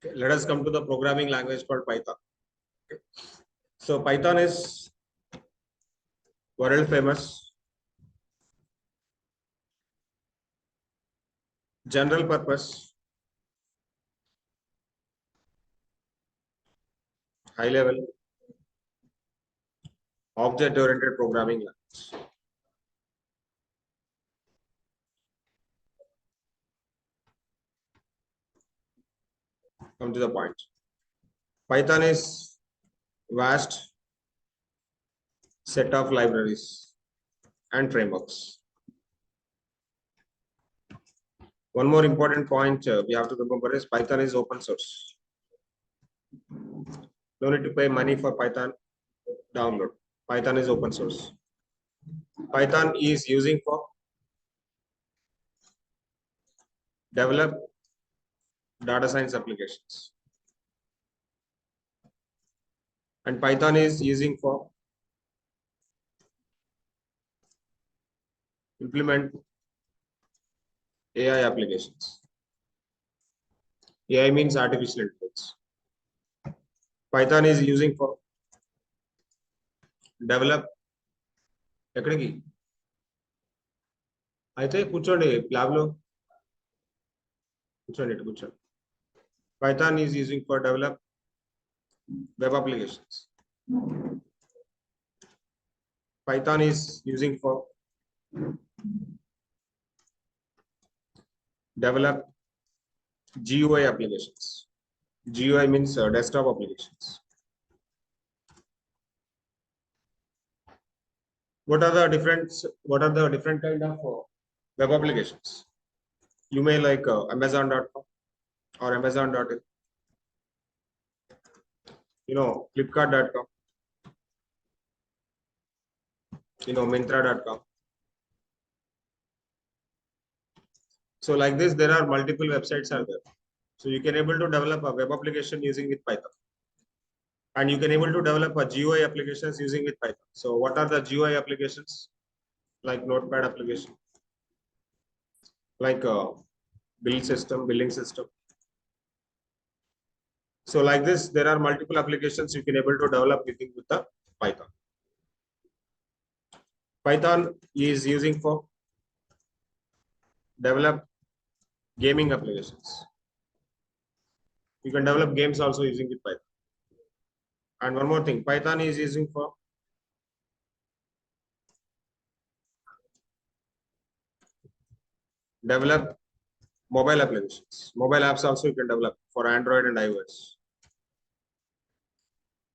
Okay, let us come to the programming language called Python. Okay. So Python is world famous general purpose high level object oriented programming language. Come to the point. Python is vast set of libraries and frameworks. One more important point we have to remember is Python is open source. No need to pay money for Python download. Python is open source. Python is using for develop data science applications. And Python is using for implement AI applications. AI means artificial intelligence. Python is using for develop ఎక్కడికి అయితే కూర్చోండి lab లో కూర్చోండి. Python is using for develop web applications. Python is using for develop GUI applications. GUI means desktop applications. What are the different kind of web applications? You may like Amazon.com or Amazon.in, Flipkart.com, Myntra.com. So like this, there are multiple websites are there. So you can able to develop a web application using with Python. And you can able to develop a GUI applications using with Python. So what are the GUI applications? Like Notepad application, like billing system. So like this, there are multiple applications you can able to develop using with the Python. Python is using for develop gaming applications. You can develop games also using with Python. And one more thing, Python is using for develop mobile applications. Mobile apps also you can develop for Android and iOS.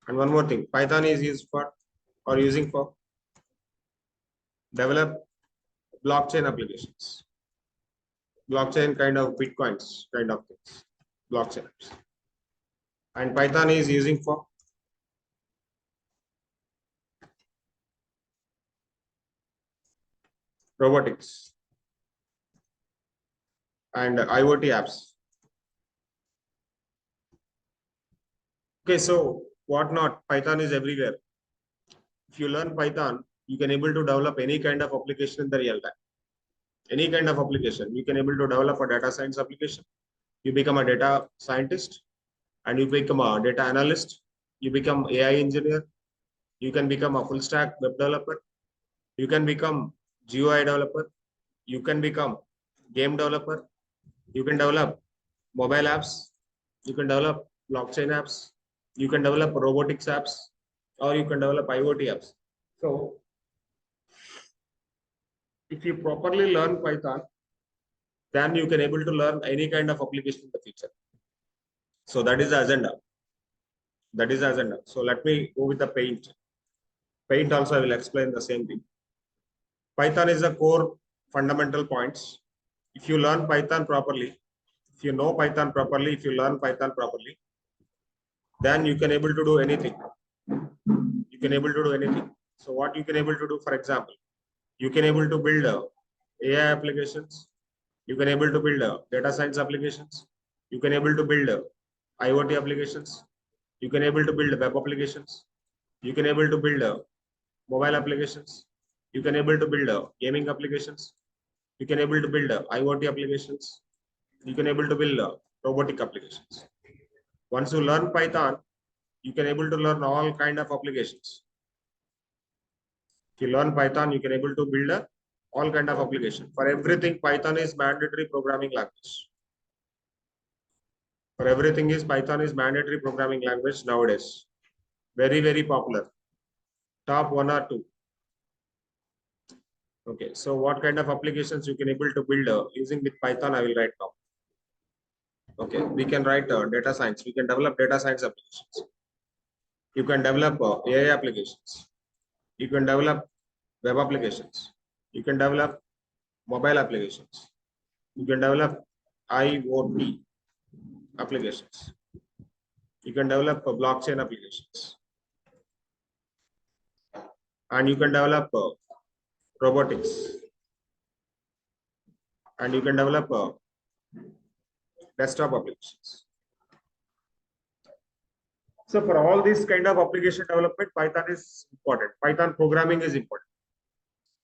And one more thing, Python is used for or using for develop blockchain applications. Blockchain kind of Bitcoins kind of things. Blockchain apps. And Python is using for robotics and IoT apps. Okay, so what not? Python is everywhere. If you learn Python, you can able to develop any kind of application in the real time. Any kind of application. You can able to develop a data science application. You become a data scientist and you become a data analyst. You become AI engineer. You can become a full stack web developer. You can become GUI developer. You can become game developer. You can develop mobile apps. You can develop blockchain apps. You can develop robotics apps, or you can develop IoT apps. So if you properly learn Python, then you can able to learn any kind of application in the future. So that is the agenda. So let me go with the paint. Paint also I will explain the same thing. Python is the core fundamental points. If you learn Python properly, if you know Python properly, if you learn Python properly, then you can able to do anything. You can able to do anything. So what you can able to do, for example, you can able to build AI applications. You can able to build data science applications. You can able to build IoT applications. You can able to build web applications. You can able to build mobile applications. You can able to build gaming applications. You can able to build IoT applications. You can able to build robotic applications. Once you learn Python, you can able to learn all kind of applications. If you learn Python, you can able to build all kind of application. For everything, Python is mandatory programming language. For everything is Python is mandatory programming language nowadays. Very, very popular. Top 1 or 2. Okay, so what kind of applications you can able to build using with Python, I will write now. Okay, we can write data science. We can develop data science applications. You can develop AI applications. You can develop web applications. You can develop mobile applications. You can develop IoT applications. You can develop blockchain applications. And you can develop robotics. And you can develop desktop applications. So for all these kind of application development, Python is important. Python programming is important.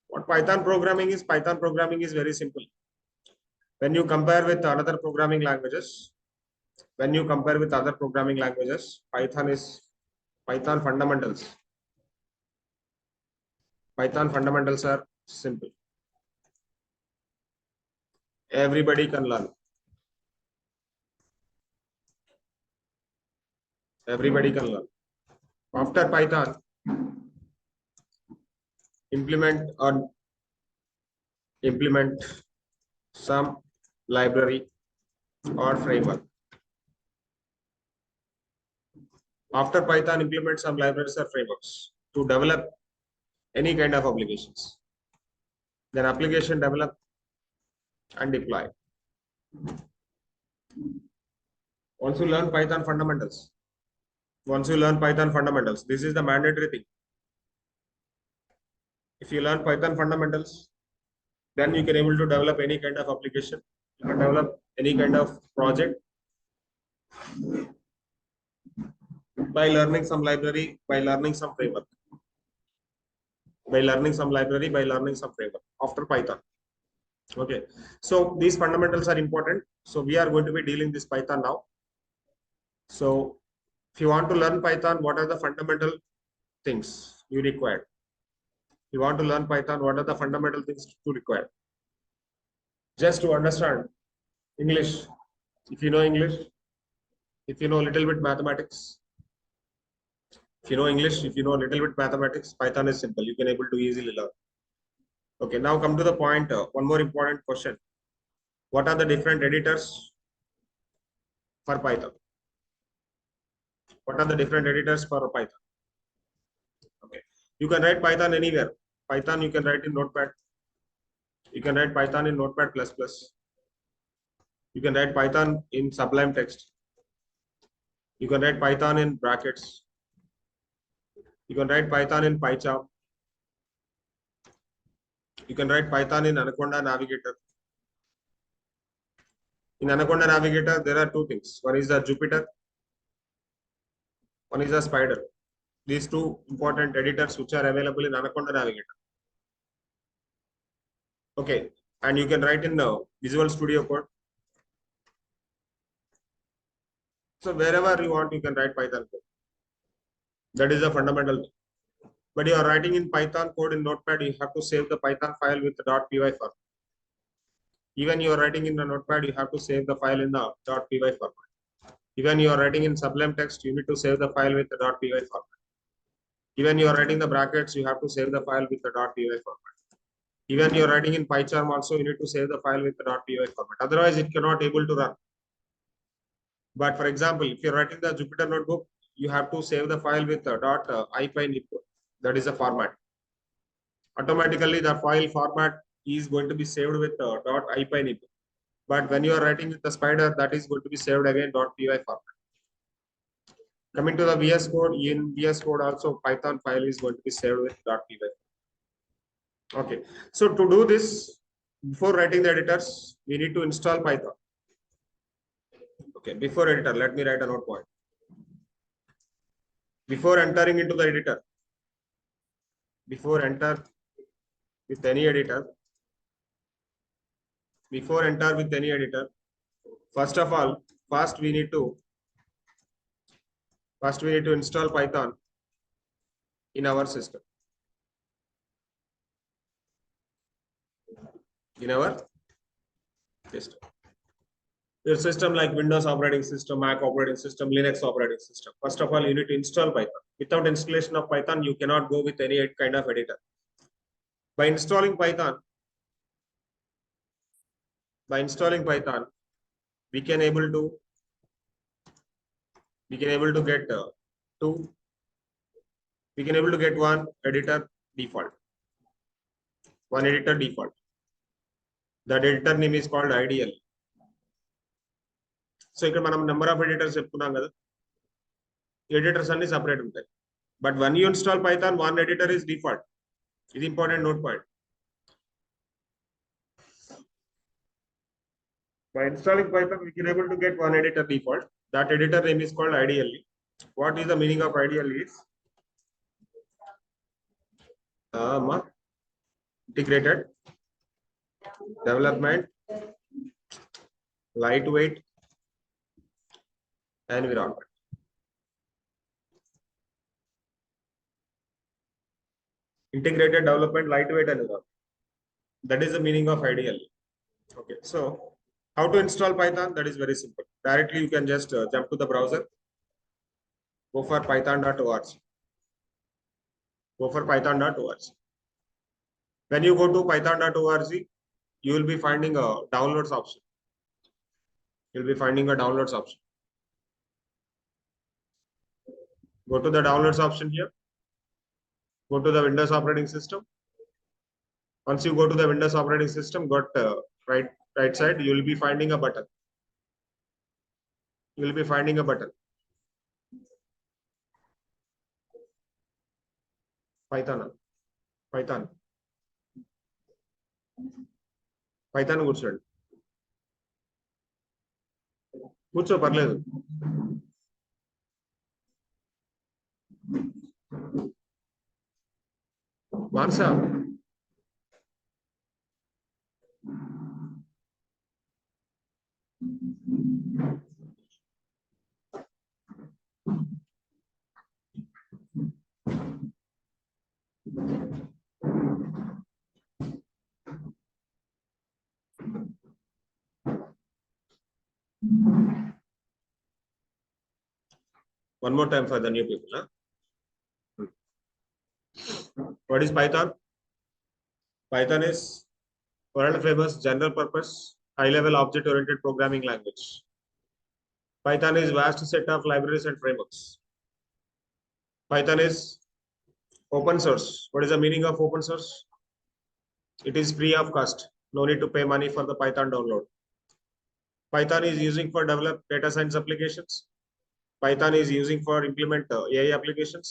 What Python programming is very simple. When you compare with other programming languages, Python fundamentals. Python fundamentals are simple. Everybody can learn. Everybody can learn. After Python, implement some library or framework. After Python, implement some libraries or frameworks to develop any kind of applications. Then application develop and deploy. Once you learn Python fundamentals, this is the mandatory thing. If you learn Python fundamentals, then you can able to develop any kind of application. You can develop any kind of project by learning some library, by learning some framework. After Python. Okay. So these fundamentals are important. So we are going to be dealing this Python now. So if you want to learn Python, what are the fundamental things you require? If you want to learn Python, what are the fundamental things to require? Just to understand English. If you know English, if you know a little bit mathematics, if you know English, if you know a little bit mathematics, Python is simple. You can able to easily learn. Okay, now come to the point. One more important question. What are the different editors for Python? What are the different editors for Python? Okay, you can write Python anywhere. Python you can write in Notepad. You can write Python in Notepad++. You can write Python in Sublime Text. You can write Python in brackets. You can write Python in PyCharm. You can write Python in Anaconda Navigator. In Anaconda Navigator, there are two things. One is the Jupyter. One is the Spider. These two important editors which are available in Anaconda Navigator. Okay, and you can write in the Visual Studio Code. So wherever you want, you can write Python code. That is the fundamental thing. But you are writing in Python code in Notepad, you have to save the Python file with the .py format. Even you are writing in the Notepad, you have to save the file in the .py format. Even you are writing in Sublime Text, you need to save the file with the .py format. Even you are writing the brackets, you have to save the file with the .py format. Even you are writing in PyCharm also, you need to save the file with the .py format. Otherwise, it cannot able to run. But for example, if you're writing the Jupyter notebook, you have to save the file with .ipynib. That is the format. Automatically, the file format is going to be saved with .ipynib. But when you are writing with the Spider, that is going to be saved again .py format. Coming to the VS Code, in VS Code also Python file is going to be saved with .py. Okay, so to do this, before writing the editors, we need to install Python. Okay, before editor, let me write a note point. Before entering into the editor, before enter with any editor, first of all, first we need to First, we need to install Python in our system. In our system. Your system like Windows operating system, Mac operating system, Linux operating system. First of all, you need to install Python. Without installation of Python, you cannot go with any kind of editor. By installing Python, we can able to get one editor default. That editor name is called ideal. So ఇక్కడ మనం number of editors చెప్పుకున్నాం కదా. Editors అన్ని separate ఉంటాయి. But when you install Python, one editor is default. This is important note point. By installing Python, we can able to get one editor default. That editor name is called ideally. What is the meaning of ideal is? Integrated development, lightweight environment. Integrated development, lightweight environment. That is the meaning of ideal. Okay, so how to install Python? That is very simple. Directly you can just jump to the browser, go for python.org. When you go to python.org, you will be finding a downloads option. Go to the downloads option here. Go to the Windows operating system. Once you go to the Windows operating system, got right side, you will be finding a button. Python కూర్చోండి. కూర్చో పర్లేదు. Mansa one more time for the new people. What is Python? Python is world famous general purpose high level object oriented programming language. Python is vast set of libraries and frameworks. Python is open source. What is the meaning of open source? It is free of cost. No need to pay money for the Python download. Python is using for develop data science applications. Python is using for implement AI applications.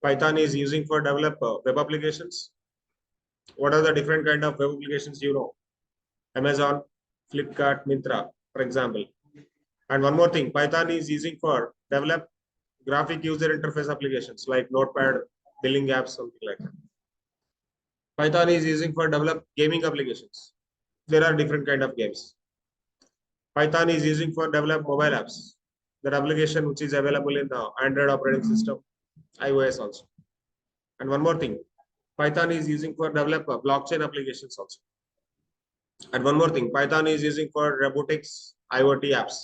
Python is using for develop web applications. What are the different kind of web applications you know? Amazon, Flipkart, Myntra, for example. And one more thing, Python is using for develop graphic user interface applications like Notepad, billing apps, something like that. Python is using for develop gaming applications. There are different kind of games. Python is using for develop mobile apps. That application which is available in the Android operating system, iOS also. And one more thing, Python is using for develop blockchain applications also. And one more thing, Python is using for robotics, IoT apps,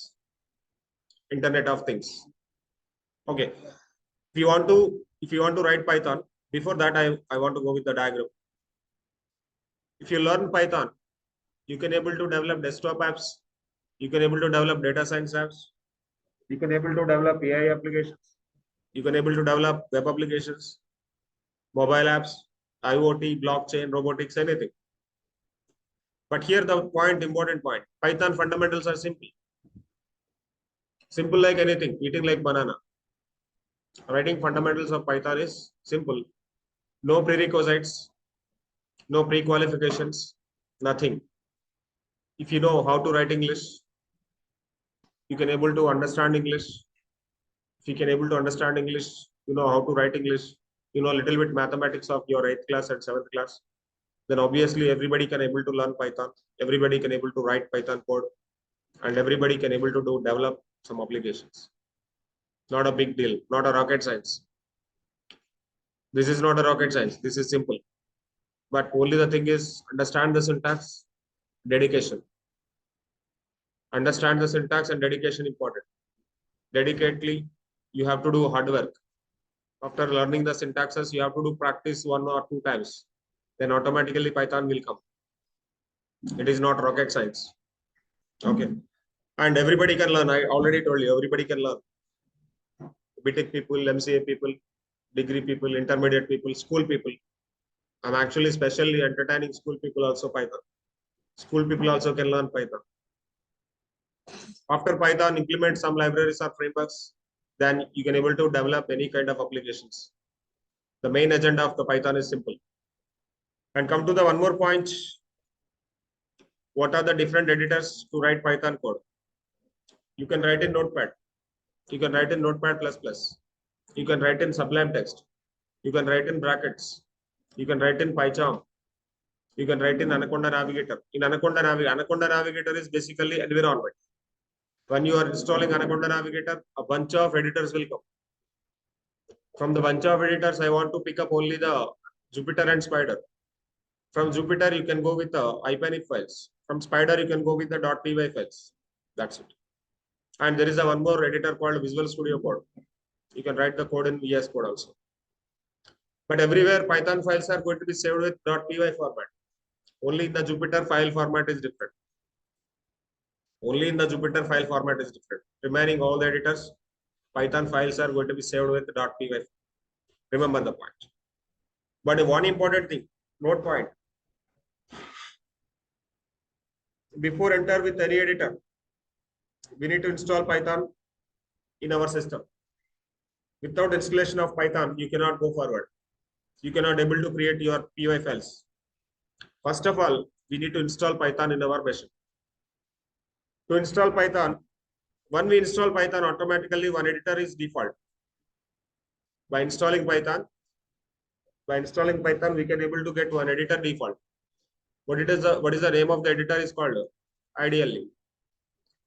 Internet of Things. Okay, if you want to write Python, before that I want to go with the diagram. If you learn Python, you can able to develop desktop apps, you can able to develop data science apps, you can able to develop AI applications, you can able to develop web applications, mobile apps, IoT, blockchain, robotics, anything. But here the important point, Python fundamentals are simple. Simple like anything, eating like banana. Writing fundamentals of Python is simple. No prerequisites, no pre-qualifications, nothing. If you know how to write English, you can able to understand English. If you can able to understand English, you know how to write English, you know a little bit mathematics of your 8th class and 7th class, then obviously everybody can able to learn Python. Everybody can able to write Python code, and everybody can able to develop some applications. Not a big deal, not a rocket science. This is not a rocket science. This is simple. But only the thing is understand the syntax, dedication. Understand the syntax and dedication important. Dedicatedly, you have to do hard work. After learning the syntaxes, you have to do practice 1 or 2 times. Then automatically Python will come. It is not rocket science. Okay. And everybody can learn. I already told you, everybody can learn. BTech people, MCA people, degree people, intermediate people, school people. I'm actually specially entertaining school people also Python. School people also can learn Python. After Python, implement some libraries or frameworks, then you can able to develop any kind of applications. The main agenda of the Python is simple. And come to the one more point. What are the different editors to write Python code? You can write in Notepad. You can write in Notepad++. You can write in Sublime Text. You can write in brackets. You can write in PyCharm. You can write in Anaconda Navigator. In Anaconda Navigator is basically environment. When you are installing Anaconda Navigator, a bunch of editors will come. From the bunch of editors, I want to pick up only the Jupyter and Spider. From Jupyter, you can go with the IPanif files. From Spider, you can go with the .py files. That's it. And there is a one more editor called Visual Studio Code. You can write the code in VS Code also. But everywhere Python files are going to be saved with .py format. Only in the Jupyter file format is different. Only in the Jupyter file format is different. Remaining all the editors, Python files are going to be saved with .py. Remember the point. But one important thing, note point. Before enter with any editor, we need to install Python in our system. Without installation of Python, you cannot go forward. You cannot able to create your PY files. First of all, we need to install Python in our machine. To install Python, when we install Python, automatically one editor is default. By installing Python, we can able to get one editor default. What is the name of the editor is called? Ideally.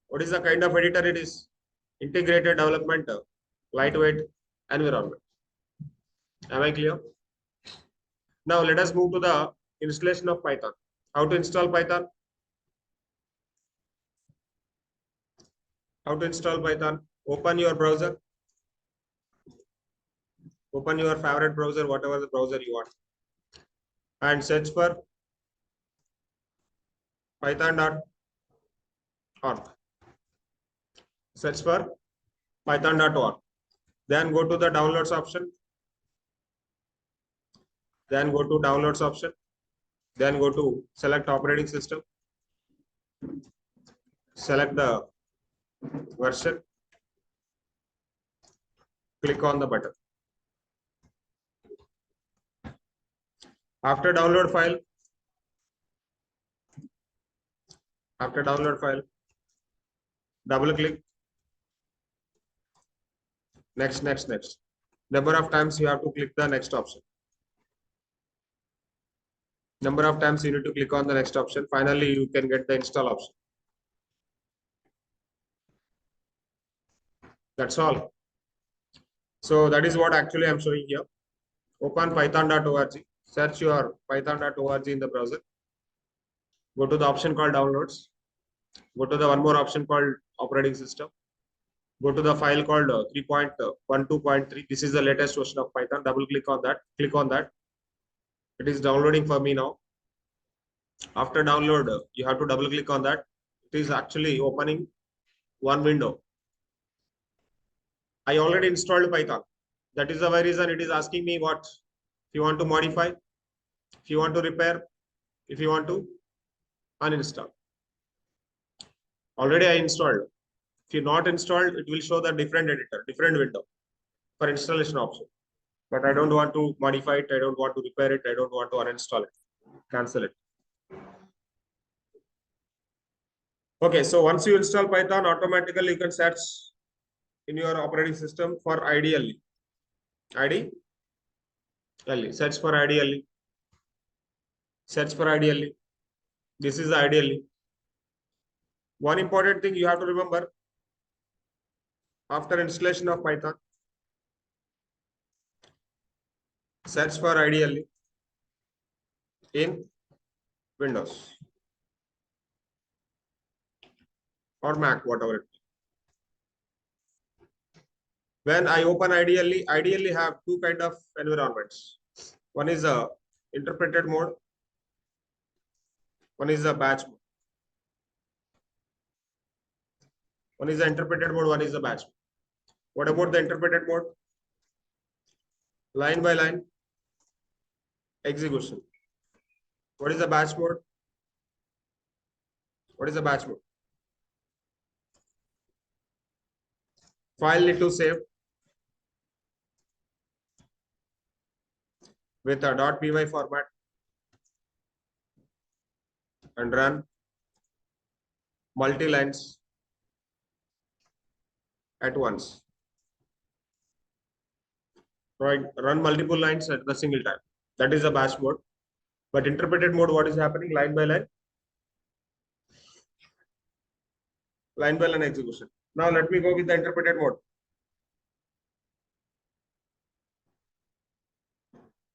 What is the kind of editor it is? Integrated development, lightweight environment. Am I clear? Now let us move to the installation of Python. How to install Python? How to install Python? Open your browser. Open your favorite browser, whatever the browser you want. And search for python.org. Search for python.org. Then go to the downloads option. Then go to downloads option. Then go to select operating system. Select the version. Click on the button. After download file, double click. Next. Number of times you have to click the next option. Number of times you need to click on the next option. Finally, you can get the install option. That's all. So that is what actually I'm showing here. Open python.org. Search your python.org in the browser. Go to the option called downloads. Go to the one more option called operating system. Go to the file called 3.12.3. This is the latest version of Python. Double click on that. Click on that. It is downloading for me now. After download, you have to double click on that. It is actually opening one window. I already installed Python. That is the very reason it is asking me what. If you want to modify, if you want to repair, if you want to uninstall. Already I installed. If you not installed, it will show the different editor, different window for installation option. But I don't want to modify it. I don't want to repair it. I don't want to uninstall it. Cancel it. Okay, so once you install Python, automatically you can search in your operating system for ideally. Search for ideally. Search for ideally. This is ideally. One important thing you have to remember. After installation of Python, search for ideally in Windows or Mac, whatever it is. When I open ideally have two kind of environments. One is a interpreted mode, one is a batch mode. One is the interpreted mode, one is the batch mode. What about the interpreted mode? Line by line execution. What is the batch mode? What is the batch mode? File need to save with a .py format and run multi-lines at once. Right, run multiple lines at the single time. That is the batch mode. But interpreted mode, what is happening? Line by line execution. Now let me go with the interpreted mode.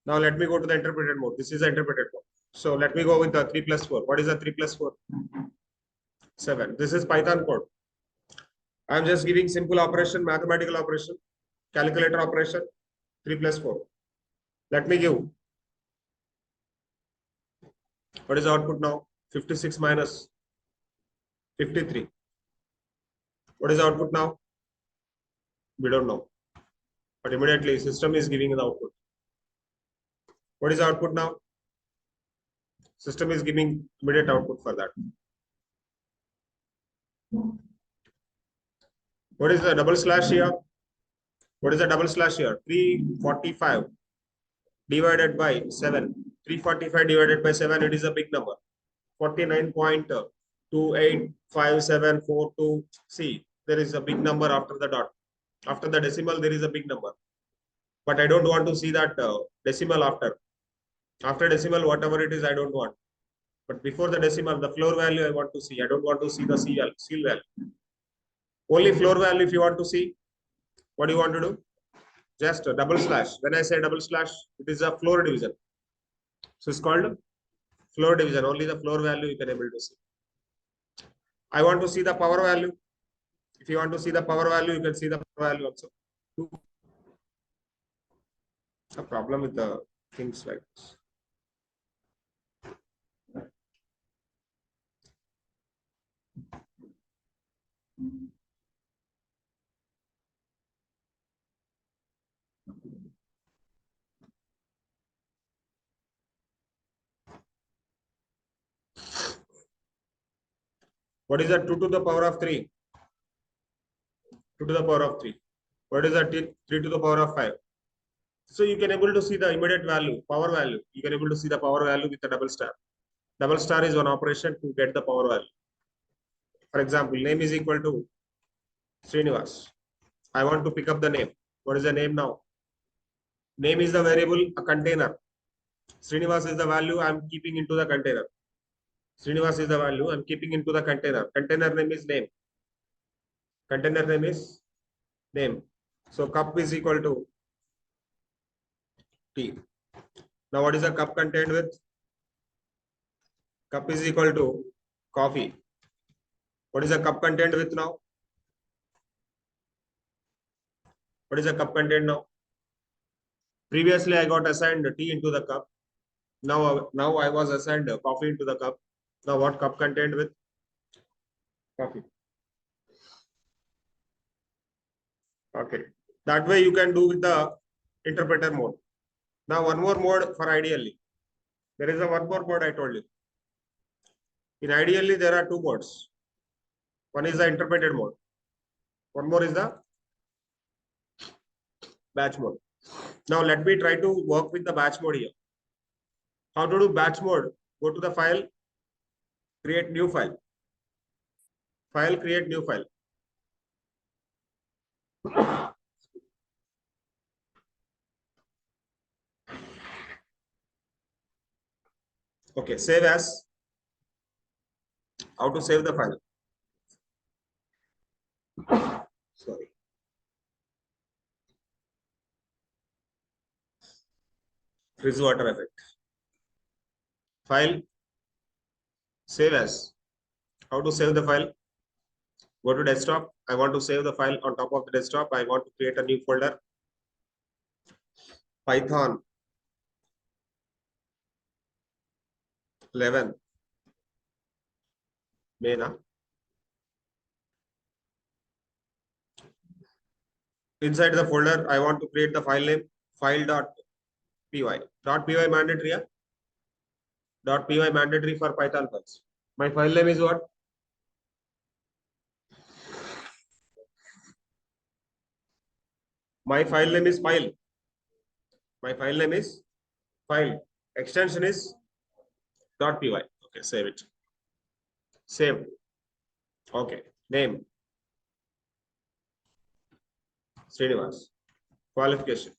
Now let me go to the interpreted mode. This is the interpreted mode. So let me go with the 3 plus 4. What is the 3 plus 4? 7. This is Python code. I am just giving simple operation, mathematical operation, calculator operation, 3 plus 4. Let me give. What is the output now? 56 minus 53. What is the output now? We don't know. But immediately system is giving the output. What is the output now? System is giving immediate output for that. What is the double slash here? What is the double slash here? 345 divided by 7. 345 divided by 7, it is a big number. 49.285742. See, there is a big number after the dot. After the decimal, there is a big number. But I don't want to see that decimal after. After decimal, whatever it is, I don't want. But before the decimal, the floor value I want to see. I don't want to see the seal value. Only floor value if you want to see. What do you want to do? Just a double slash. When I say double slash, it is a floor division. So it's called floor division. Only the floor value you can able to see. I want to see the power value. If you want to see the power value, you can see the power value also. A problem with the things like this. What is that 2 to the power of 3? 2 to the power of 3. What is that 3 to the power of 5? So you can able to see the immediate value, power value. You can able to see the power value with the double star. Double star is one operation to get the power value. For example, name is equal to Srinivas. I want to pick up the name. What is the name now? Name is the variable, a container. Srinivas is the value I am keeping into the container. Srinivas is the value I am keeping into the container. Container name is name. Container name is name. So cup is equal to T. Now what is the cup contained with? Cup is equal to coffee. What is the cup contained with now? What is the cup contained now? Previously I got assigned tea into the cup. Now I was assigned coffee into the cup. Now what cup contained with? Coffee. Okay. That way you can do with the interpreter mode. Now one more mode for ideally. There is a one more mode I told you. In ideally there are two modes. One is the interpreted mode. One more is the batch mode. Now let me try to work with the batch mode here. How to do batch mode? Go to the file, create new file. File, create new file. Okay, save as. How to save the file? Sorry. frizz water effect. File, save as. How to save the file? Go to desktop. I want to save the file on top of the desktop. I want to create a new folder. Python 11 main. Inside the folder, I want to create the file name file.py. .py mandatory. .py mandatory for Python files. My file name is what? My file name is file. My file name is file. Extension is .py. Okay, save it. Save. Okay, name Srinivas. Qualification.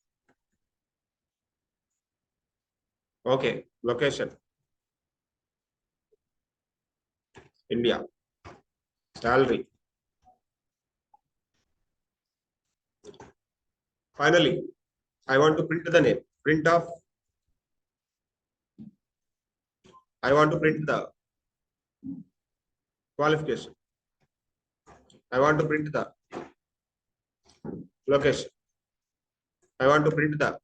Okay, location India. Salary. Finally, I want to print the name. Print of. I want to print the qualification. I want to print the location. I want to print the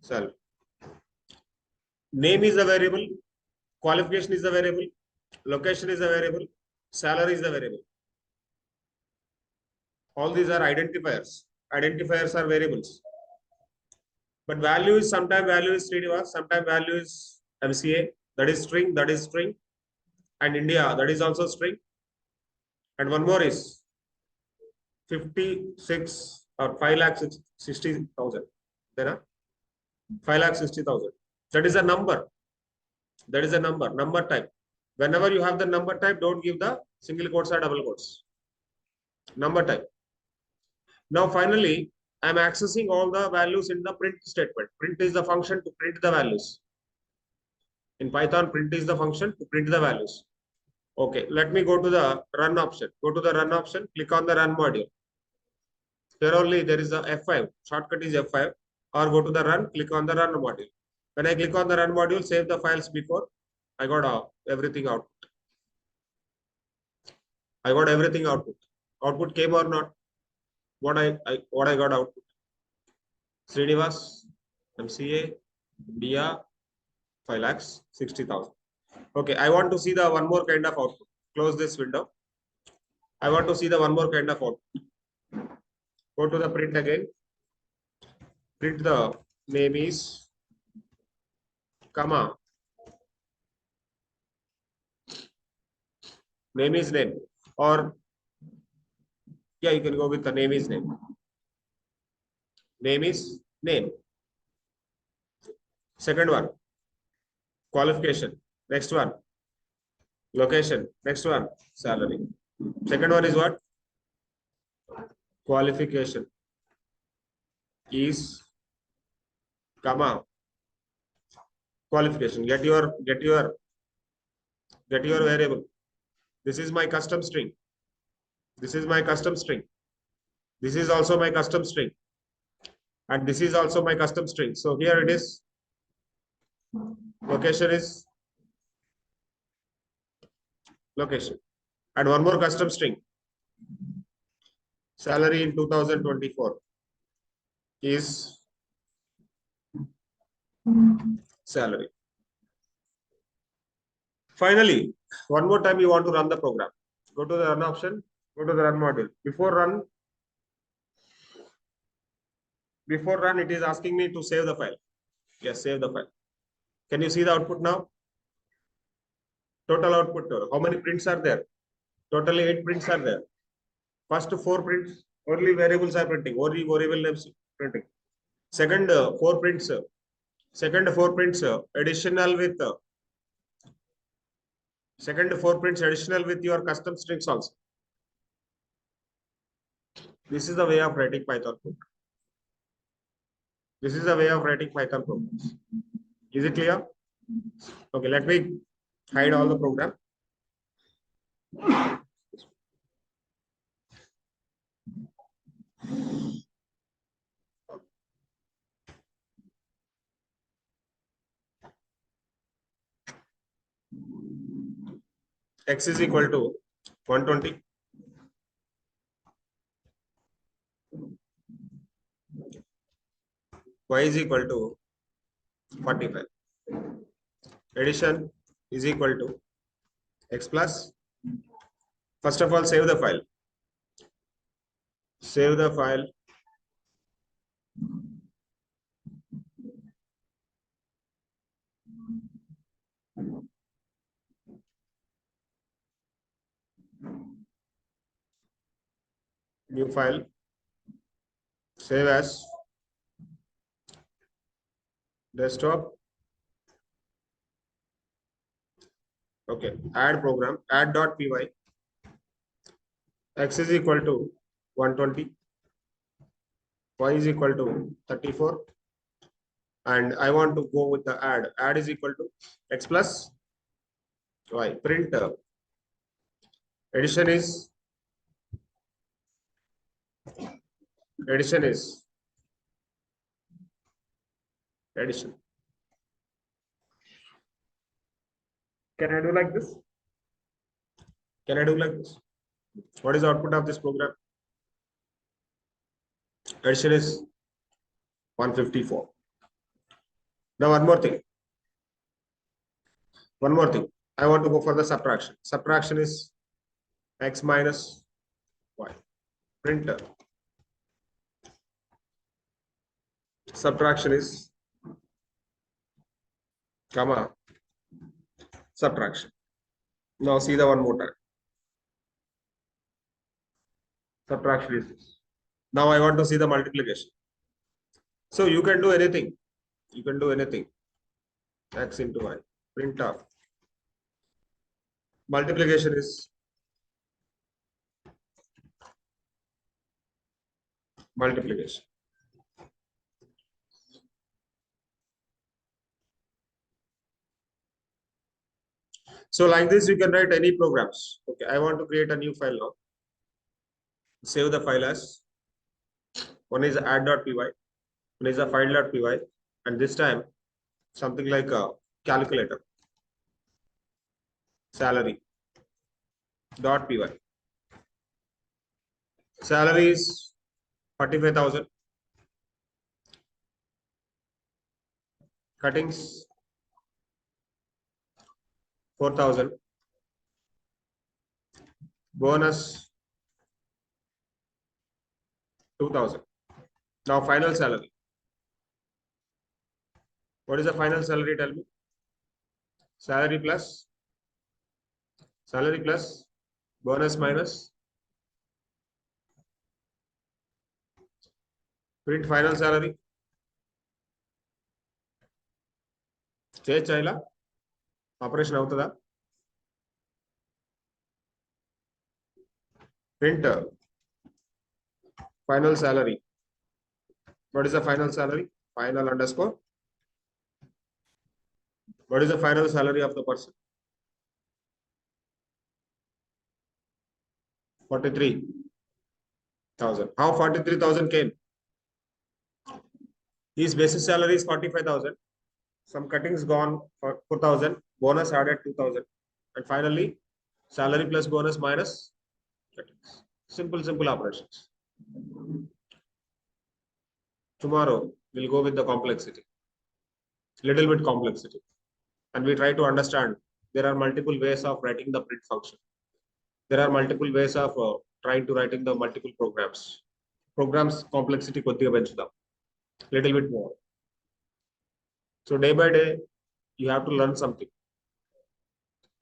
salary. Name is a variable, qualification is a variable, location is a variable, salary is a variable. All these are identifiers. Identifiers are variables. But value is sometimes value is Srinivas, sometimes value is MCA, that is string, and India, that is also string. And one more is 56 or 5,60,000. Then 5,60,000. That is a number. That is a number type. Whenever you have the number type, don't give the single quotes or double quotes. Number type. Now, finally, I'm accessing all the values in the print statement. Print is the function to print the values. In Python, print is the function to print the values. Okay, let me go to the run option. Go to the run option, click on the run module. Here only there is a F5. Shortcut is F5. Or go to the run, click on the run module. When I click on the run module, save the files before. I got everything out. I got everything output. Output came or not? What I got output? Srinivas, MCA, India, 5,60,000. Okay, I want to see the one more kind of output. Close this window. I want to see the one more kind of output. Go to the print again. Print the name is, comma. Name is name. Or, yeah, you can go with the name is name. Name is name. Second one, qualification. Next one, location. Next one, salary. Second one is what? Qualification is, comma, qualification. Get your variable. This is my custom string. This is my custom string. This is also my custom string. And this is also my custom string. So here it is. Location is location. And one more custom string. Salary in 2024 is salary. Finally, one more time you want to run the program. Go to the run option, go to the run module. Before run, it is asking me to save the file. Yes, save the file. Can you see the output now? Total output. How many prints are there? Totally 8 prints are there. First 4 prints, only variables are printing, only variable names printing. Second 4 prints, additional with your custom strings also. This is the way of writing Python code. This is the way of writing Python programs. Is it clear? Okay, let me hide all the program. X is equal to 120. Y is equal to 45. Addition is equal to X plus. First of all, save the file. Save the file. New file. Save as desktop. Okay. Add program. Add.py. X is equal to 120. Y is equal to 34. And I want to go with the add. Add is equal to X plus Y. Print. Addition is addition. Can I do like this? Can I do like this? What is the output of this program? Addition is 154. Now one more thing. I want to go for the subtraction. Subtraction is X minus Y. Print. Subtraction is comma subtraction. Now see the one more time. Subtraction is this. Now I want to see the multiplication. So you can do anything. X into Y. Print off. Multiplication is multiplication. So like this, you can write any programs. Okay, I want to create a new file now. Save the file as one is add.py, one is a file.py, and this time something like a calculator. Salary.py. Salary is 45,000. Cuttings 4,000. Bonus 2,000. Now final salary. What is the final salary? Tell me. Salary plus bonus minus print final salary. Chayla operation avutada. Print final salary. What is the final salary? Final underscore. What is the final salary of the person? 43,000. How 43,000 came? His basic salary is 45,000. Some cuttings gone for 4,000. Bonus added 2,000. And finally, salary plus bonus minus cuttings. Simple operations. Tomorrow, we'll go with the complexity. Little bit complexity. And we try to understand there are multiple ways of writing the print function. There are multiple ways of trying to writing the multiple programs. Programs complexity koddiga benchudam. Little bit more. So day by day, you have to learn something.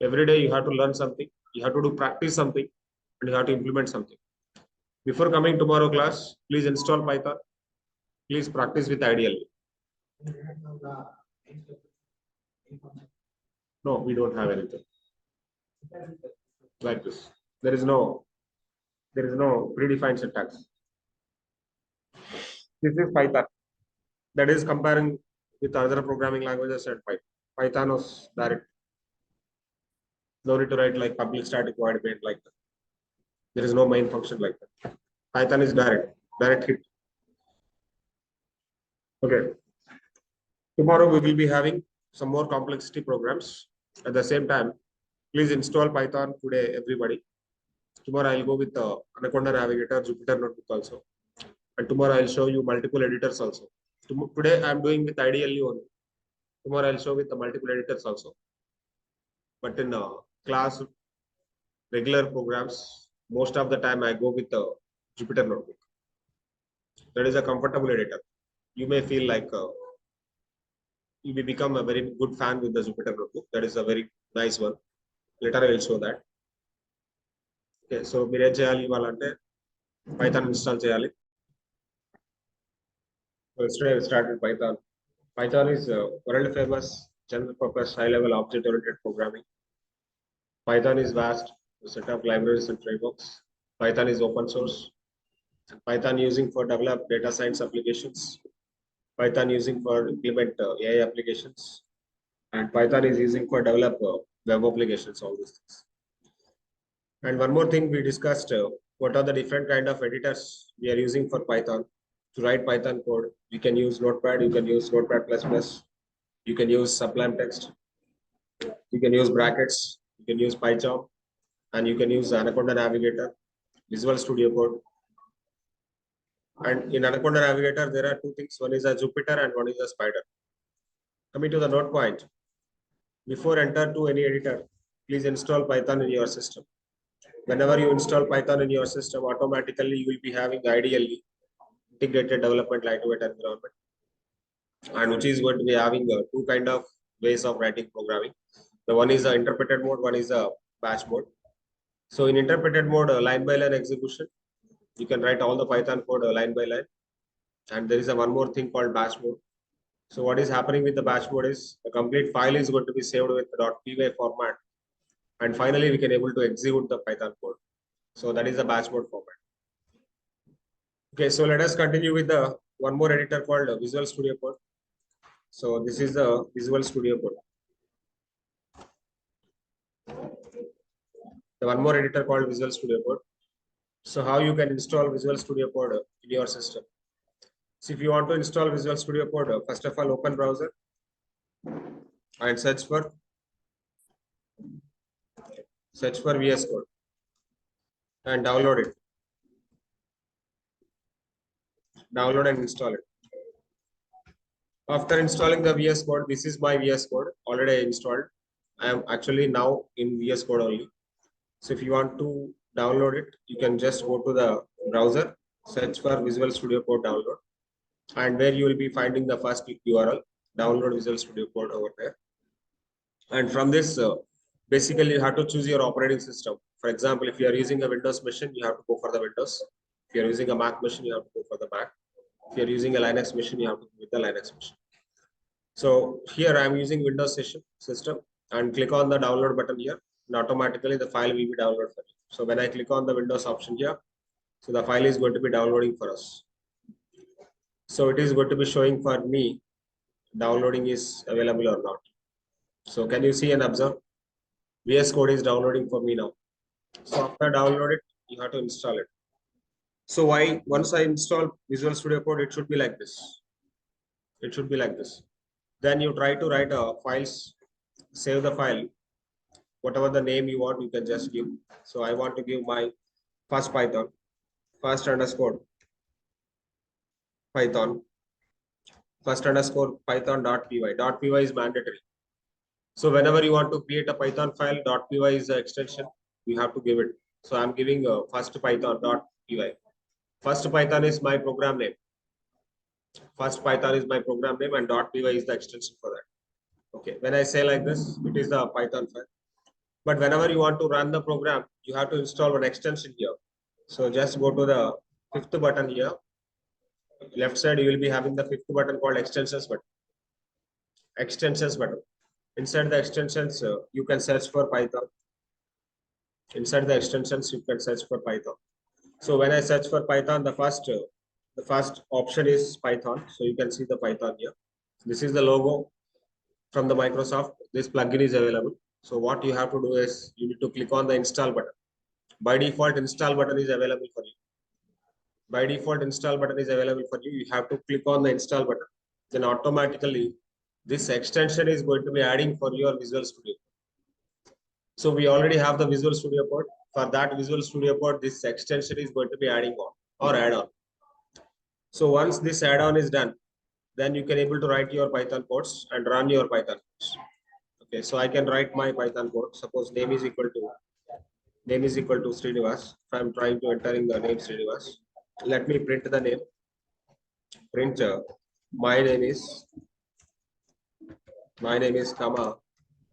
Every day you have to learn something. You have to do practice something, and you have to implement something. Before coming tomorrow class, please install Python. Please practice with Ideal. No, we don't have anything like this. There is no predefined syntax. This is Python. That is comparing with other programming languages and Python. Python is direct. No need to write like public static void main like that. There is no main function like that. Python is direct hit. Okay. Tomorrow we will be having some more complexity programs. At the same time, Please install Python today, everybody. Tomorrow I'll go with Anaconda Navigator, Jupyter Notebook also. And tomorrow I'll show you multiple editors also. Today I'm doing with IDLE only. Tomorrow I'll show with the multiple editors also. But in class, regular programs, most of the time I go with the Jupyter Notebook. That is a comfortable editor. You may feel like you may become a very good fan with the Jupyter Notebook. That is a very nice one. Later I will show that. Okay, so మీరు ఏం చేయాలి ఇవాళంటే Python install చేయాలి. So yesterday I started Python. Python is world famous general purpose high level object oriented programming. Python is vast set of libraries and frameworks. Python is open source. Python using for develop data science applications. Python using for implement AI applications. And Python is using for develop web applications, all these things. And one more thing we discussed, what are the different kind of editors we are using for Python. To write Python code, you can use Notepad, you can use Notepad++, you can use Sublime Text, you can use brackets, you can use PyCharm, and you can use Anaconda Navigator, Visual Studio Code. And in Anaconda Navigator, there are two things. One is a Jupyter and one is a Spider. Coming to the note point, before enter to any editor, please install Python in your system. Whenever you install Python in your system, automatically you will be having IDLE, integrated development lightweight environment, and which is going to be having two kind of ways of writing programming. The one is the interpreted mode, one is the batch mode. So in interpreted mode, line by line execution, you can write all the Python code line by line. And there is a one more thing called batch mode. So what is happening with the batch mode is the complete file is going to be saved with the .py format. And finally, we can able to execute the Python code. So that is the batch mode format. Okay, so let us continue with the one more editor called Visual Studio Code. So this is the Visual Studio Code. The one more editor called Visual Studio Code. So how you can install Visual Studio Code in your system? So if you want to install Visual Studio Code, first of all, open browser and search for VS Code and download it. Download and install it. After installing the VS Code, this is my VS Code already installed. I am actually now in VS Code only. So if you want to download it, you can just go to the browser, search for Visual Studio Code download, and where you will be finding the first URL, download Visual Studio Code over there. And from this, basically you have to choose your operating system. For example, if you are using a Windows machine, you have to go for the Windows. If you are using a Mac machine, you have to go for the Mac. If you are using a Linux machine, you have to go with the Linux machine. So here I am using Windows system and click on the download button here, and automatically the file will be downloaded for you. So when I click on the Windows option here, so the file is going to be downloading for us. So it is going to be showing for me downloading is available or not. So can you see and observe? VS Code is downloading for me now. So after download it, you have to install it. So once I install Visual Studio Code, it should be like this. It should be like this. Then you try to write files, save the file, whatever the name you want, you can just give. So I want to give my first Python, first underscore Python, first underscore Python.py. .py is mandatory. So whenever you want to create a Python file, .py is the extension, you have to give it. So I'm giving first Python.py. First Python is my program name. First Python is my program name and .py is the extension for that. Okay, when I say like this, it is the Python file. But whenever you want to run the program, you have to install one extension here. So just go to the fifth button here. Left side, you will be having the fifth button called extensions button. Extensions button. Inside the extensions, you can search for Python. Inside the extensions, you can search for Python. So when I search for Python, the first option is Python. So you can see the Python here. This is the logo from the Microsoft. This plugin is available. So what you have to do is you need to click on the install button. By default, install button is available for you. By default, install button is available for you. You have to click on the install button. Then automatically, this extension is going to be adding for your Visual Studio. So we already have the Visual Studio Code. For that Visual Studio Code, this extension is going to be adding on or add on. So once this add-on is done, then you can able to write your Python codes and run your Python codes. Okay, so I can write my Python code. Suppose name is equal to Srinivas. If I'm trying to entering the name Srinivas, let me print the name. Print my name is comma.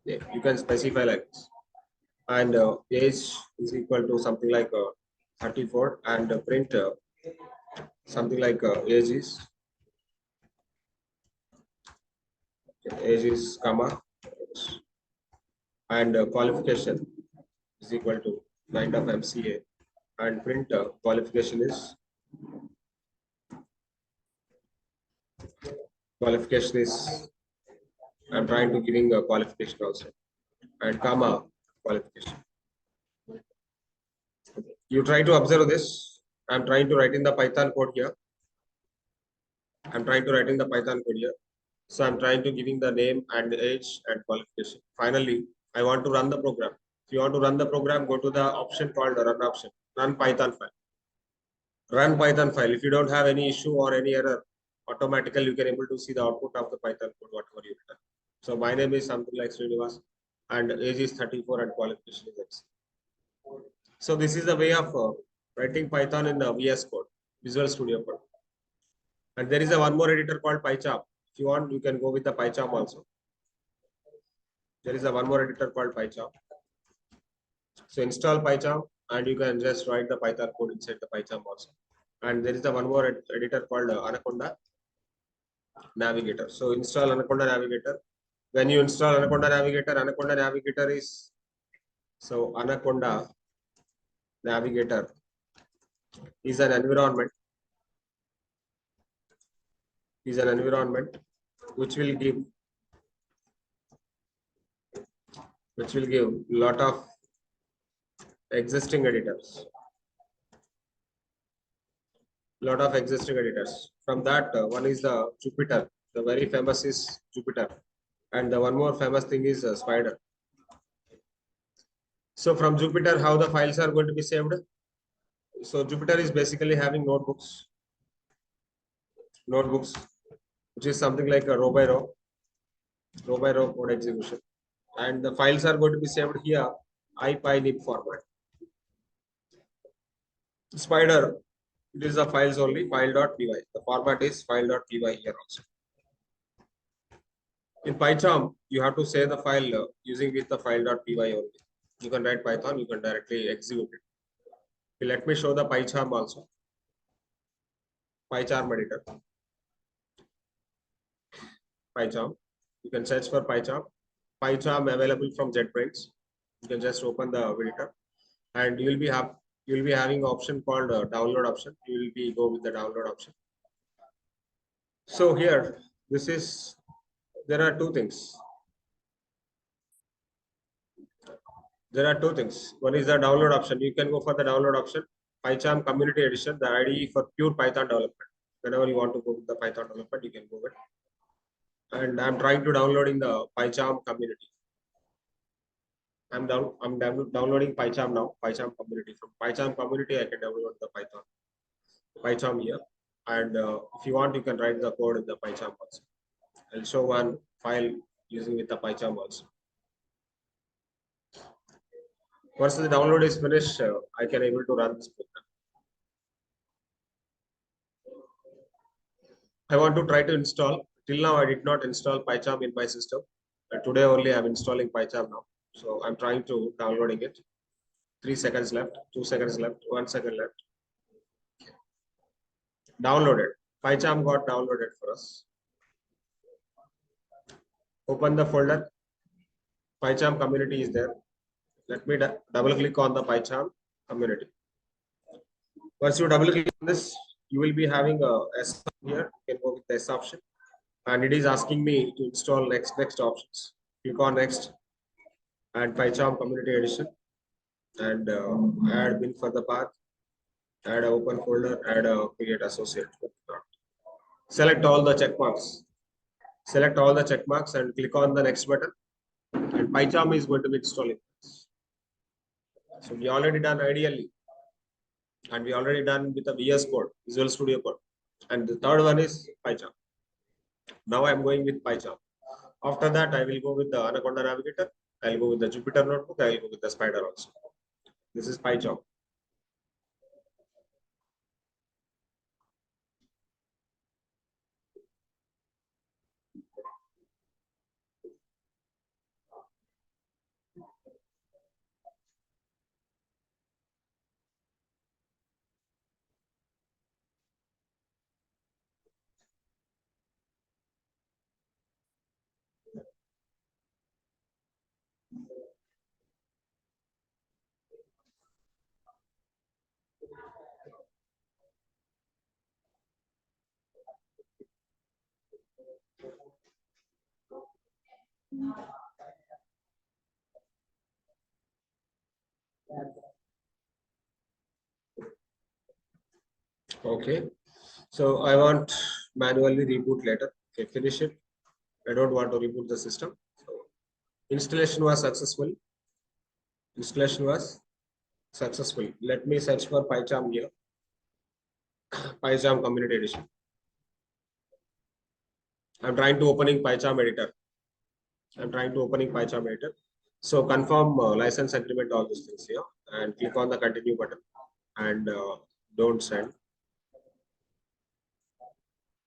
Yeah, you can specify like this. And age is equal to something like 34 and print something like age is comma and qualification is equal to kind of MCA and print qualification is I'm trying to giving a qualification also and comma qualification. You try to observe this. I'm trying to write in the Python code here. So I'm trying to giving the name and age and qualification. Finally, I want to run the program. If you want to run the program, go to the option called run option. Run Python file. Run Python file. If you don't have any issue or any error, automatically you can able to see the output of the Python code, whatever you written. So my name is something like Srinivas and age is 34 and qualification is X. So this is the way of writing Python in the VS Code, Visual Studio Code. And there is a one more editor called PyCharm. If you want, you can go with the PyCharm also. There is a one more editor called PyCharm. So install PyCharm and you can just write the Python code inside the PyCharm also. And there is a one more editor called Anaconda Navigator. So install Anaconda Navigator. When you install Anaconda Navigator is Anaconda Navigator is an environment which will give lot of existing editors. From that, one is the Jupyter. The very famous is Jupyter, and the one more famous thing is Spider. So from Jupyter, how the files are going to be saved? So Jupyter is basically having notebooks, which is something like a row by row code execution, and the files are going to be saved here, IPynib format. Spider, it is the files only, file.py. The format is file.py here also. In PyCharm, you have to save the file using with the file.py only. You can write Python, you can directly execute it. Let me show the PyCharm also. PyCharm editor. PyCharm. You can search for PyCharm. PyCharm available from JetBrains. You can just open the editor, and you will be having option called download option. You will be go with the download option. So here, there are two things. One is the download option. You can go for the download option. PyCharm Community Edition, the IDE for pure Python development. Whenever you want to go with the Python development, you can go with. And I'm trying to downloading the PyCharm community. I'm downloading PyCharm now. PyCharm community. From PyCharm community, I can download the PyCharm here. And if you want, you can write the code in the PyCharm also. I'll show one file using with the PyCharm also. Once the download is finished, I can able to run this program. I want to try to install. Till now, I did not install PyCharm in my system. Today only I'm installing PyCharm now. So I'm trying to downloading it. 3 seconds left, 2 seconds left, 1 second left. Downloaded. PyCharm got downloaded for us. Open the folder. PyCharm community is there. Let me double click on the PyCharm community. Once you double click on this, you will be having a S here. You can go with the S option. And it is asking me to install next options. Click on next and PyCharm community edition and add bin for the path, add a open folder, add a create associate. Select all the check marks. And click on the next button. And PyCharm is going to be installing. So we already done ideally, and we already done with the VS Code, Visual Studio Code. And the third one is PyCharm. Now I'm going with PyCharm. After that, I will go with the Anaconda Navigator. I'll go with the Jupyter Notebook. I'll go with the Spider also. This is PyCharm. Okay. So I want manually reboot later. Okay, finish it. I don't want to reboot the system. So installation was successful. Installation was successful. Let me search for PyCharm here. PyCharm Community Edition. I'm trying to opening PyCharm editor. I'm trying to opening PyCharm editor. So confirm license agreement, all these things here, and click on the continue button, and don't send.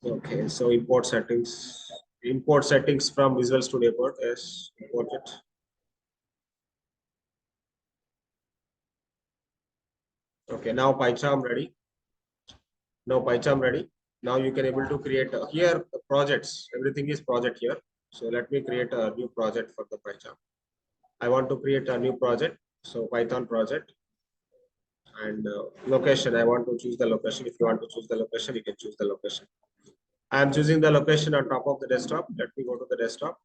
Okay, so import settings. Import settings from Visual Studio Code. Yes, import it. Okay, now PyCharm ready. Now PyCharm ready. Now you can able to create here projects. Everything is project here. So let me create a new project for the PyCharm. I want to create a new project. So Python project, and location. I want to choose the location. If you want to choose the location, you can choose the location. I am choosing the location on top of the desktop. Let me go to the desktop.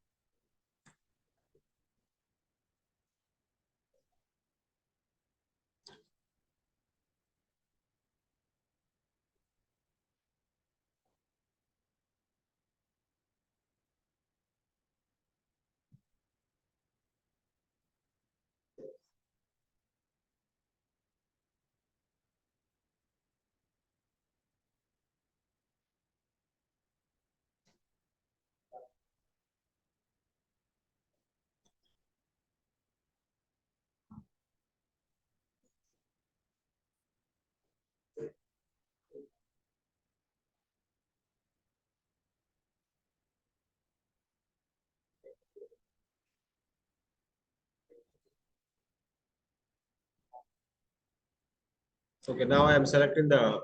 Okay, now I am selecting the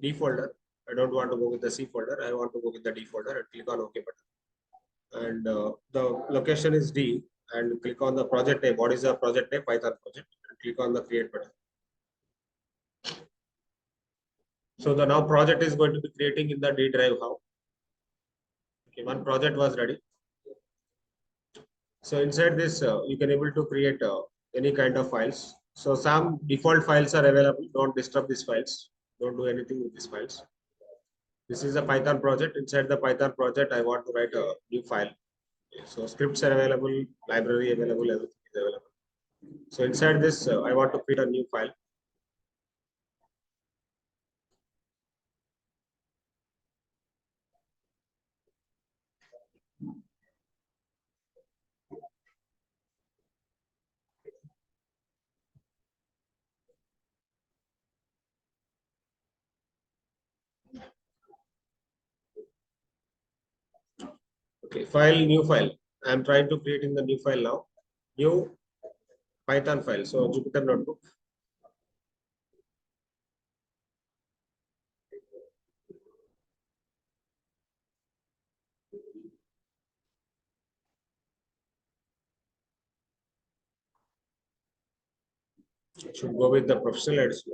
D folder. I don't want to go with the C folder. I want to go with the D folder and click on OK button. And the location is D, and click on the project name. What is the project name? Python project. And click on the create button. So the now project is going to be creating in the D drive. How? Okay, one project was ready. So inside this, you can able to create any kind of files. So some default files are available. Don't disturb these files. Don't do anything with these files. This is a Python project. Inside the Python project, I want to write a new file. So scripts are available, library available, everything is available. So inside this, I want to create a new file. Okay, file, new file. I'm trying to create in the new file now. New Python file. So Jupyter Notebook. Should go with the professional edition.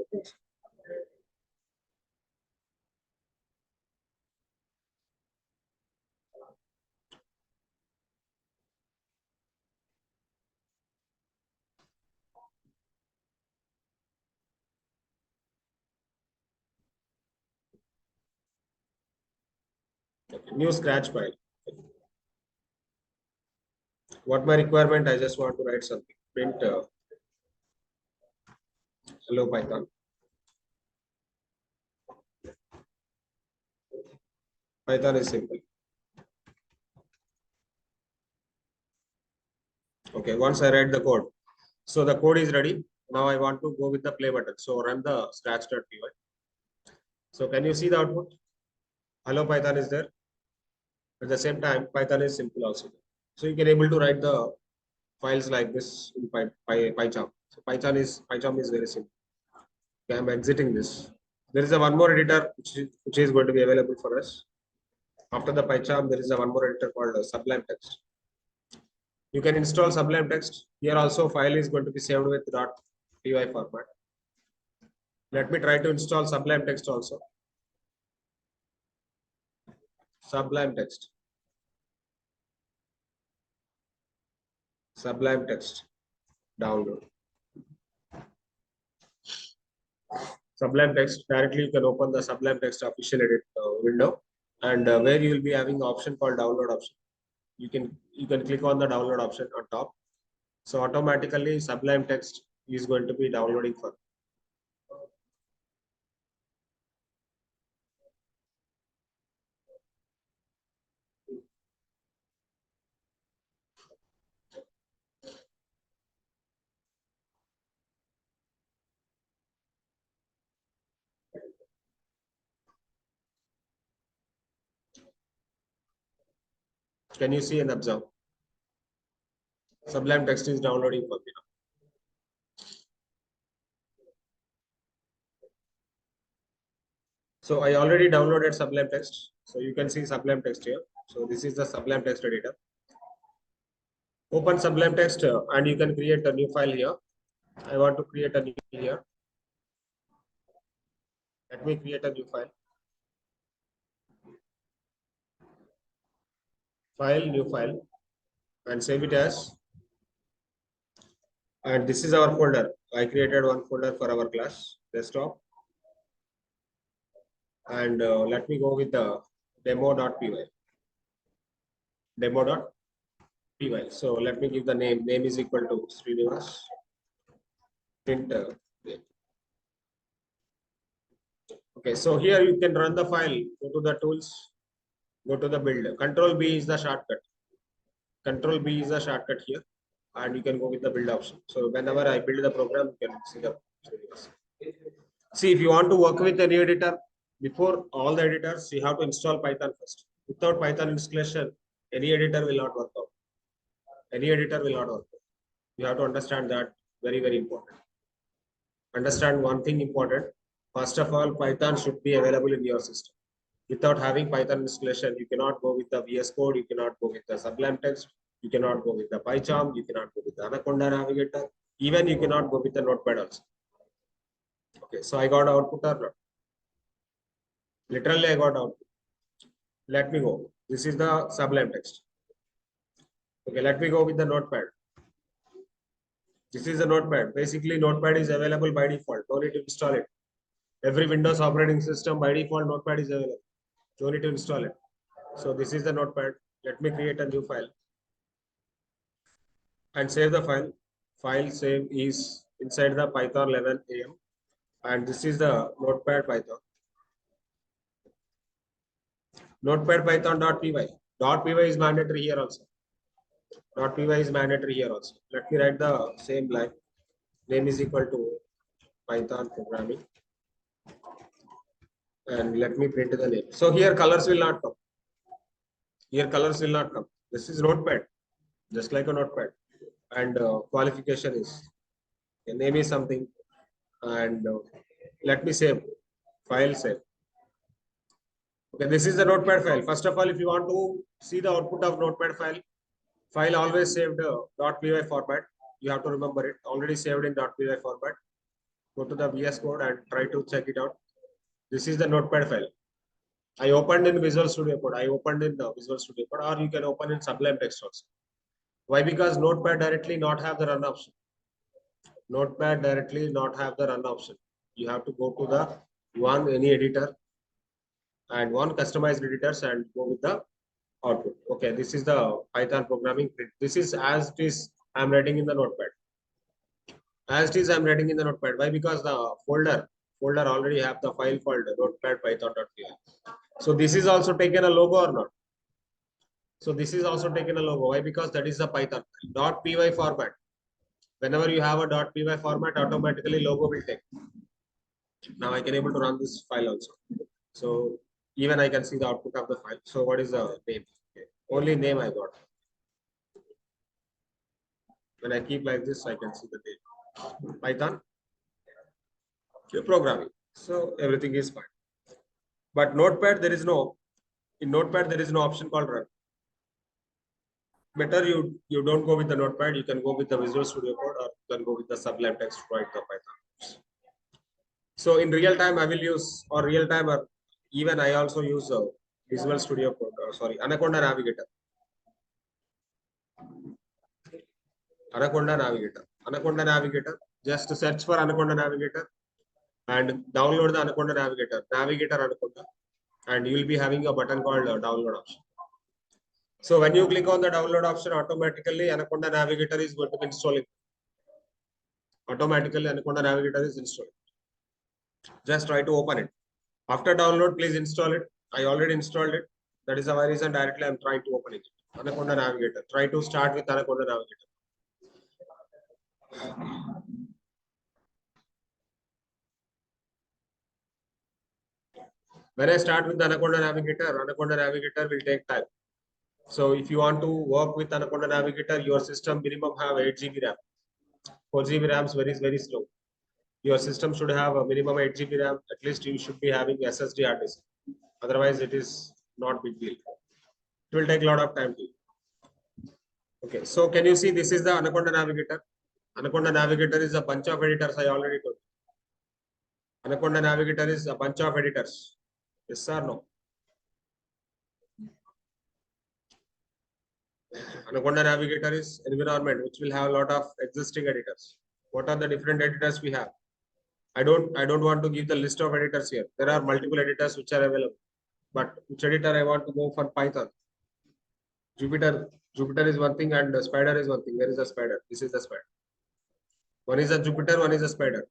Okay, new scratch file. What my requirement? I just want to write something. Print Hello Python. Python is simple. Okay, once I write the code. So the code is ready. Now I want to go with the play button. So run the scratch.py. So can you see the output? Hello Python is there. At the same time, Python is simple also. So you can able to write the files like this in PyCharm. So PyCharm is very simple. Okay, I'm exiting this. There is a one more editor which is going to be available for us. After the PyCharm, there is a one more editor called Sublime Text. You can install Sublime Text. Here also file is going to be saved with .py format. Let me try to install Sublime Text also. Sublime Text. Sublime Text. Download. Sublime Text. Directly you can open the Sublime Text official edit window, and where you will be having the option called download option. You can click on the download option on top. So automatically Sublime Text is going to be downloading for. Can you see and observe? Sublime Text is downloading for me now. So I already downloaded Sublime Text. So you can see Sublime Text here. So this is the Sublime Text editor. Open Sublime Text and you can create a new file here. I want to create a new file here. Let me create a new file. File, new file, and save it as. And this is our folder. I created one folder for our class desktop. And let me go with the demo.py. Demo.py. So let me give the name. Name is equal to Srinivas. Print. Okay, so here you can run the file. Go to the tools. Go to the build. Control B is the shortcut. Control B is the shortcut here, and you can go with the build option. So whenever I build the program, you can see the. See, if you want to work with any editor, before all the editors, you have to install Python first. Without Python installation, any editor will not work out. Any editor will not work out. You have to understand that, very, very important. Understand one thing important. First of all, Python should be available in your system. Without having Python installation, you cannot go with the VS Code, you cannot go with the Sublime Text, you cannot go with the PyCharm, you cannot go with the Anaconda Navigator, even you cannot go with the Notepad also. Okay, so I got output or not? Literally, I got output. Let me go. This is the Sublime Text. Okay, let me go with the Notepad. This is the Notepad. Basically, Notepad is available by default. Don't need to install it. Every Windows operating system by default, Notepad is available. Don't need to install it. So this is the Notepad. Let me create a new file and save the file. File save is inside the Python 11 AM, and this is the Notepad Python. Notepad Python.py. .py is mandatory here also. .py is mandatory here also. Let me write the same line. Name is equal to Python programming, and let me print the name. So here colors will not come. Here colors will not come. This is Notepad, just like a Notepad, and qualification is name is something, and let me save. File save. Okay, this is the Notepad file. First of all, if you want to see the output of Notepad file always saved .py format. You have to remember it. Already saved in .py format. Go to the VS Code and try to check it out. This is the Notepad file. I opened in Visual Studio Code. I opened in the Visual Studio Code, or you can open in Sublime Text also. Why? Because Notepad directly not have the run option. Notepad directly not have the run option. You have to go to the any editor and one customized editors and go with the output. Okay, this is the Python programming print. This is as it is. I'm writing in the Notepad. As it is, I'm writing in the notepad. Why? Because the folder already have the file called notepad python.py. So this is also taken a logo or not? So this is also taken a logo. Why? Because that is the Python .py format. Whenever you have a .py format, automatically logo will take. Now I can able to run this file also. So even I can see the output of the file. So what is the name? Okay. Only name I got. When I keep like this, I can see the name. Python programming. So everything is fine. But Notepad, there is no. In Notepad, there is no option called run. Better you don't go with the Notepad. You can go with the Visual Studio Code, or you can go with the Sublime Text to write the Python. So in real time, I will use, or real time, or even I also use Visual Studio Code. Sorry, Anaconda Navigator. Anaconda Navigator. Anaconda Navigator. Just search for Anaconda Navigator and download the Anaconda Navigator. Navigator Anaconda, and you will be having a button called download option. So when you click on the download option, automatically Anaconda Navigator is going to be installing. Automatically Anaconda Navigator is installed. Just try to open it. After download, please install it. I already installed it. That is the reason directly I'm trying to open it. Anaconda Navigator. Try to start with Anaconda Navigator. When I start with the Anaconda Navigator will take time. So if you want to work with Anaconda Navigator, your system minimum have 8 GB RAM. 4 GB RAM is very slow. Your system should have a minimum 8 GB RAM. At least you should be having SSD hard disk. Otherwise, it is not big deal. It will take a lot of time. Okay, so can you see this is the Anaconda Navigator? Anaconda Navigator is a bunch of editors. I already told. Anaconda Navigator is a bunch of editors. Yes or no? Anaconda Navigator is environment which will have a lot of existing editors. What are the different editors we have? I don't want to give the list of editors here. There are multiple editors which are available. But which editor I want to go for Python? Jupyter is one thing and Spider is one thing. Where is the Spider? This is the Spider. One is a Jupyter, one is a Spider.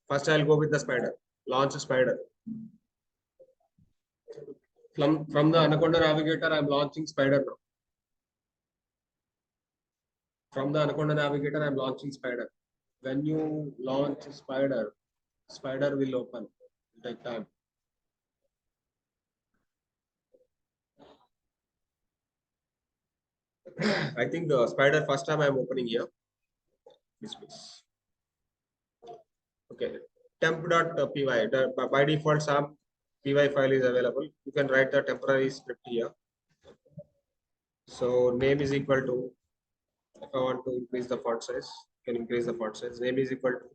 First I'll go with the Spider. Launch Spider. From the Anaconda Navigator, I'm launching Spider now. From the Anaconda Navigator, I'm launching Spider. When you launch Spider, Spider will open. It'll take time. I think the Spider first time I'm opening here. This. Okay. Temp.py. By default, some py file is available. You can write the temporary script here. So name is equal to, if I want to increase the font size, you can increase the font size. Name is equal to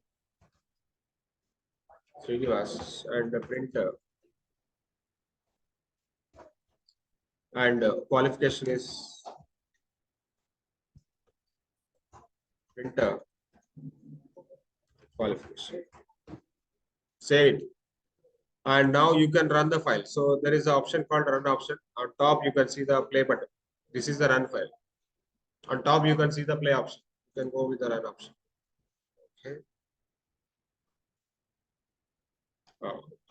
Srinivas and the printer. And qualification is printer qualification. Save it. And now you can run the file. So there is an option called run option. On top, you can see the play button. This is the run file. On top, you can see the play option. You can go with the run option. Okay.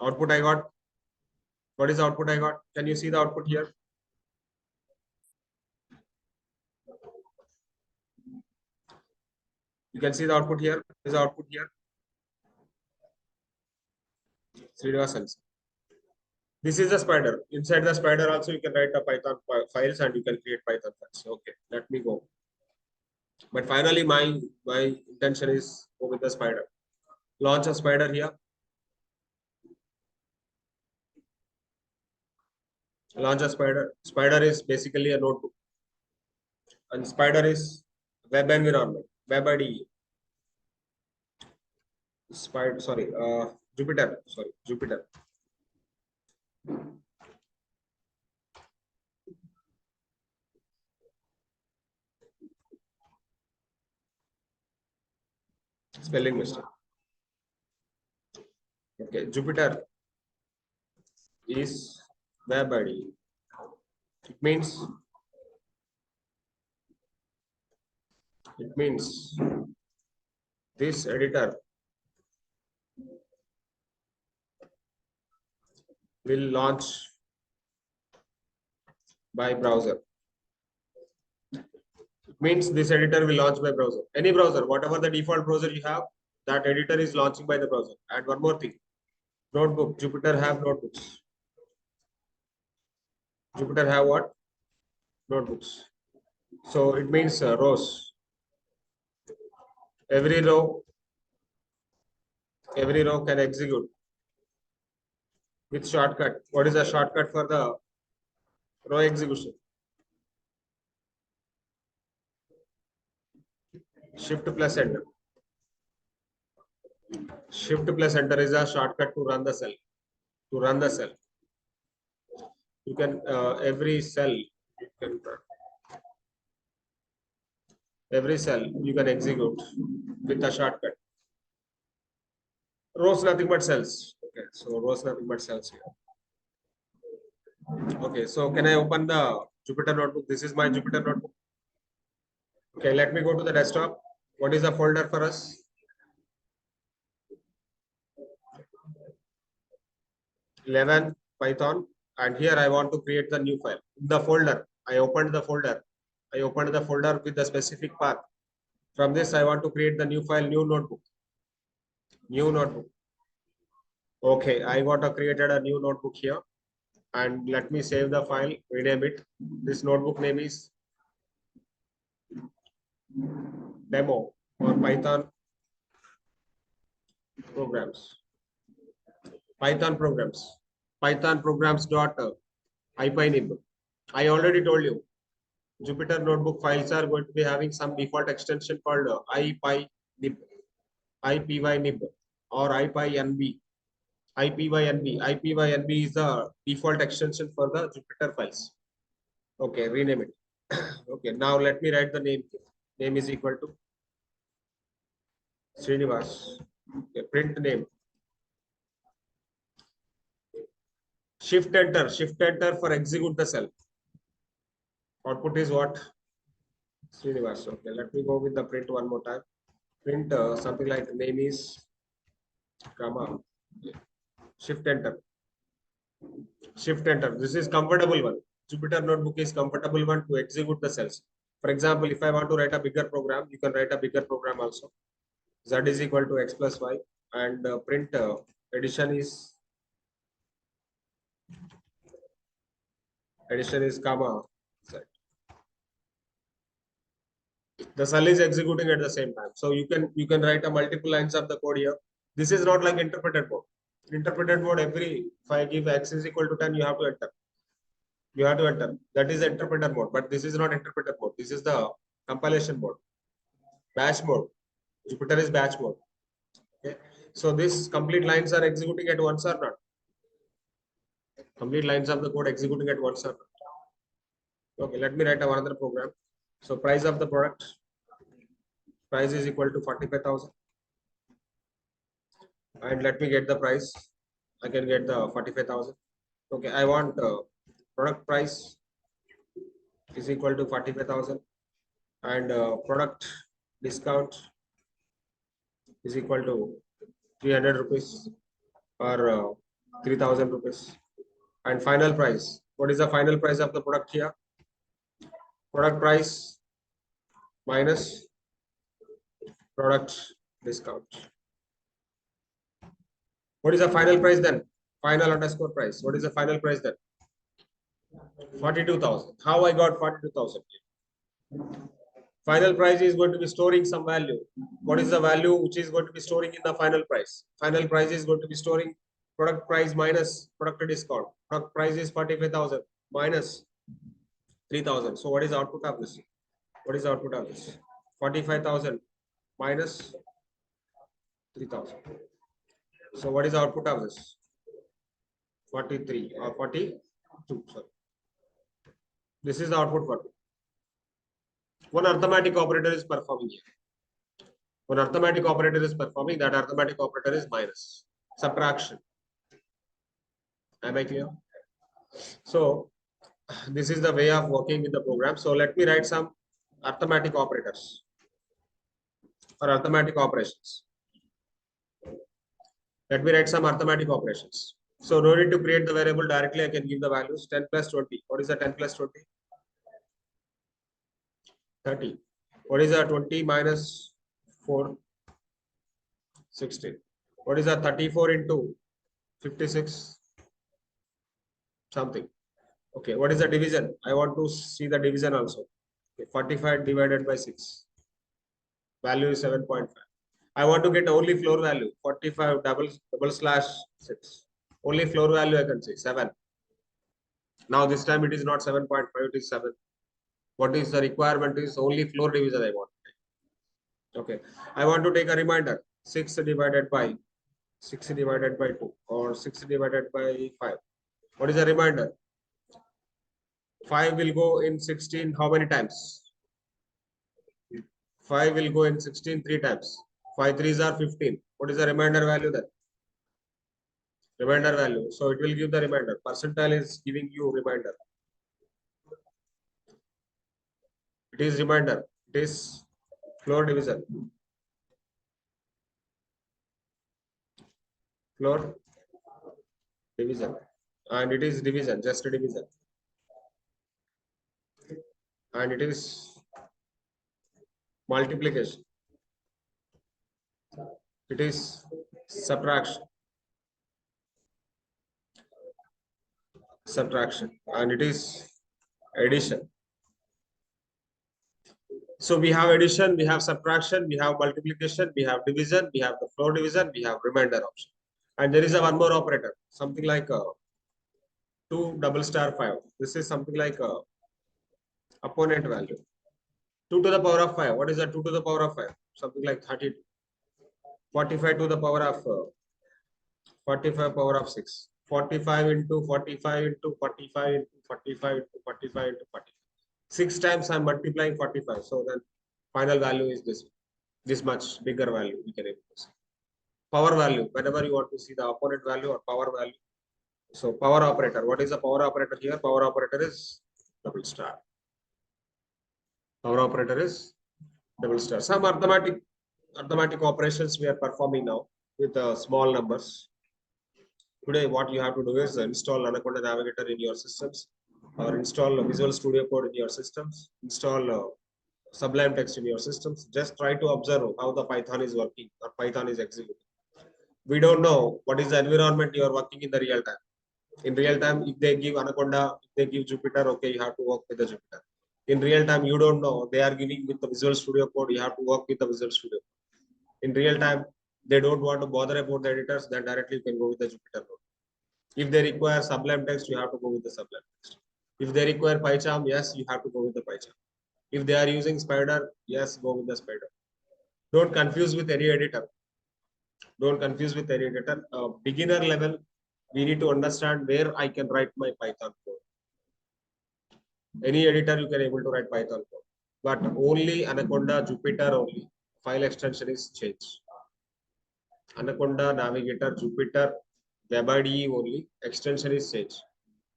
Output I got. What is the output I got? Can you see the output here? You can see the output here. What is the output here? Srinivasan. This is the Spider. Inside the Spider also you can write the Python files and you can create Python files. Okay, let me go. But finally, my intention is go with the Spider. Launch a Spider here. Launch a Spider. Spider is basically a notebook. And Spider is web environment, web IDE. Spider, sorry, Jupyter, sorry, Jupyter. Spelling mistake. Okay, Jupyter is web IDE. It means This editor will launch by browser. It means this editor will launch by browser. Any browser, whatever the default browser you have, that editor is launching by the browser. And one more thing, notebook. Jupyter have notebooks. Jupyter have what? Notebooks. So it means rows. Every row can execute with shortcut. What is the shortcut for the row execution? Shift plus enter. Shift plus enter is a shortcut to run the cell. To run the cell, you can every cell you can execute with a shortcut. Rows nothing but cells. Okay, so rows nothing but cells here. Okay, so can I open the Jupyter notebook? This is my Jupyter notebook. Okay, let me go to the desktop. What is the folder for us? .11 Python, and here I want to create the new file. The folder, I opened the folder with the specific path. From this, I want to create the new file, new notebook. Okay, I created a new notebook here, and let me save the file, rename it. This notebook name is demo or Python programs. Python programs dot ipynib. I already told you, Jupyter notebook files are going to be having some default extension called ipynib, or ipynb. ipynb is the default extension for the Jupyter files. Okay, rename it. Okay, now let me write the name. Name is equal to Srinivas. Okay, print name. Shift enter for execute the cell. Output is what? Srinivas. Okay, let me go with the print one more time. Print something like name is comma. Shift enter. This is comfortable one. Jupyter notebook is comfortable one to execute the cells. For example, if I want to write a bigger program, you can write a bigger program also. Z is equal to x plus y, and print addition is comma z. The cell is executing at the same time. So you can write a multiple lines of the code here. This is not like interpreted mode. Interpreted mode, if I give x is equal to 10, you have to enter. That is interpreter mode, but this is not interpreter mode. This is the compilation mode. Batch mode. Jupyter is batch mode. Okay. So these complete lines are executing at once or not? Complete lines of the code executing at once or not? Okay, let me write another program. So price of the product. Price is equal to 45,000. And let me get the price. I can get the 45,000. Okay, I want product price is equal to 45,000, and product discount is equal to 300 rupees or 3,000 rupees. And final price. What is the final price of the product here? Product price minus product discount. What is the final price then? Final underscore price. What is the final price then? 42,000. How I got 42,000? Final price is going to be storing some value. What is the value which is going to be storing in the final price? Final price is going to be storing product price minus product discount. Product price is 45,000 minus 3,000. So what is the output of this? 45,000 minus 3,000. So what is the output of this? 43 or 42. Sorry. This is the output for one arithmetic operator is performing here. One arithmetic operator is performing. That arithmetic operator is minus. Subtraction. Am I clear? So this is the way of working with the program. So let me write some arithmetic operators. or arithmetic operations. Let me write some arithmetic operations. So no need to create the variable directly. I can give the values 10 plus 20. What is the 10 plus 20? 30. What is the 20 minus 4? 16. What is the 34 into 56? Something. Okay. What is the division? I want to see the division also. Okay. 45 divided by 6. Value is 7.5. I want to get only floor value. 45 double slash 6. Only floor value I can say 7. Now this time it is not 7.5, it is 7. What is the requirement is only floor division I want. Okay. I want to take a reminder. 6 divided by 2 or 6 divided by 5. What is the reminder? 5 will go in 16 how many times? 5 will go in 16 3 times. 5 3s are 15. What is the remainder value then? Remainder value. So it will give the remainder. Percentile is giving you remainder. It is remainder. It is floor division. Floor division. And it is division, just a division. And it is multiplication. It is subtraction. And it is addition. So we have addition, we have subtraction, we have multiplication, we have division, we have the floor division, we have remainder option. And there is a one more operator, something like 2 double star 5. This is something like opponent value. 2 to the power of 5. What is that 2 to the power of 5? Something like 32. 45 to the power of 45 power of 6. 45 into 45 into 45 into 45 into 45 into 45. 6 times I'm multiplying 45. So then final value is this much bigger value we can able to see. Power value, whenever you want to see the opponent value or power value. So power operator, what is the power operator here? Power operator is double star. Power operator is double star. Some arithmetic operations we are performing now with small numbers. Today, what you have to do is install Anaconda Navigator in your systems, or install Visual Studio Code in your systems, install Sublime Text in your systems. Just try to observe how the Python is working or Python is executing. We don't know what is the environment you are working in the real time. In real time, if they give Anaconda, if they give Jupyter, okay, you have to work with the Jupyter. In real time, you don't know. They are giving with the Visual Studio Code, you have to work with the Visual Studio. In real time, they don't want to bother about the editors, then directly you can go with the Jupyter code. If they require Sublime Text, you have to go with the Sublime Text. If they require PyCharm, yes, you have to go with the PyCharm. If they are using Spider, yes, go with the Spider. Don't confuse with any editor. Don't confuse with any editor. Beginner level, we need to understand where I can write my Python code. Any editor you can able to write Python code, but only Anaconda, Jupyter only. File extension is changed. Anaconda, Navigator, Jupyter, WebIDE only. Extension is changed.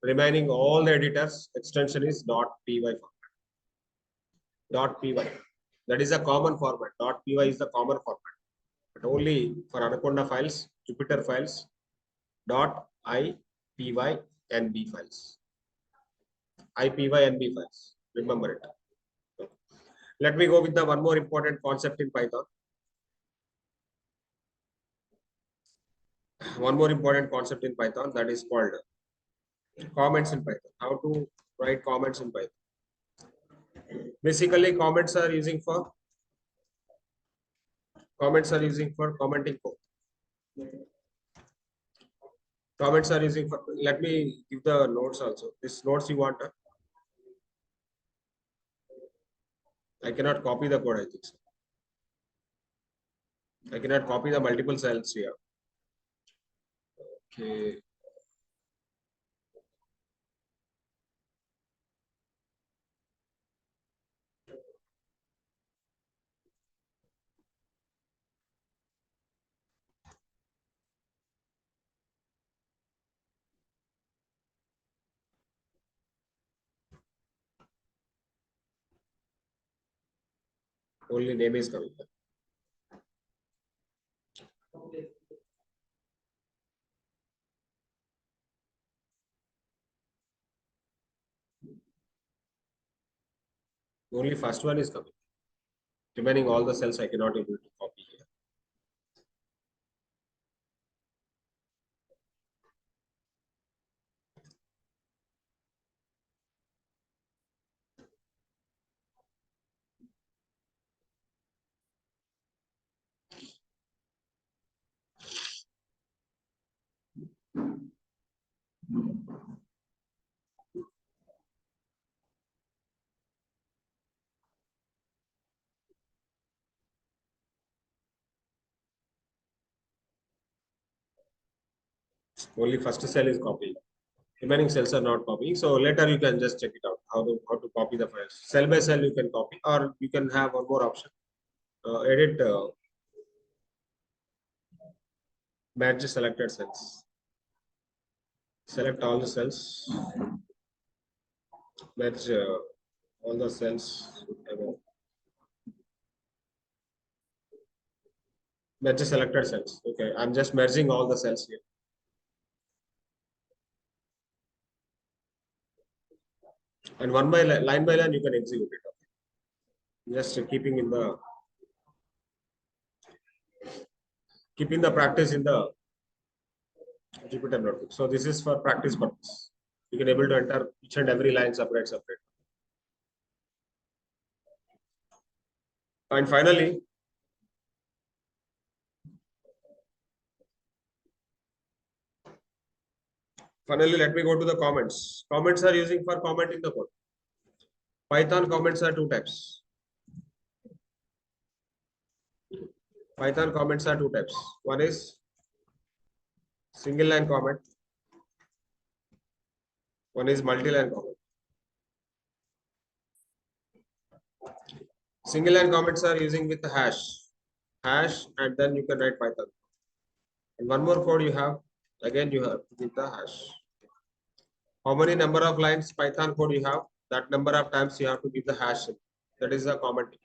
Remaining all the editors, extension is .py format. .py. That is a common format. .py is the common format. But only for Anaconda files, Jupyter files, .ipynb files. IPYNB files. Remember it. Let me go with the one more important concept in Python. One more important concept in Python, that is called comments in Python. How to write comments in Python. Basically, comments are using for commenting code. Comments are using for, let me give the notes also. This notes you want. I cannot copy the code, I think so. I cannot copy the multiple cells here. Okay. Only name is coming. Only first one is coming. Remaining all the cells I cannot able to copy here. Only first cell is copying. Remaining cells are not copying. So later you can just check it out how to copy the files. Cell by cell you can copy, or you can have one more option. Edit merge selected cells. Select all the cells. Merge all the cells. Merge selected cells. Okay, I'm just merging all the cells here. And one by line you can execute it. Okay. Just keeping the practice in the Jupyter notebook. So this is for practice purpose. You can able to enter each and every line separate. And finally, let me go to the comments. Comments are using for commenting the code. Python comments are two types. Python comments are two types. One is single line comment. One is multi-line comment. Single line comments are using with the hash, and then you can write Python. And one more code you have, again you have with the hash. How many number of lines Python code you have, that number of times you have to give the hash. That is the comment.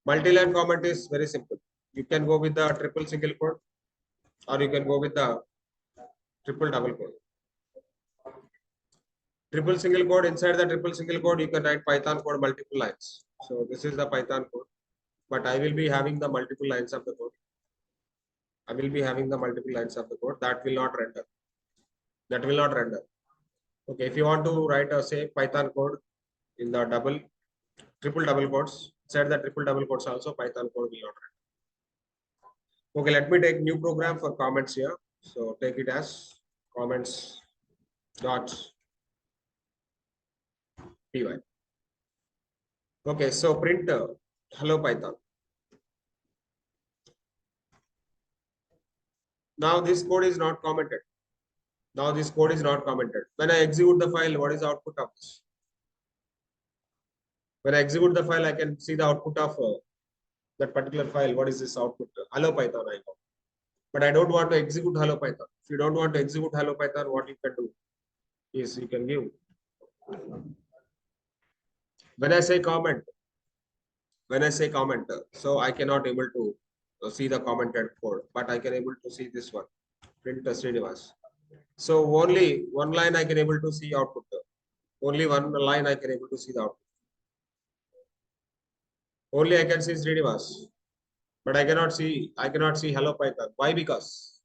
Multi-line comment is very simple. You can go with the triple single quote, or you can go with the triple double quote. Triple single quote, inside the triple single quote, you can write Python code multiple lines. So this is the Python code, but I will be having the multiple lines of the code. I will be having the multiple lines of the code that will not render. That will not render. Okay, if you want to write a say Python code in the triple double quotes, inside the triple double quotes also Python code will not render. Okay, let me take new program for comments here. So take it as comments dot py. Okay, so print hello Python. Now this code is not commented. Now this code is not commented. When I execute the file, what is the output of this? When I execute the file, I can see the output of that particular file. What is this output? Hello Python I know. But I don't want to execute hello Python. If you don't want to execute hello Python, what you can do is you can give. When I say comment, so I cannot able to see the commented code, but I can able to see this one, print Srinivas. So only one line I can able to see output. Only one line I can able to see the output. Only I can see Srinivas, but I cannot see hello Python. Why? Because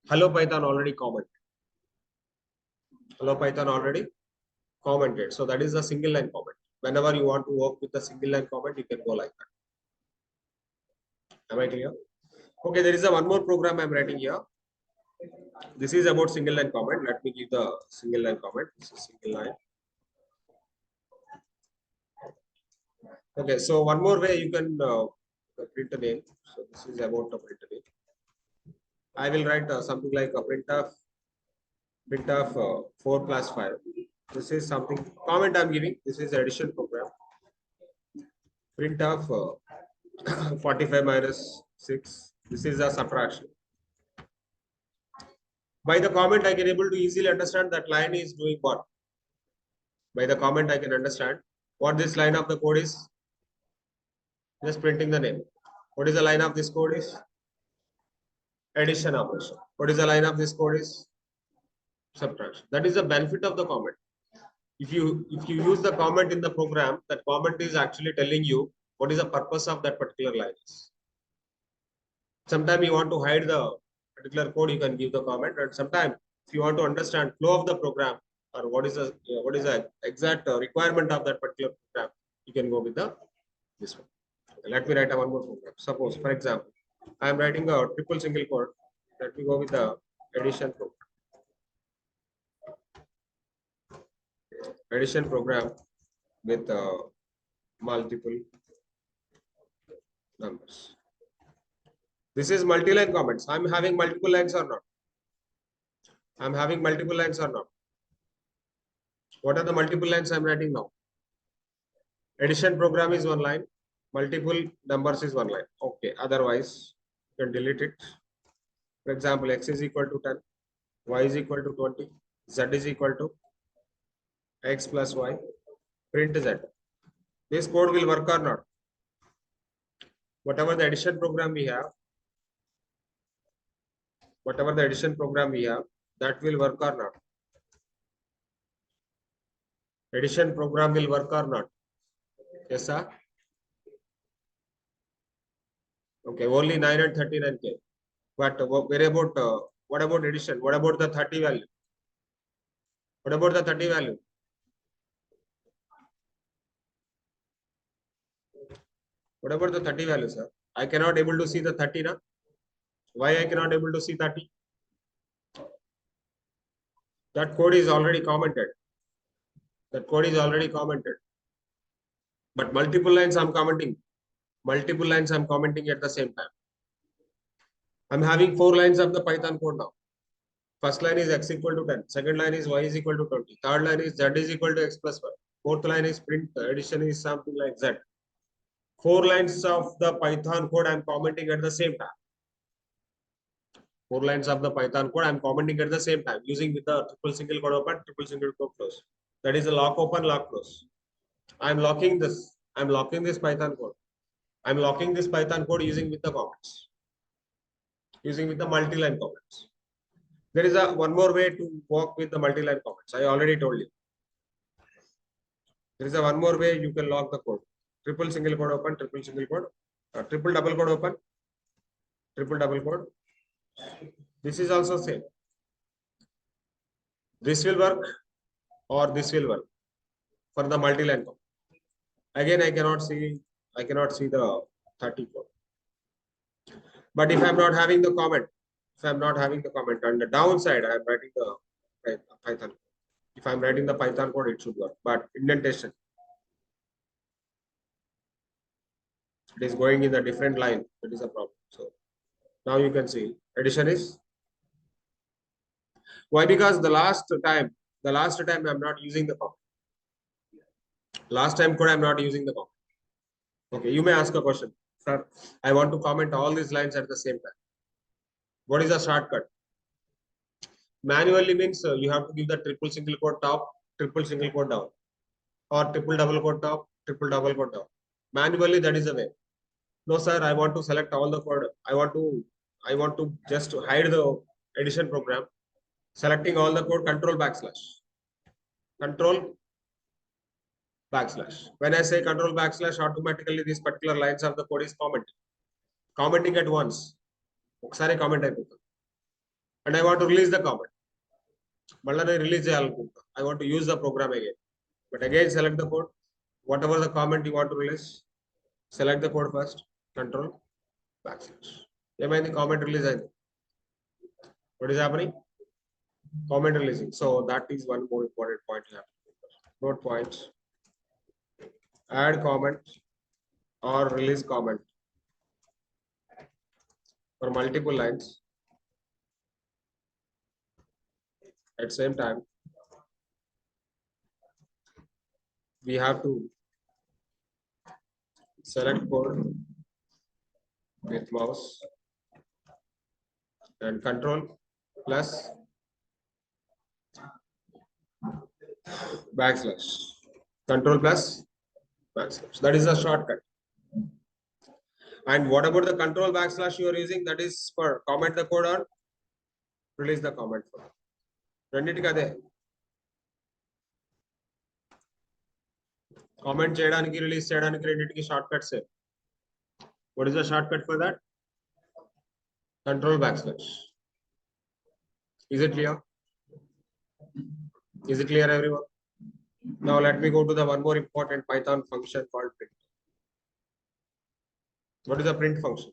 hello Python already commented. Hello Python already commented. So that is a single line comment. Whenever you want to work with the single line comment, you can go like that. Am I clear? Okay, there is one more program I'm writing here. This is about single line comment. Let me give the single line comment. This is single line. Okay, so one more way you can print a name. So this is about the print name. I will write something like a print of 4 plus 5. This is something comment I'm giving. This is addition program. Print of 45 minus 6. This is a subtraction. By the comment, I can able to easily understand that line is doing what. By the comment, I can understand what this line of the code is. Just printing the name. What is the line of this code is? Addition operation. What is the line of this code is? Subtraction. That is the benefit of the comment. If you use the comment in the program, that comment is actually telling you what is the purpose of that particular line. Sometimes you want to hide the particular code, you can give the comment, and sometimes if you want to understand flow of the program or what is the exact requirement of that particular program, you can go with the this one. Let me write one more program. Suppose, for example, I am writing a triple single quote. Let me go with the addition program. Addition program with multiple numbers. This is multi-line comments. I'm having multiple lines or not? I'm having multiple lines or not? What are the multiple lines I'm writing now? Addition program is one line. Multiple numbers is one line. Okay. Otherwise, you can delete it. For example, x is equal to 10, y is equal to 20, z is equal to x plus y. Print z. This code will work or not? Whatever the addition program we have, that will work or not? Addition program will work or not? Yes, sir. Okay, only 9 and 39K. But what about addition? What about the 30 value? What about the 30 value? What about the 30 value, sir? I cannot able to see the 30 now. Why I cannot able to see 30? That code is already commented. That code is already commented. But multiple lines I'm commenting. Multiple lines I'm commenting at the same time. I'm having 4 lines of the Python code now. First line is x equal to 10. Second line is y is equal to 20. Third line is z is equal to x plus 1. Fourth line is print addition is something like z. 4 lines of the Python code I'm commenting at the same time. 4 lines of the Python code I'm commenting at the same time using with the triple single quote open, triple single quote close. That is a lock open, lock close. I'm locking this. I'm locking this Python code. I'm locking this Python code using with the comments. Using with the multi-line comments. There is one more way to work with the multi-line comments. I already told you. There is one more way you can lock the code. Triple single quote open, triple single quote, triple double quote open, triple double quote. This is also same. This will work or this will work for the multi-line comment. Again, I cannot see the 30 code. But if I'm not having the comment, on the downside, I'm writing the Python. If I'm writing the Python code, it should work. But indentation, it is going in a different line. That is a problem. So now you can see addition is why? Because the last time I'm not using the comment. Last time code I'm not using the comment. Okay, you may ask a question, sir. I want to comment all these lines at the same time. What is the shortcut? Manually means you have to give the triple single quote top, triple single quote down, or triple double quote top, triple double quote down. Manually, that is the way. No, sir, I want to select all the code. I want to just hide the addition program. Selecting all the code, control backslash. Control backslash. When I say control backslash, automatically these particular lines of the code is commenting. Commenting at once. Sorry, comment and I want to release the comment. I want to use the program again. But again, select the code. Whatever the comment you want to release, select the code first. Control backslash. The comment release. What is happening? Comment releasing. So that is one more important point you have to note points. Add comment or release comment for multiple lines at same time. We have to select code with mouse and control plus backslash. Control plus backslash. That is a shortcut. And what about the control backslash you are using? That is for comment the code or release the comment. Comment చేయడానికి release చేయడానికి రెండింటికి short cuts. What is the shortcut for that? Control backslash. Is it clear? Is it clear, everyone? Now let me go to the one more important Python function called print. What is the print function?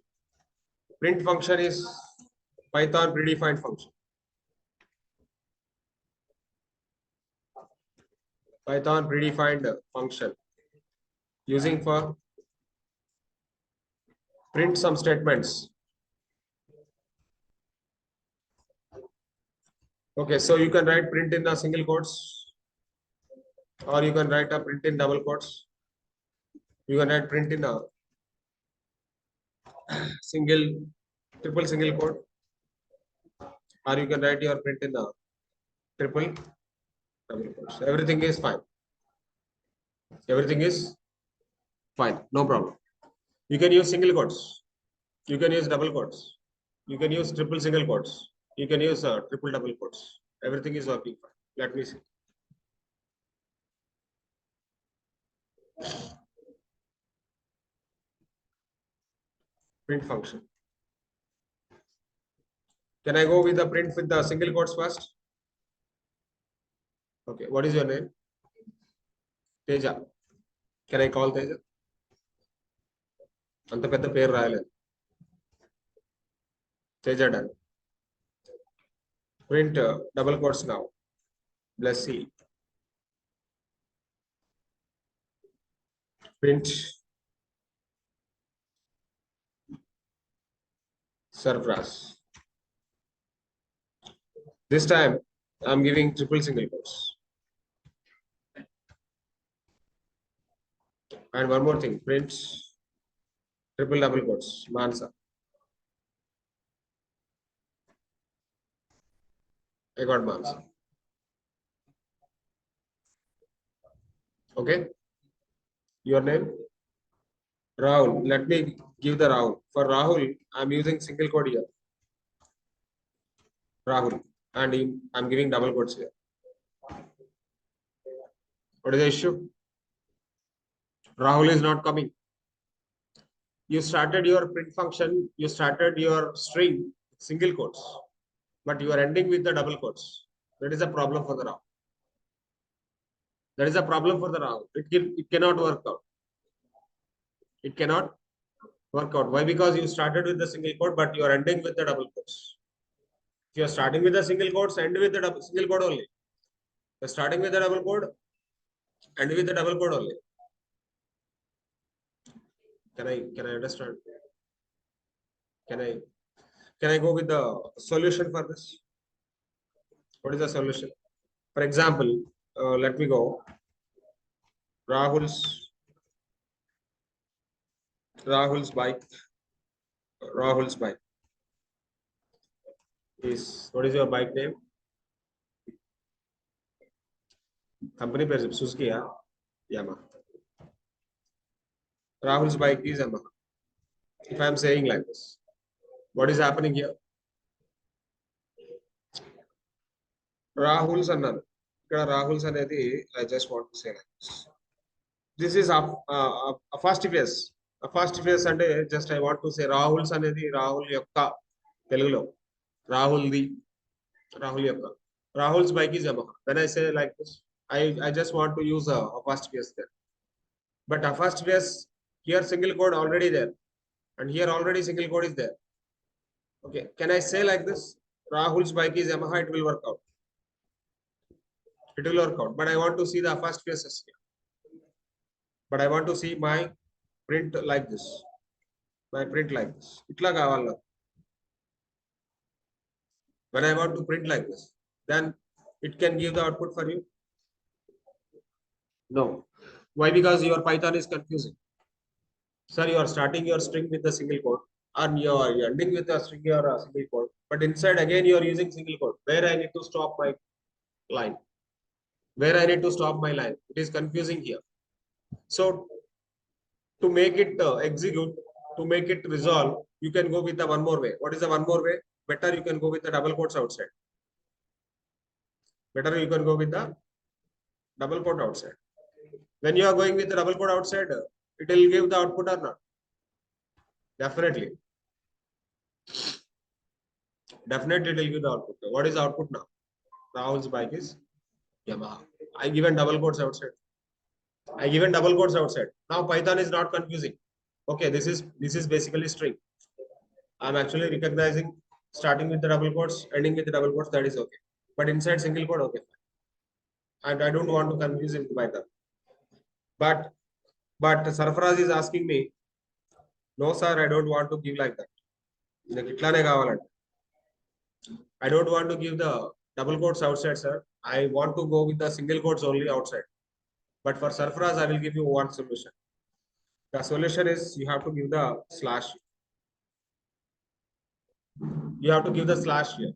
Print function is Python predefined function. Python predefined function using for print some statements. Okay, so you can write print in a single quotes, or you can write a print in double quotes. You can write print in a triple single quote, or you can write your print in a triple double quotes. Everything is fine. Everything is fine, no problem. You can use single quotes. You can use double quotes. You can use triple single quotes. You can use triple double quotes. Everything is working fine. Let me see. Print function. Can I go with the print with the single quotes first? Okay, what is your name? Teja. Can I call Teja? అంత పెద్ద పేరు రాయలేదు. Teja done. Print double quotes now. Bless C. Print surplus. This time I'm giving triple single quotes. And one more thing, print triple double quotes. Mansa. I got Mansa. Okay. Your name? Rahul. Let me give the Rahul. For Rahul, I'm using single quote here. Rahul. And I'm giving double quotes here. What is the issue? Rahul is not coming. You started your print function, you started your string single quotes, but you are ending with the double quotes. That is a problem for the Rahul. That is a problem for the Rahul. It cannot work out. It cannot work out. Why? Because you started with the single quote, but you are ending with the double quotes. If you are starting with the single quotes, end with the single quote only. You are starting with the double quote, end with the double quote only. Can I understand? Can I go with the solution for this? What is the solution? For example, let me go. Rahul's bike. Rahul's bike is, what is your bike name? Company per Suzuki, yeah? Yamaha. Rahul's bike is Yamaha. If I am saying like this, what is happening here? Rahul's another. Rahul's another. I just want to say like this. This is a first phase. A first phase and just I want to say Rahul's another. Rahul yokka Telugulo. Rahul yokka. Rahul's bike is Yamaha. When I say like this, I just want to use a first phase there. But a first phase here single code already there, and here already single code is there. Okay, can I say like this? Rahul's bike is Yamaha. It will work out. It will work out. But I want to see the first phases here. But I want to see my print like this. My print like this. Itla kavala. When I want to print like this, then it can give the output for you. No. Why? Because your Python is confusing. Sir, you are starting your string with the single quote, and you are ending with a string or a single quote. But inside again you are using single quote. Where I need to stop my line? Where I need to stop my line? It is confusing here. So to make it execute, to make it resolve, you can go with the one more way. What is the one more way? Better you can go with the double quotes outside. Better you can go with the double quote outside. When you are going with the double quote outside, it will give the output or not? Definitely. Definitely it will give the output. What is the output now? Rahul's bike is Yamaha. I given double quotes outside. I given double quotes outside. Now Python is not confusing. Okay, this is basically string. I'm actually recognizing starting with the double quotes, ending with the double quotes, that is okay. But inside single quote, okay. And I don't want to confuse into Python. But Sarfaraz is asking me, no sir, I don't want to give like that. I don't want to give the double quotes outside, sir. I want to go with the single quotes only outside. But for Sarfaraz, I will give you one solution. The solution is you have to give the slash. You have to give the slash here.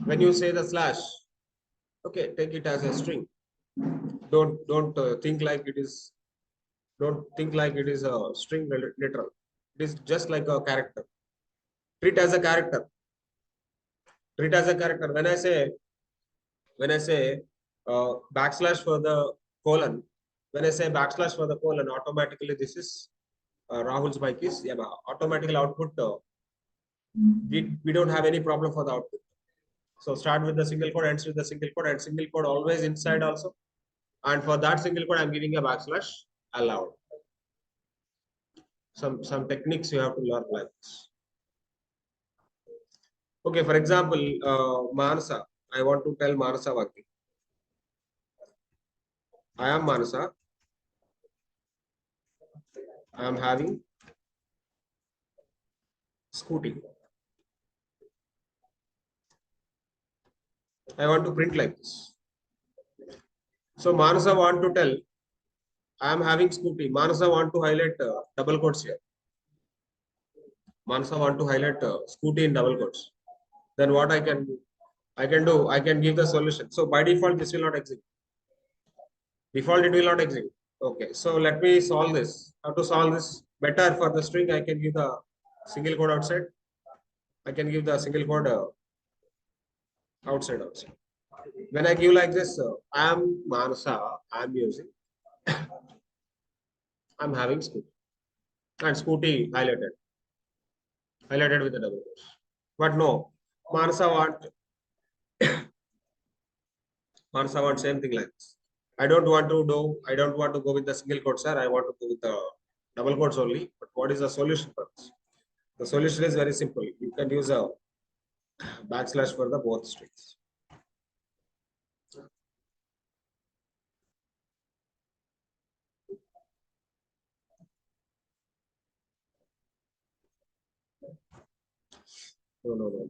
When you say the slash, okay, take it as a string. Don't think like it is. Don't think like it is a string literal. It is just like a character. Treat as a character. Treat as a character. When I say backslash for the colon, when I say backslash for the colon, automatically this is Rahul's bike is Yamaha. Automatically output. We don't have any problem for the output. So start with the single quote, ends with the single quote, and single quote always inside also. And for that single quote, I'm giving a backslash allowed. Some techniques you have to learn like this. Okay, for example, Manasa. I want to tell Manasa one thing. I am Manasa. I am having scooty. I want to print like this. So Manasa want to tell I am having scooty. Manasa want to highlight double quotes here. Manasa want to highlight scooty in double quotes. Then what I can do? I can give the solution. So by default, this will not exist. Default, it will not exist. Okay, so let me solve this. How to solve this? Better for the string, I can give the single quote outside. I can give the single quote outside also. When I give like this, I am Manasa, I am using, I'm having scooty. And scooty highlighted with the double quotes. But no, Manasa want same thing like this. I don't want to go with the single quote, sir. I want to go with the double quotes only. But what is the solution for this? The solution is very simple. You can use a backslash for the both strings. No.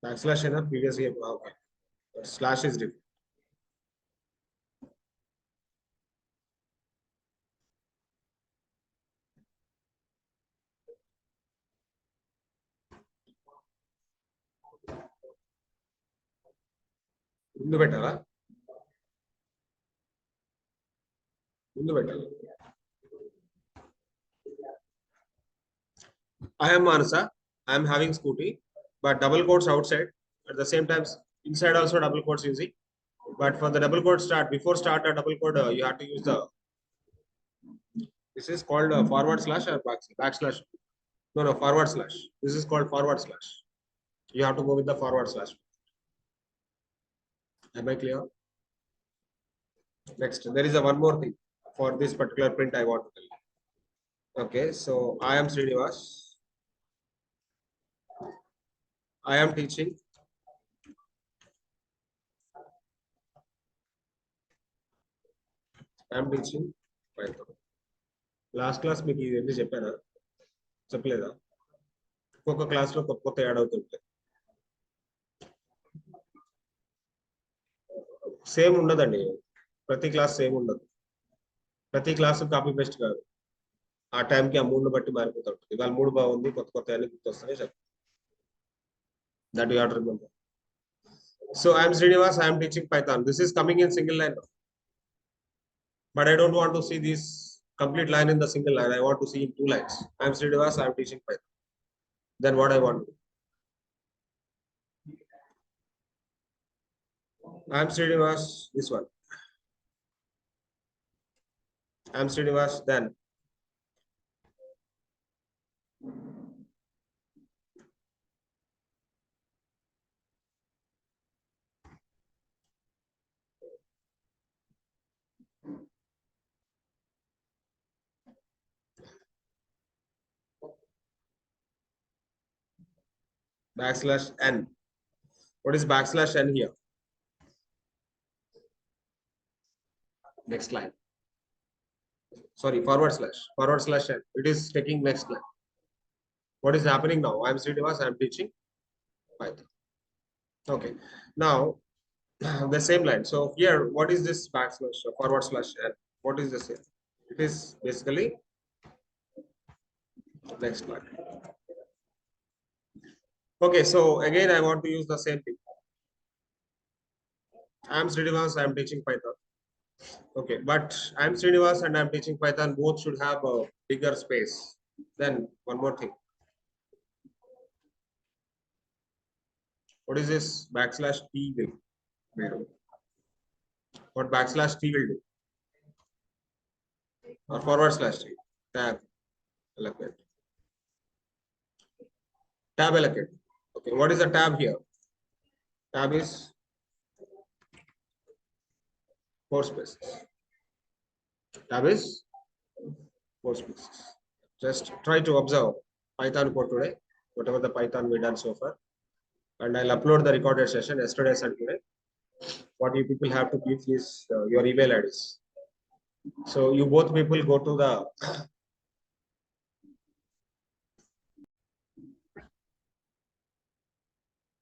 Backslash in a previous game. Okay. But slash is different. ముందు పెట్టాలా I am Manasa. I am having scooty, but double quotes outside. At the same time, inside also double quotes using. But for the double quote start, before start a double quote, you have to use the. This is called forward slash or backslash. No, forward slash. This is called forward slash. You have to go with the forward slash. Am I clear? Next, there is a one more thing for this particular print I want to tell you. Okay, so I am Srinivas. I am teaching. I am teaching Python. Last class మీకు ఇవన్నీ చెప్పారా చెప్పలేదా ఒక్కొక్క క్లాస్లో కొత్త add అవుతుంటాయి same ఉండదండి ప్రతి క్లాస్ సేమ్ ఉండదు ప్రతి క్లాస్ కాపీ పేస్ట్ కాదు ఆ టైంకి ఆ మూడ్ను బట్టి మారిపోతూ ఉంటుంది ఇవాళ మూడు బాగుంది కొత్త అన్ని గుర్తొస్తానే చెప్తాను that you have to remember so I'm Srinivas I'm teaching Python this is coming in single line but I don't want to see this complete line in the single line. I want to see in two lines. I am Srinivas, I am teaching Python. Then what I want to do? I am Srinivas, this one. I'm Srinivas. Then \n. What is \n here? Next line. Sorry, forward slash n. It is taking next line. What is happening now? I'm Srinivas. I'm teaching Python. Okay. Now the same line. So here, what is this \n? What is this here? It is basically next line. Okay. So again, I want to use the same thing. I'm Srinivas. I'm teaching Python. Okay, but I'm Srinivas and I'm teaching Python. Both should have a bigger space. Then one more thing. What is this \t will do? What \t will do? Or /t. Tab allocate. Tab allocate. Okay, what is the tab here? Tab is 4 spaces. Tab is 4 spaces. Just try to observe Python code today, whatever the Python we done so far. And I'll upload the recorded session yesterday and today. What you people have to give is your email IDs. So you both people go to the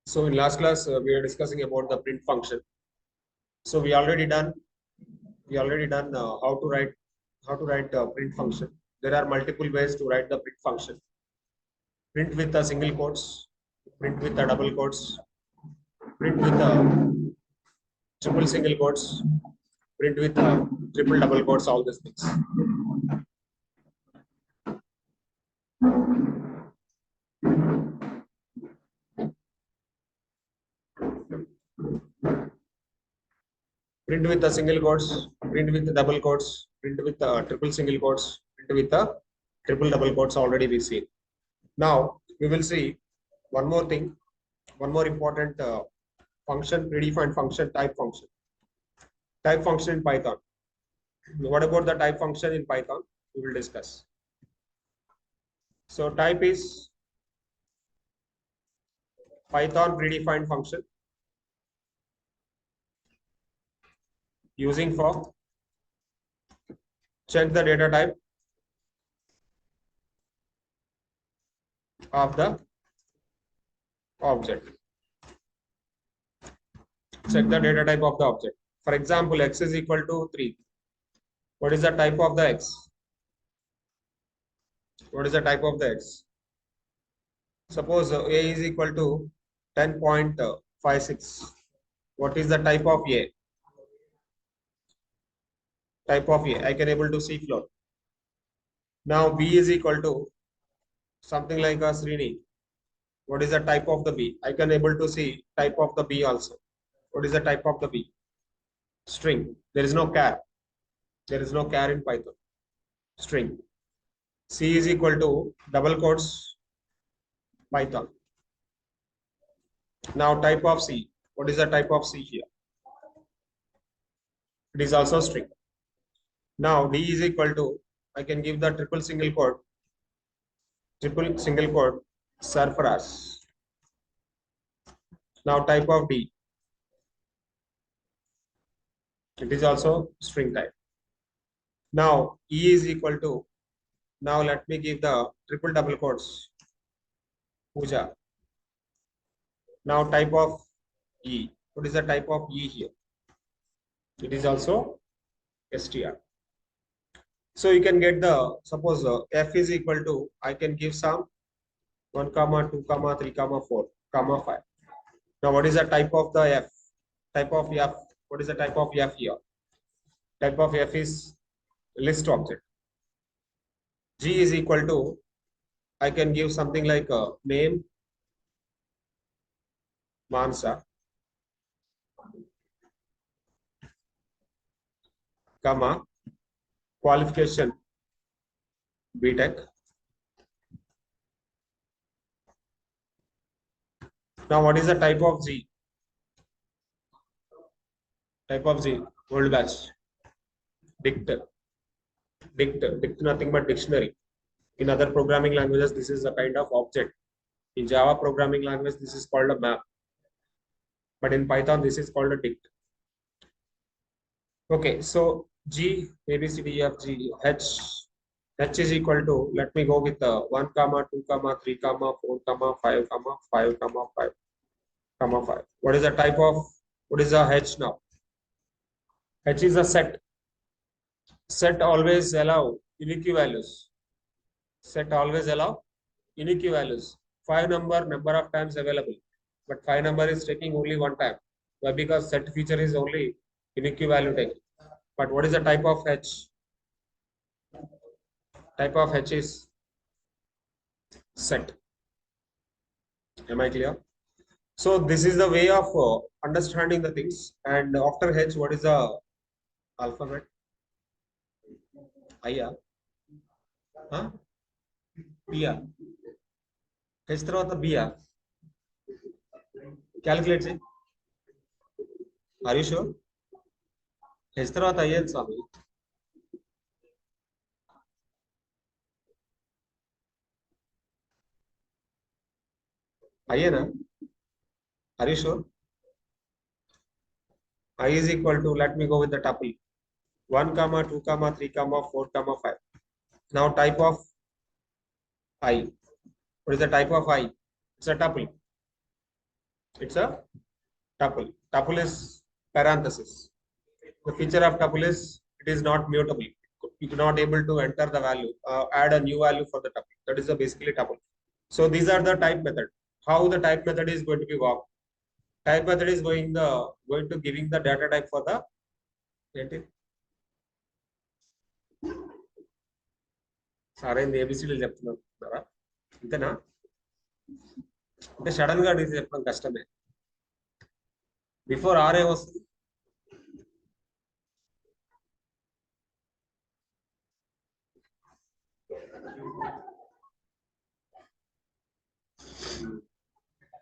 so in last class we are discussing about the print function. So we already done how to write print function. There are multiple ways to write the print function. Print with a single quotes, print with a double quotes, print with a triple single quotes, print with a triple double quotes, all these things. Print with a single quotes, print with the double quotes, print with a triple single quotes, print with a triple double quotes already we see. Now we will see one more thing, one more important function, predefined function, type function. Type function in Python. What about the type function in Python? We will discuss. So type is Python predefined function using for check the data type of the object. Check the data type of the object. For example, x is equal to 3. What is the type of the x? What is the type of the x? Suppose a is equal to 10.56. What is the type of a? Type of a. I can able to see float. Now b is equal to something like a Srini. What is the type of the b? I can able to see type of the b also. What is the type of the b? String. There is no char. There is no char in Python. String. C is equal to double quotes Python. Now type of C. What is the type of C here? It is also string. Now D is equal to, I can give the triple single quote surface. Now type of D. It is also string type. Now E is equal to, now let me give the triple double quotes Puja. Now type of E. What is the type of E here? It is also str. So you can get the, suppose f is equal to, I can give some 1, 2, 3, 4, 5. Now what is the type of the f? Type of f. What is the type of f here? Type of f is list object. G is equal to, I can give something like a name, Mansa, comma, qualification BTech. Now, what is the type of Z? Type of Z, old batch. Dict nothing but dictionary. In other programming languages, this is a kind of object. In Java programming language, this is called a map. But in Python, this is called a dict. Okay, so G, A, B, C, D, E, F, G, H is equal to, let me go with 1, 2, 3, 4, 5, 5, 5. What is the type of, what is the H now? H is a set. Set always allow unique values. Set always allow unique values. 5 number of times available, but 5 number is taking only one time. Why? Because set feature is only unique value taking. But what is the type of H? Type of H is set. Am I clear? So this is the way of understanding the things. And after H, what is the alphabet? I, huh? B, H తర్వాత B. Calculate it. Are you sure? H తర్వాత I అని స్వామి. I na? Are you sure? I is equal to, let me go with the tuple. 1, 2, 3, 4, 5. Now type of I. What is the type of I? It's a tuple. It's a tuple. Tuple is parenthesis. The feature of tuple is it is not mutable. You are not able to enter the value, add a new value for the tuple. That is basically tuple. So these are the type method. How the type method is going to be worked? Type method is going to giving the data type for the native. సారే ఏబిసిడీలు చెప్తున్నారా అంతేనా? అంటే sudden గా అడిగితే చెప్పడం కష్టమే. Before are ఏమొస్తుంది?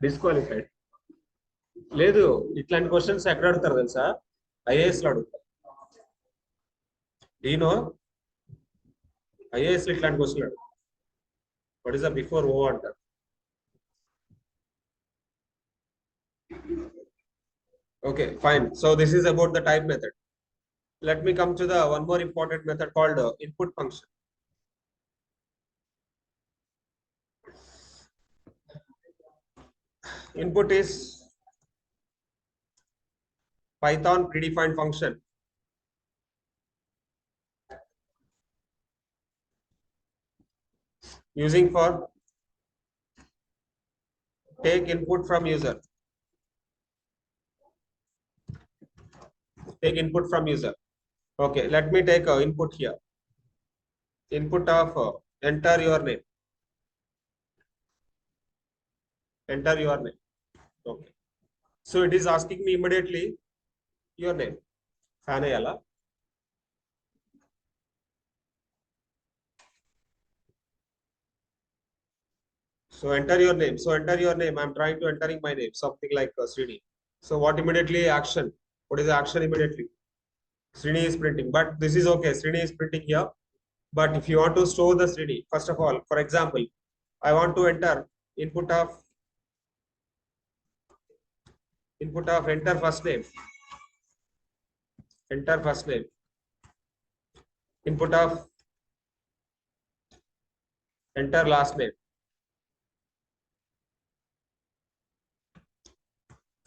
డిస్క్వాలిఫైడ్. లేదు, ఇట్లాంటి క్వశ్చన్స్ ఎక్కడ అడుగుతారు తెలుసా? ఐఏఎస్ లో అడుగుతారు. డీనో ఐఏఎస్ లో ఇట్లాంటి క్వశ్చన్ అడుగుతారు. వాట్ ఈస్ ద బిఫోర్ ఓ అంటారు. Okay, fine. So this is about the type method. Let me come to the one more important method called input function. Input is Python predefined function using for take input from user. Take input from user. Okay, let me take input here. Input of enter your name. Enter your name. Okay. So it is asking me immediately your name. Fanayala. So enter your name. So enter your name. I'm trying to entering my name. Something like Srini. So what immediately action? What is the action immediately? Srini is printing. But this is okay. Srini is printing here. But if you want to store the Srini, first of all, for example, I want to enter input of enter first name. Enter first name. Input of enter last name.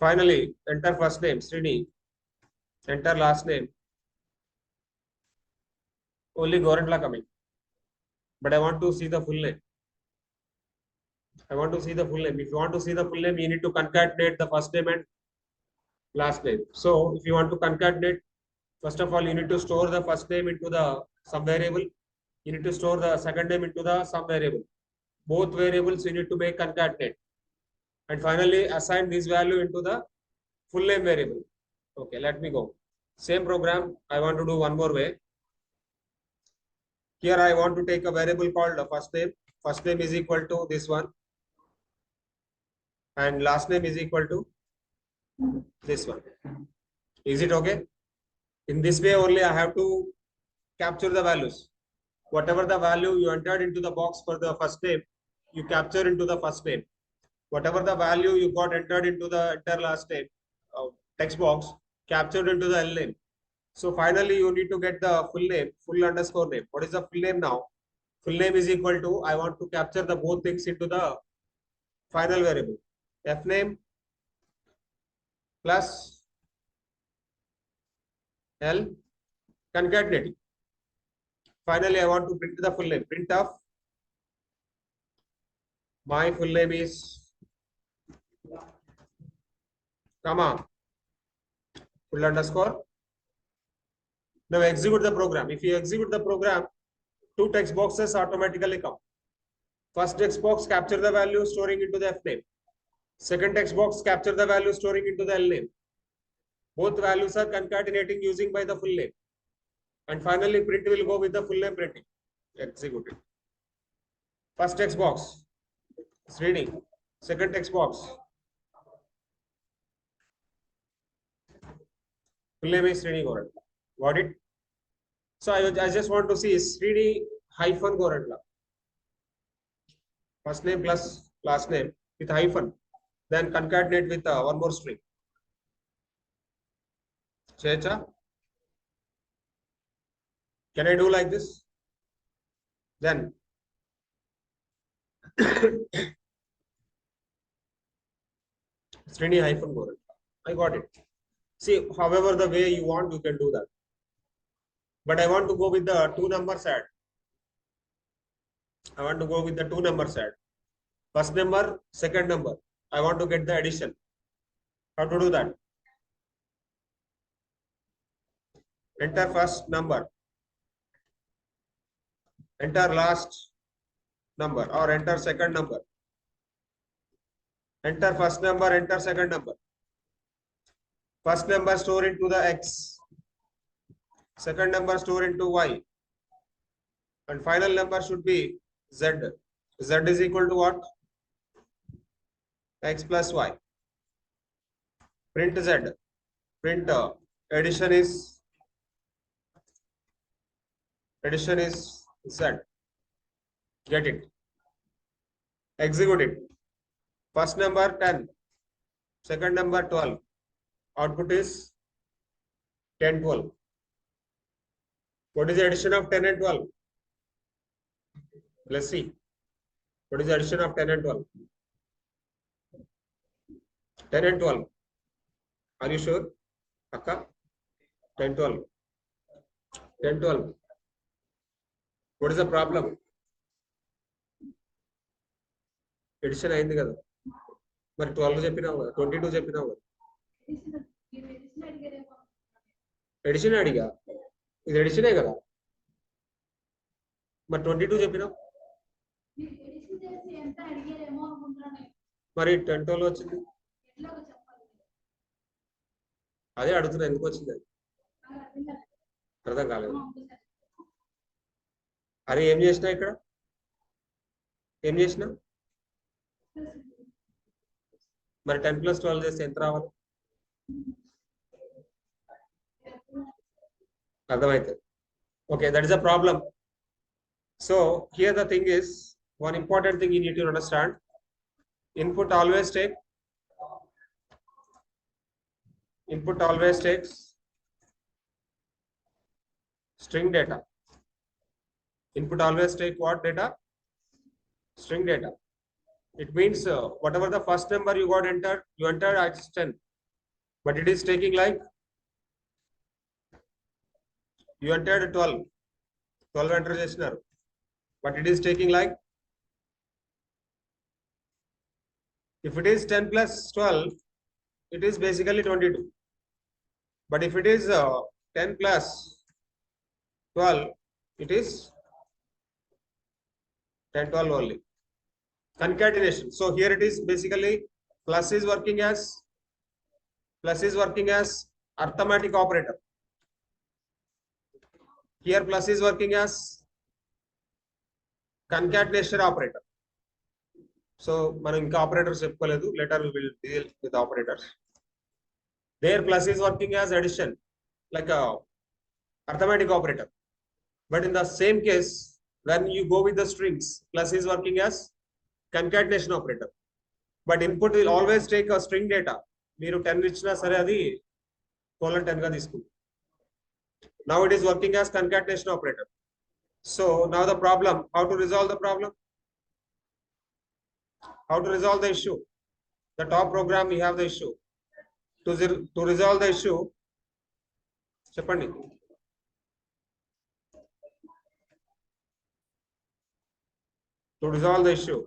Finally, enter first name, Srini. Enter last name. Only Gorantla coming. But I want to see the full name. I want to see the full name. If you want to see the full name, you need to concatenate the first name and last name. So if you want to concatenate, first of all, you need to store the first name into the some variable. You need to store the second name into the some variable. Both variables you need to make concatenate. And finally, assign this value into the full name variable. Okay, let me go. Same program, I want to do one more way. Here I want to take a variable called first name. First name is equal to this one. And last name is equal to this one. Is it okay? In this way only I have to capture the values. Whatever the value you entered into the box for the first name, you capture into the first name. Whatever the value you got entered into the entire last name, text box, captured into the L name. So finally you need to get the full name, full underscore name. What is the full name now? Full name is equal to, I want to capture the both things into the final variable. F name plus L concatenating. Finally, I want to print the full name. Print of my full name is comma full underscore. Now execute the program. If you execute the program, two text boxes automatically come. First text box capture the value storing into the F name. Second text box capture the value storing into the L name. Both values are concatenating using by the full name. And finally, print will go with the full name printing. Execute it. First text box is reading. Second text box. Full name is Srini Goran. Got it? So I just want to see Srini hyphen Gorandla. First name plus last name with hyphen. Then concatenate with one more string. Checha. Can I do like this? Then Srini hyphen Goran. I got it. See, however the way you want, you can do that. But I want to go with the two numbers add. I want to go with the two numbers add. First number, second number. I want to get the addition. How to do that? Enter first number. Enter last number or enter second number. Enter first number, enter second number. First number store into the X. Second number store into Y. And final number should be Z. Z is equal to what? X plus Y. Print Z. Print addition is Z. Get it. Execute it. First number 10. Second number 12. Output is 10, 12. What is the addition of 10 and 12? Let's see. What is the addition of 10 and 12? 10 and 12. Are you sure? Akka? 10, 12. 10, 12. What is the problem? Addition అయింది కదా మరి 12 చెప్పినావు కదా 22 చెప్పినావు కదా edition అడిగా ఇది ఎడిషనే కదా మరి 22 చెప్పినావు మరి 10 12 వచ్చింది అదే అడుగుతున్నా ఎందుకు వచ్చింది అర్థం కాలేదు అరే ఏం చేసినా ఇక్కడ ఏం చేసినా మరి 10 plus 12 చేస్తే ఎంత రావాలి అర్థమైతే okay, that is a problem. So here the thing is, one important thing you need to understand, input always takes string data. Input always take what data? String data. It means whatever the first number you got entered, you entered as 10, but it is taking like you entered 12 enter చేసినారు, but it is taking like, if it is 10 plus 12, it is basically 22. But if it is 10 plus 12, it is 10, 12 only. Concatenation. So here it is basically plus is working as arithmetic operator. Here plus is working as concatenation operator. So మనం ఇంకా operators చెప్పుకోలేదు. Later we will deal with operators. There plus is working as addition, like a arithmetic operator. But in the same case, when you go with the strings, plus is working as concatenation operator. But input will always take a string data. మీరు 10 ఇచ్చినా సరే అది colon 10 గా తీసుకుంటుంది. Now it is working as concatenation operator. So now the problem, how to resolve the problem? How to resolve the issue? The top program we have the issue. To resolve the issue, చెప్పండి. To resolve the issue,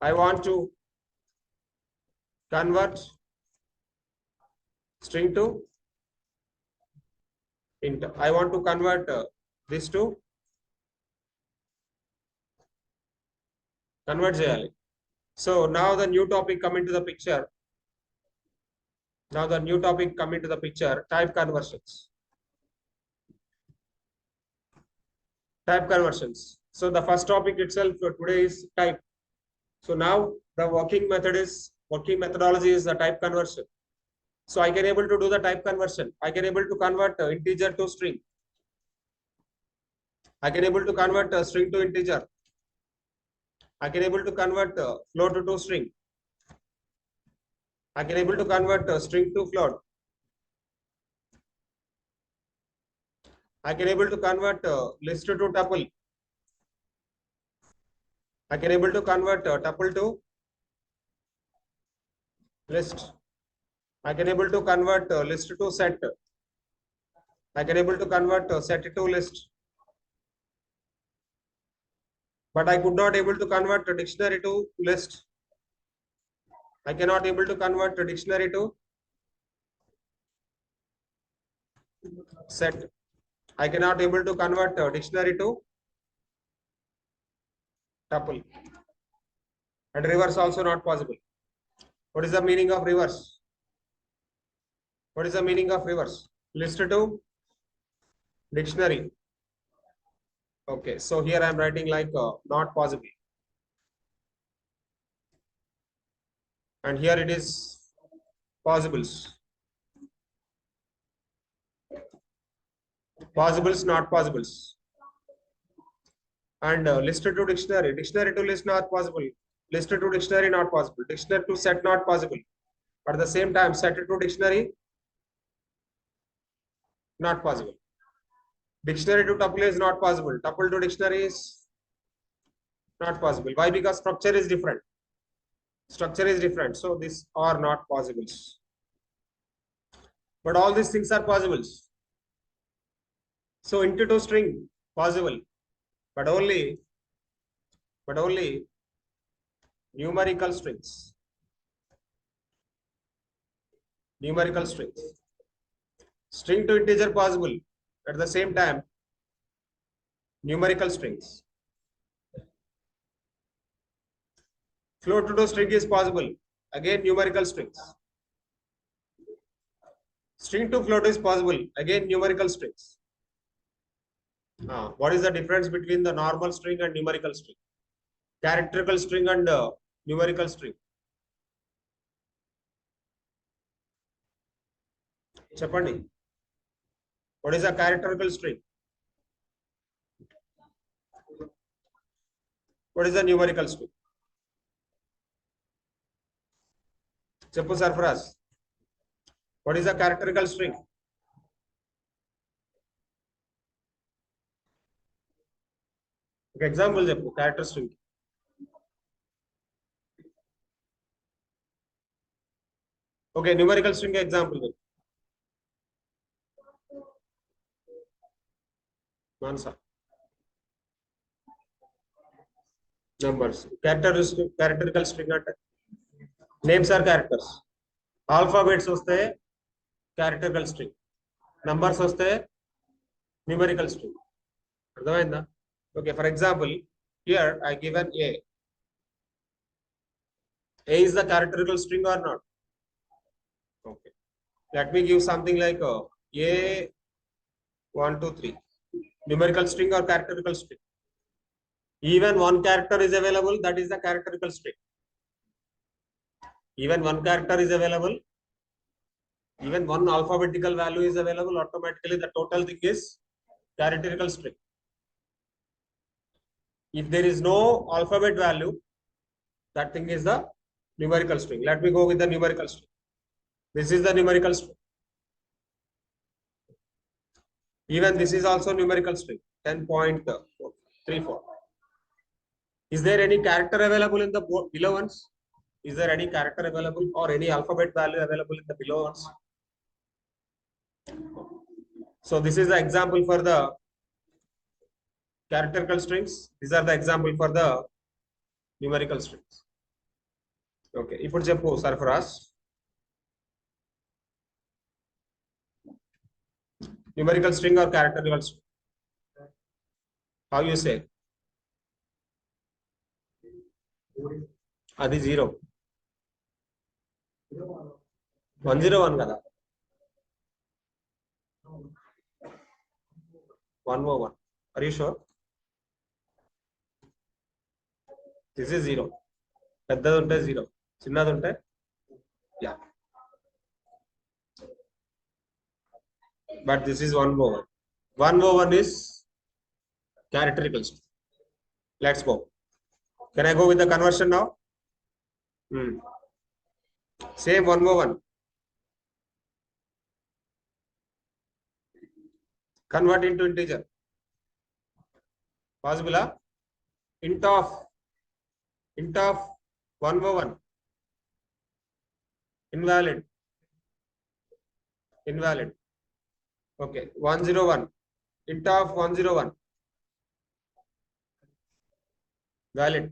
I want to convert string to int. I want to convert this to convert చేయాలి. So now the new topic come into the picture. Now the new topic come into the picture, type conversions. Type conversions. So the first topic itself today is type. So now the working methodology is the type conversion. So I can able to do the type conversion. I can able to convert integer to string. I can able to convert string to integer. I can able to convert float to string. I can able to convert string to float. I can able to convert list to tuple. I can able to convert tuple to list. I can able to convert list to set. I can able to convert set to list. But I could not able to convert a dictionary to list. I cannot able to convert a dictionary to set. I cannot able to convert a dictionary to tuple. And reverse also not possible. What is the meaning of reverse? What is the meaning of reverse? List to dictionary. Okay, so here I am writing like not possible. And here it is possibles. Possibles, not possibles. And list to dictionary. Dictionary to list not possible. List to dictionary not possible. Dictionary to set not possible. But at the same time, set to dictionary not possible. Dictionary to tuple is not possible. Tuple to dictionary is not possible. Why? Because structure is different. Structure is different. So these are not possibles. But all these things are possibles. So int to string possible, but only numerical strings. Numerical strings. String to integer possible. At the same time, numerical strings. Float to string is possible. Again, numerical strings. String to float is possible. Again, numerical strings. What is the difference between the normal string and numerical string? Characteristical string and numerical string. Chapandi. What is a characteristical string? What is a numerical string? Cheppu Sarfaraz. What is a characteristical string? Okay, example cheppu character string. Okay, numerical string example. Mansa. Numbers. Characteristical string at names are characters. Alphabets వస్తే characteristical string. Numbers వస్తే numerical string. అర్థమైందా? Okay, for example, here I given A. A is the characteristical string or not? Okay. Let me give something like A 1 2 3. Numerical string or characteristical string? Even one character is available, that is the characteristical string. Even one character is available, even one alphabetical value is available, automatically the total thing is characteristical string. If there is no alphabet value, that thing is the numerical string. Let me go with the numerical string. This is the numerical string. Even this is also numerical string, 10.34. Is there any character available in the below ones? Is there any character available or any alphabet value available in the below ones? So this is the example for the characteristical strings. These are the example for the numerical strings. Okay, ఇప్పుడు చెప్పు Sarfaraz. Numerical string or characteristical string? How you say? అది 0. 101 కదా. 101. Are you sure? This is 0. పెద్దది ఉంటే 0. చిన్నది ఉంటే yeah. But this is 101. 101 is characteristical string. Let's go. Can I go with the conversion now? Same 101. Convert into integer. Possible? Int of 101. Invalid. Okay, 101. Int of 101. Valid.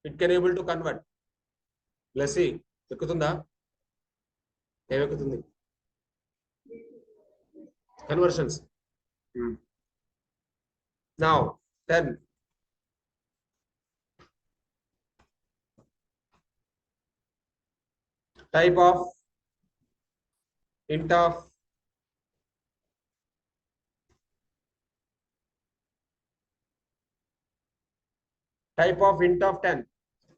It can able to convert. Let's see. ఎక్కుతుందా? ఏమెక్కుతుంది? Conversions. Now 10. Type of int of type of int of 10.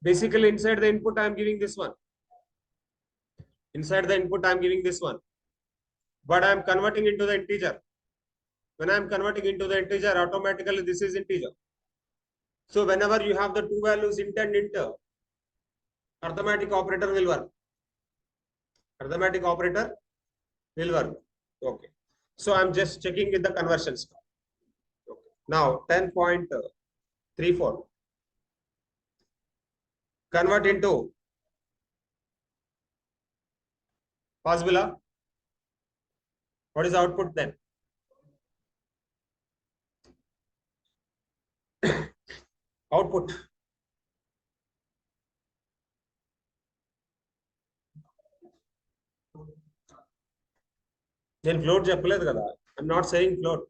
Basically inside the input I am giving this one. Inside the input I am giving this one. But I am converting into the integer. When I am converting into the integer, automatically this is integer. So whenever you have the two values int and int, arithmetic operator will work. Arithmetic operator will work. Okay. So I am just checking with the conversions. Okay. Now 10.34. Convert into possible. What is the output then? Output. Then float చెప్పలేదు కదా. I'm not saying float.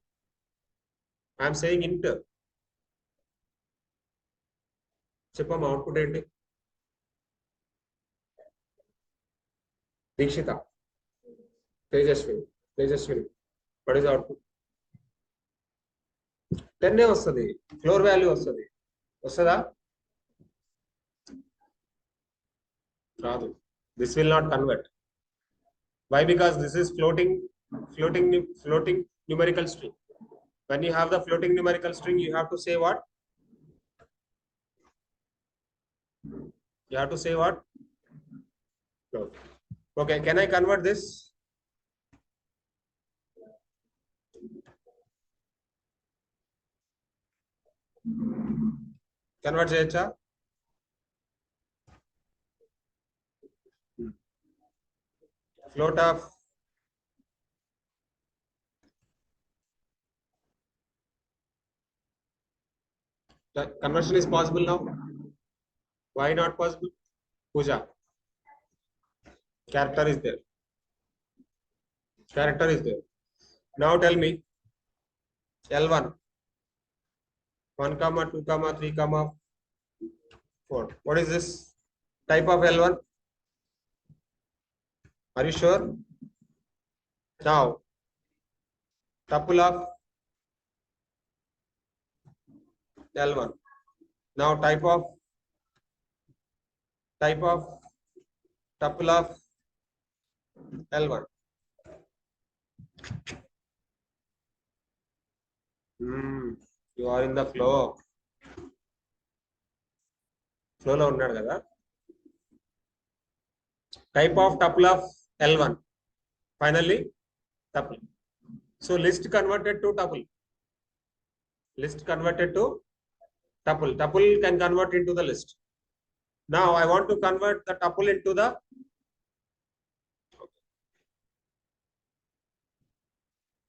I'm saying int. చెప్పమ్మా output ఏంటి? Dikshita. Tejaswini. What is the output? 10 వస్తుంది. Floor value వస్తుంది. వస్తుందా? రాదు. This will not convert. Why? Because this is floating numerical string. When you have the floating numerical string, you have to say what? You have to say what? Float. Okay, can I convert this? Convert చేయొచ్చా? Float of the conversion is possible now. Why not possible? Pooja. Character is there. Now tell me L1 1, 2, 3, 4. What is this type of L1? Are you sure? Now tuple of L1. Now type of tuple of L1. You are in the flow. Flow lo unnadu kada. Type of tuple of L1. Finally, tuple. So list converted to tuple. List converted to tuple. Tuple can convert into the list. Now I want to convert the tuple into the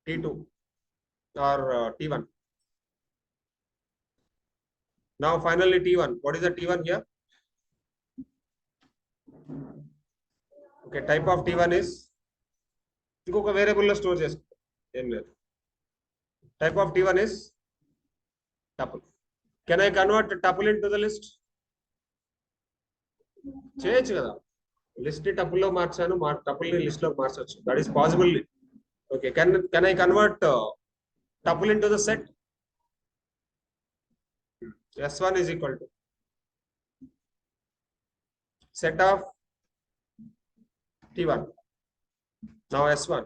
T2 or T1. Now finally T1. What is the T1 here? Okay, type of T1 is ఇంకొక variable లో store చేసుకో ఏం లేదు. Type of T1 is tuple. Can I convert tuple into the list? చేయొచ్చు కదా. List ని tuple లో మార్చాను, tuple ని లిస్ట్ లోకి మార్చొచ్చు. That is possible. Okay, can I convert tuple into the set? S1 is equal to set of T1. Now S1.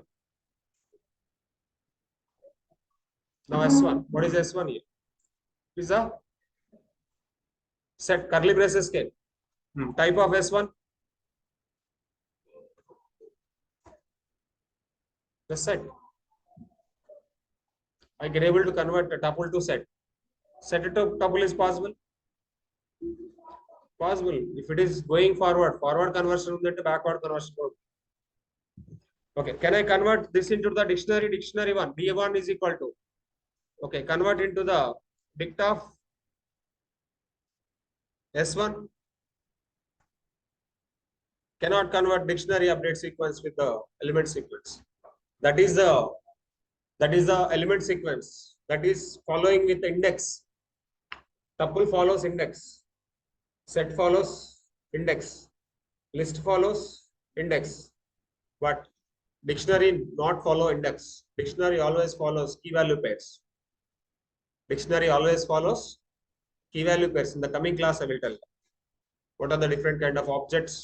Now S1. What is S1 here? Is a set curly braces के type of S1. The set. I can able to convert a tuple to set. Set to tuple is possible. Possible. If it is going forward conversion then backward conversion. Okay. Can I convert this into the dictionary? Dictionary one. D1 is equal to. Okay. Convert into the dict of S1. Cannot convert dictionary update sequence with the element sequence. That is the element sequence that is following with index. Tuple follows index. Set follows index. List follows index. But dictionary not follow index. Dictionary always follows key value pairs. Dictionary always follows key value pairs. In the coming class, I will tell you what are the different kind of objects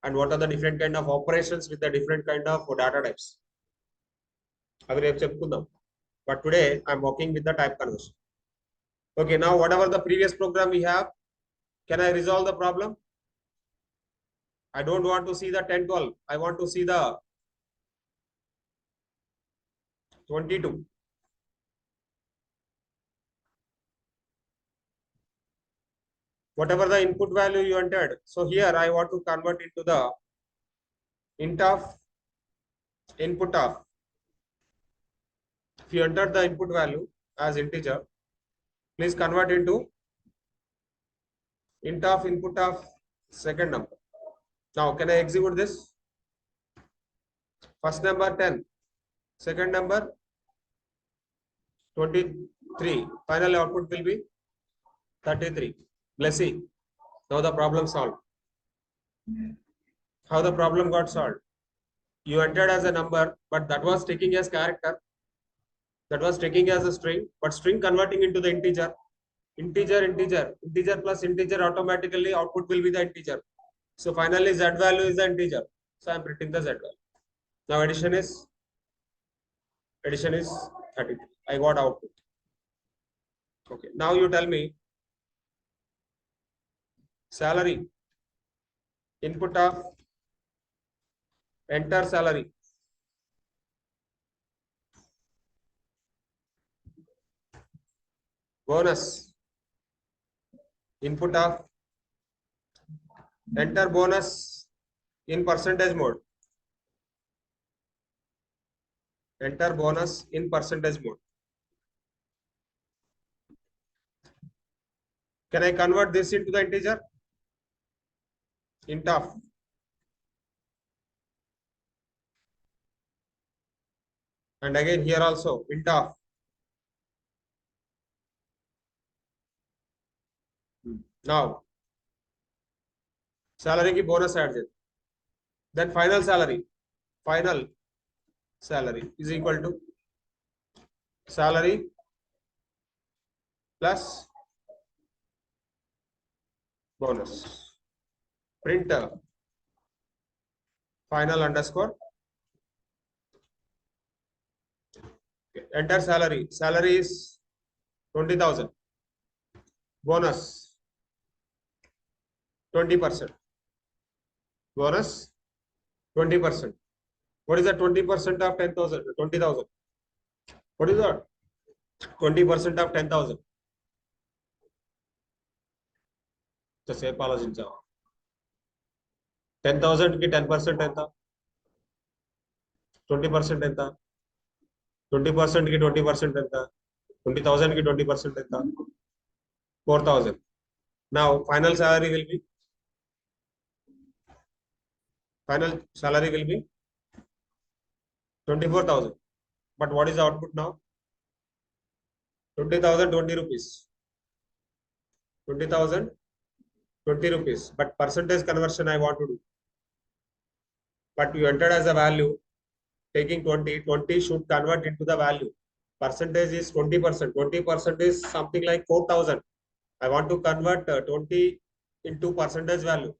and what are the different kind of operations with the different kind of data types. I will check. But today I'm working with the type conversion. Okay, now whatever the previous program we have, can I resolve the problem? I don't want to see the 10, 12. I want to see the 22. Whatever the input value you entered. So here I want to convert into the int of input of. If you enter the input value as integer, please convert into int of input of second number. Now can I execute this? First number 10, second number 23. Final output will be 33. Let's see. Now the problem solved. How the problem got solved? You entered as a number, but that was taking as character. That was taking as a string, but string converting into the integer. Integer plus integer, automatically output will be the integer. So finally z value is the integer. So I am printing the z value. Now addition is 33. I got output. Okay. Now you tell me salary. Input of enter salary. Bonus. Input of enter bonus in percentage mode. Enter bonus in percentage mode. Can I convert this into the integer? Int of. And again here also int of. Now salary की bonus add it. Then final salary is equal to salary plus bonus. Print final underscore. Okay. Enter salary. Salary is 20,000. Bonus 20%. Bonus 20%. What is the 20% of 10,000? 20,000. What is that? 20% of 10,000. సేపు ఆలోచించావా 10,000 కి 10% ఎంత 20% ఎంత 20% కి 20% ఎంత 20,000 కి 20% ఎంత 4,000. Now final salary will be 24,000. But what is the output now? 20,000 20 rupees. 20,000 20 rupees. But percentage conversion I want to do. But you entered as a value taking 20 should convert into the value. Percentage is 20%. 20% is something like 4,000. I want to convert 20 into percentage value.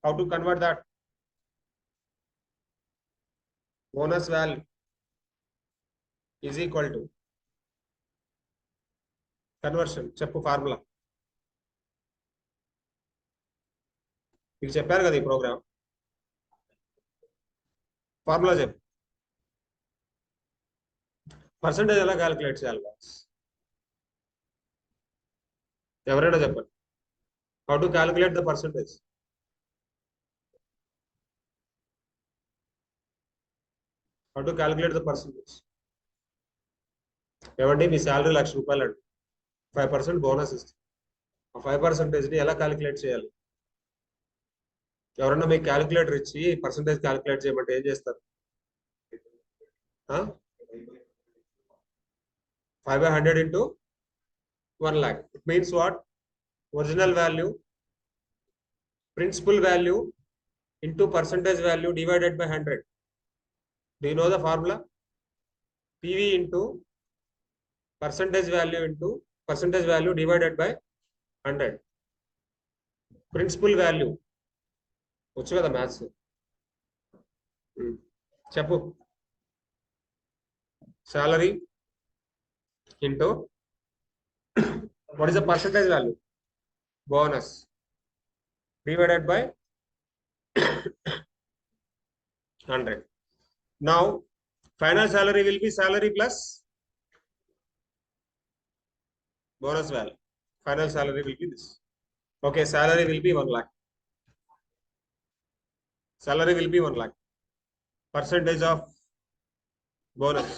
How to convert that? Bonus value is equal to conversion. చెప్పు formula మీకు చెప్పారు కదా ఈ programme formula చెప్పు percentage ఎలా calculate చేయాలి ఎవరైనా చెప్పండి how to calculate the percentage how to calculate the percentage ఏమండి మీ శాలరీ ₹1,00,000 అండి 5% బోనస్ ఇస్తుంది ఆ 5% ని ఎలా క్యాలిక్యులేట్ చేయాలి ఎవరన్నా మీకు క్యాలిక్యులేటర్ ఇచ్చి పర్సంటేజ్ క్యాలిక్యులేట్ చేయమంటే ఏం చేస్తారు 5/100 into 1 lakh. It means what? Original value, principal value into percentage value divided by 100. Do you know the formula? PV into percentage value divided by 100. Principal value. వచ్చు కదా maths చెప్పు salary into what is the percentage value? Bonus divided by 100. Now final salary will be salary plus bonus value. Final salary will be this. Okay, salary will be 1 lakh. Salary will be 1 lakh. Percentage of bonus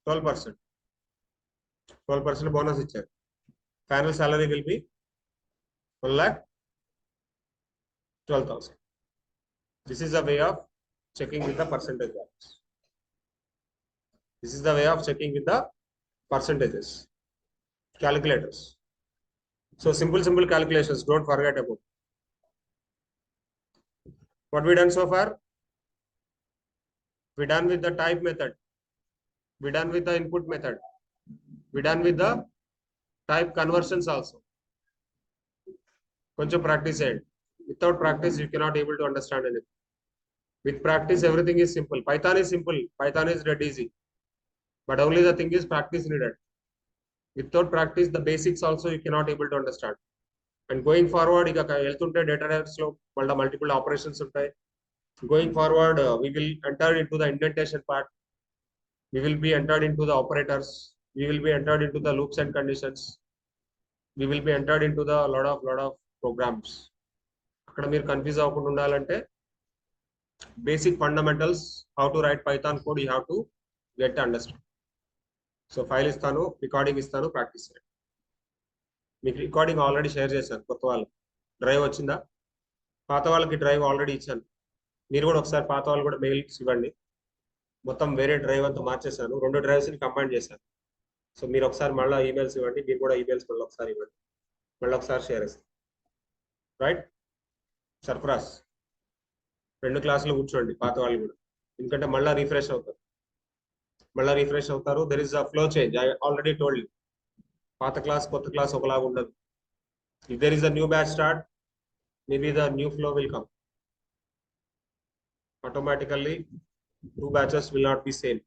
12%. 12% bonus ఇచ్చారు. Final salary will be 1,12,000. This is the way of checking with the percentage values. This is the way of checking with the percentages. Calculators. So simple calculations. Don't forget about. What we done so far? We done with the type method. We done with the input method. We done with the type conversions also. Koncham practice చేయండి. Without practice, you cannot able to understand anything. With practice, everything is simple. Python is simple. Python is dead easy. But only the thing is practice needed. Without practice, the basics also you cannot able to understand. And going forward, ఇక వెళ్తుంటే data types లో మళ్ళీ multiple operations ఉంటాయి. Going forward, we will enter into the indentation part. We will be entered into the operators. We will be entered into the loops and conditions. We will be entered into the lot of programs. అక్కడ మీరు confuse అవ్వకుండా ఉండాలంటే basic fundamentals, how to write Python code, you have to get to understand. So file ఇస్తాను, recording ఇస్తాను, practice చేయండి. మీకు recording already share చేశాను. కొత్త వాళ్ళకి డ్రైవ్ వచ్చిందా? పాత వాళ్ళకి డ్రైవ్ ఆల్రెడీ ఇచ్చాను. మీరు కూడా ఒకసారి పాత వాళ్ళు కూడా మెయిల్స్ ఇవ్వండి. మొత్తం వేరే డ్రైవ్ అంతా మార్చేశాను. 2 డ్రైవ్స్ని కంబైన్ చేశాను. సో మీరు ఒకసారి మళ్ళీ ఈమెయిల్స్ ఇవ్వండి. మీరు కూడా ఈమెయిల్స్ మళ్ళీ ఒకసారి ఇవ్వండి. మళ్ళీ ఒకసారి షేర్ చేస్తాను. రైట్ సర్ఫరాజ్ 2 క్లాసులు కూర్చోండి పాత వాళ్ళు కూడా, ఎందుకంటే మళ్ళీ రీఫ్రెష్ అవుతారు. There is a flow change. I already told you. పాత క్లాస్ కొత్త క్లాస్ ఒకలాగా ఉండదు. If there is a new batch start, maybe the new flow will come. Automatically, two batches will not be same.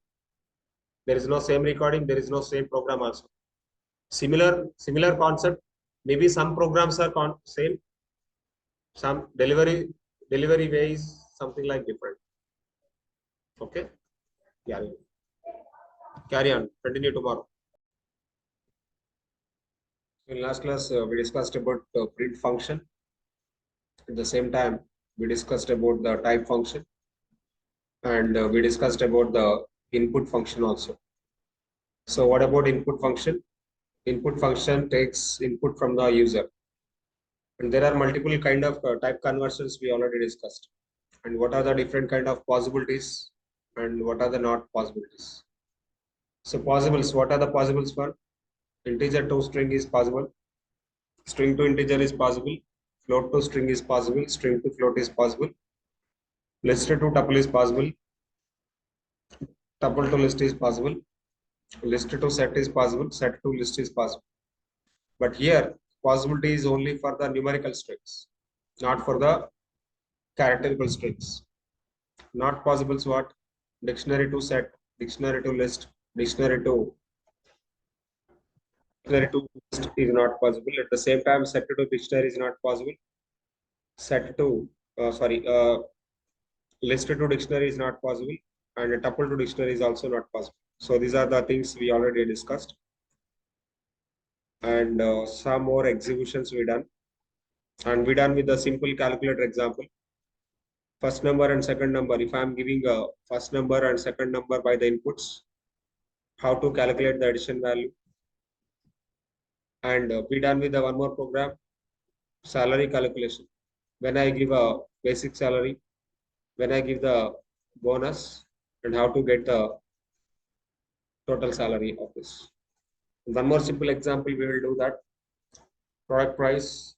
There is no same recording, there is no same program also. Similar concept. Maybe some programs are same, some delivery way is something like different. Okay, carry on, continue tomorrow. In last class, we discussed about the print function. At the same time, we discussed about the type function, and we discussed about the input function also. So what about input function? Input function takes input from the user. And there are multiple kind of type conversions we already discussed. And what are the different kind of possibilities and what are the not possibilities? So possibles, what are the possibles for? Integer to string is possible. String to integer is possible. Float to string is possible. String to float is possible. List to tuple is possible. Tuple to list is possible. List to set is possible. Set to list is possible. But here, possibility is only for the numerical strings, not for the characteristical strings. Not possible is what? Dictionary to set, dictionary to list, dictionary to list is not possible. At the same time, set to dictionary is not possible. Set to list to dictionary is not possible, and a tuple to dictionary is also not possible. So these are the things we already discussed, and some more executions we done, and we done with the simple calculator example. First number and second number. If I am giving a first number and second number by the inputs, how to calculate the addition value, and we done with the one more program, salary calculation. When I give a basic salary, when I give the bonus, and how to get the total salary of this. One more simple example, we will do that. Product price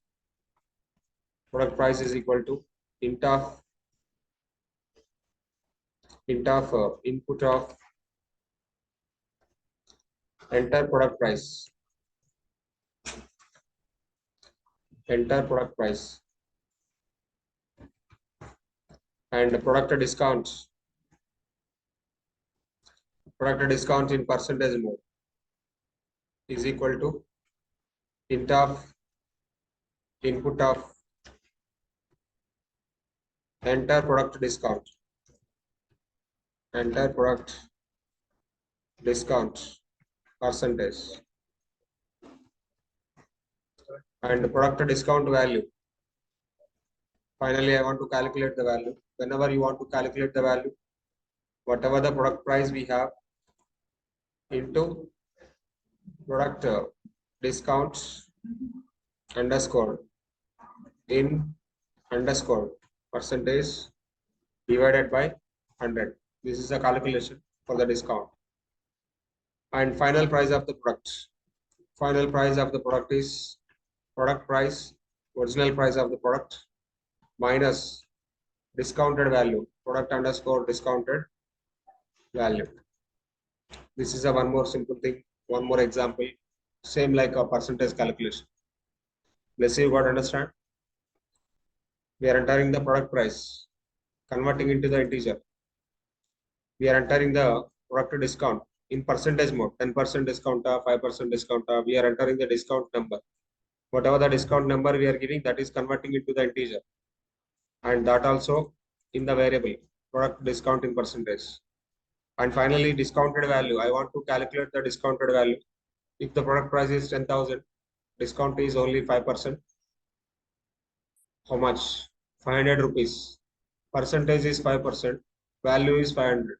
is equal to int of input of enter product price, and product discount in percentage mode is equal to int of input of enter product discount percentage, and product discount value. Finally, I want to calculate the value. Whenever you want to calculate the value, whatever the product price we have into product discounts underscore in underscore percentage divided by 100. This is a calculation for the discount. And final price of the product. Final price of the product is product price, original price of the product minus discounted value, product underscore discounted value. This is a one more simple thing, one more example, same like a percentage calculation. Let's see, you got understand? We are entering the product price, converting into the integer. We are entering the product discount in percentage mode, 10% discount, 5% discount. We are entering the discount number. Whatever the discount number we are giving, that is converting into the integer. And that also in the variable, product discount in percentage. And finally, discounted value. I want to calculate the discounted value. If the product price is 10,000, discount is only 5%. How much? 500 rupees. Percentage is 5%. Value is 500.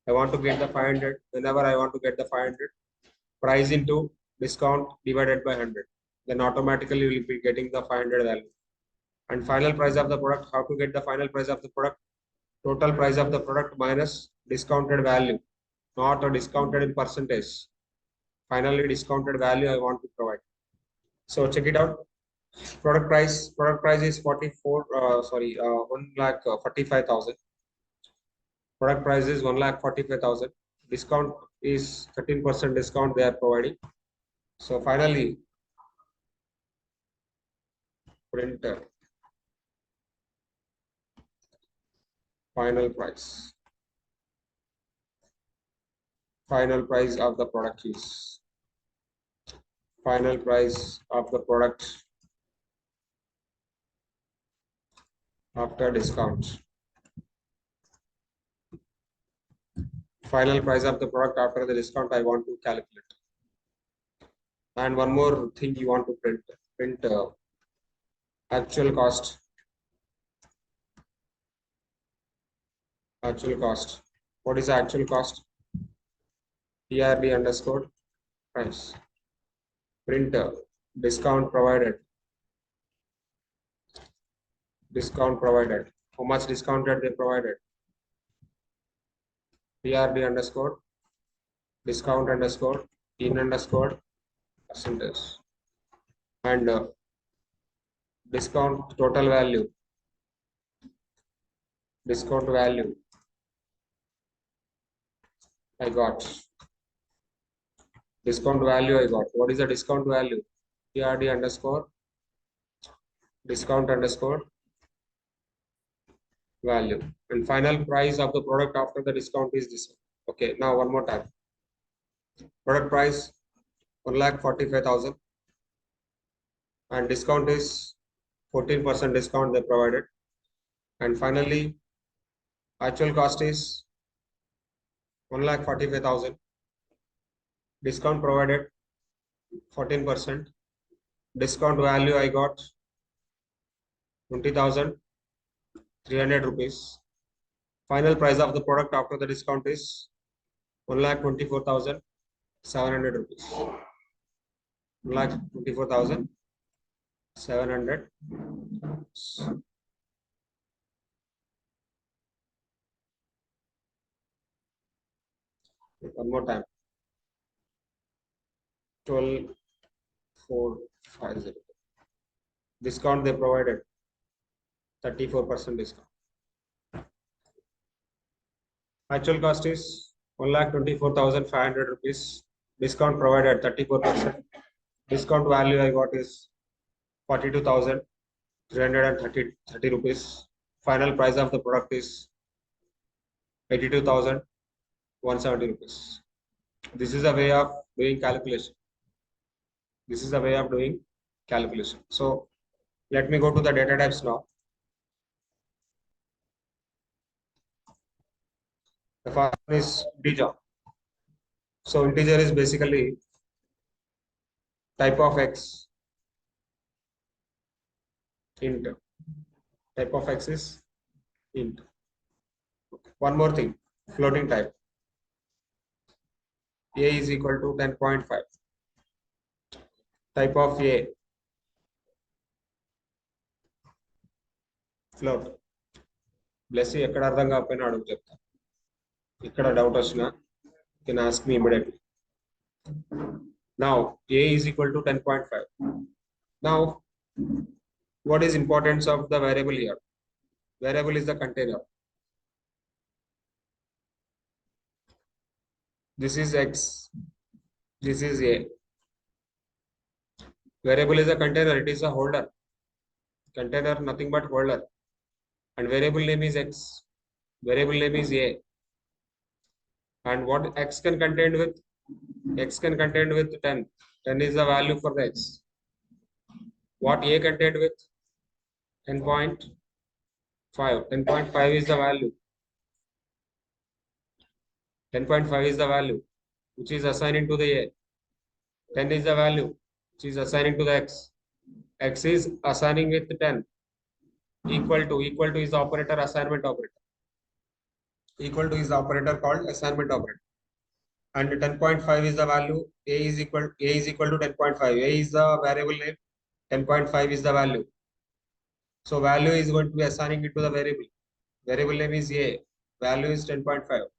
I want to get the 500. Whenever I want to get the 500, price into discount divided by 100. Then automatically you will be getting the 500 value. And final price of the product. How to get the final price of the product? Total price of the product minus discounted value, not a discounted in percentage. Finally, discounted value I want to provide. So check it out. Product price is 1,45,000. Product price is 1,45,000. Discount is 13% discount they are providing. So finally, print final price. Final price of the product is final price of the product after discount. Final price of the product after the discount I want to calculate. And one more thing you want to print actual cost. Actual cost. What is the actual cost? TRD underscore price. Print discount provided. Discount provided. How much discount that they provided? TRD underscore discount underscore in underscore percentage. And discount total value. Discount value I got. Discount value I got. What is the discount value? TRD underscore discount underscore value. And final price of the product after the discount is this one. Okay, now one more time. Product price 1,45,000 and discount is 14% discount they provided. And finally, actual cost is 1,45,000. Discount provided 14%. Discount value I got 20,300 rupees. Final price of the product after the discount is 1,24,700 rupees. 1,24,700. One more time. 12,450. Discount they provided 34% discount. Actual cost is 1,24,500 rupees. Discount provided 34%. Discount value I got is 42,330 rupees. Final price of the product is 82,170 rupees. This is a way of doing calculation. This is a way of doing calculation. So let me go to the data types now. The first one is integer. So integer is basically type of x int. Type of x is int. One more thing, floating type. A is equal to 10.5. Type of A float. Blessy ekkada ardham kaapayina adugu chepta. Ikkada doubt vachina you can ask me immediately. Now A is equal to 10.5. Now what is importance of the variable here? Variable is the container. This is x. This is A. Variable is a container. It is a holder. Container nothing but holder. And variable name is x. Variable name is A. And what x can contain with? X can contain with 10. 10 is the value for the x. What A contained with? 10.5. 10.5 is the value. 10.5 is the value which is assigning to the A. 10 is the value which is assigning to the x. X is assigning with 10. Equal to is the operator, assignment operator. Equal to is the operator called assignment operator. And 10.5 is the value. A is equal to 10.5. A is the variable name. 10.5 is the value. So value is going to be assigning it to the variable. Variable name is A. Value is 10.5.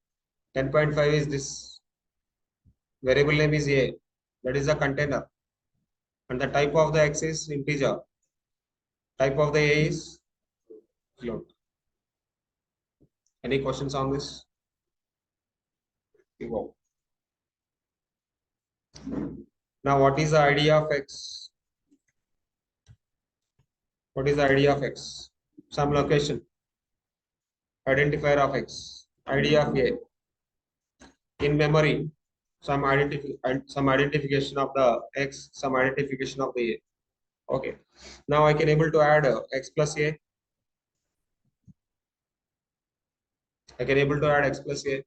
10.5 is this. Variable name is A. That is the container. And the type of the x is integer. Type of the A is float. Any questions on this? We go. Now what is the idea of x? What is the ID of X? Some location. Identifier of X. ID of A. In memory, some identification of the X, some identification of the A. Okay. Now I can able to add X plus A. I can able to add X plus A.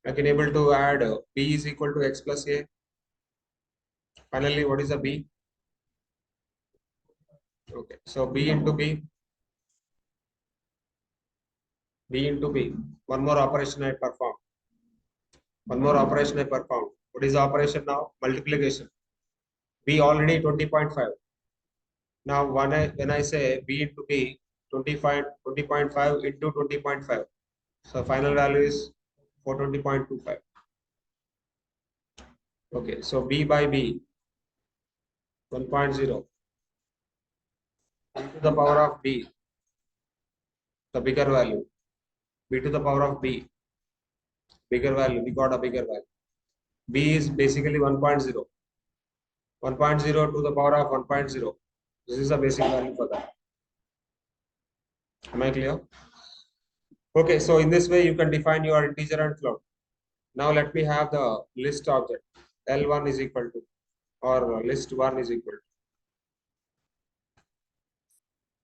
I can able to add B is equal to X plus A. Finally, what is the B? Okay. So B into B. B into B. One more operation I perform. One more operation I perform. What is the operation now? Multiplication. B already 20.5. Now when I say B into B, 20.5 into 20.5. So final value is 420.25. Okay, so B by B, 1.0. B to the power of B, the bigger value. B to the power of B, bigger value. We got a bigger value. B is basically 1.0. 1.0 to the power of 1.0. This is the basic value for that. Am I clear? Okay, so in this way you can define your integer and float. Now let me have the list object. L1 is equal to, or list 1 is equal to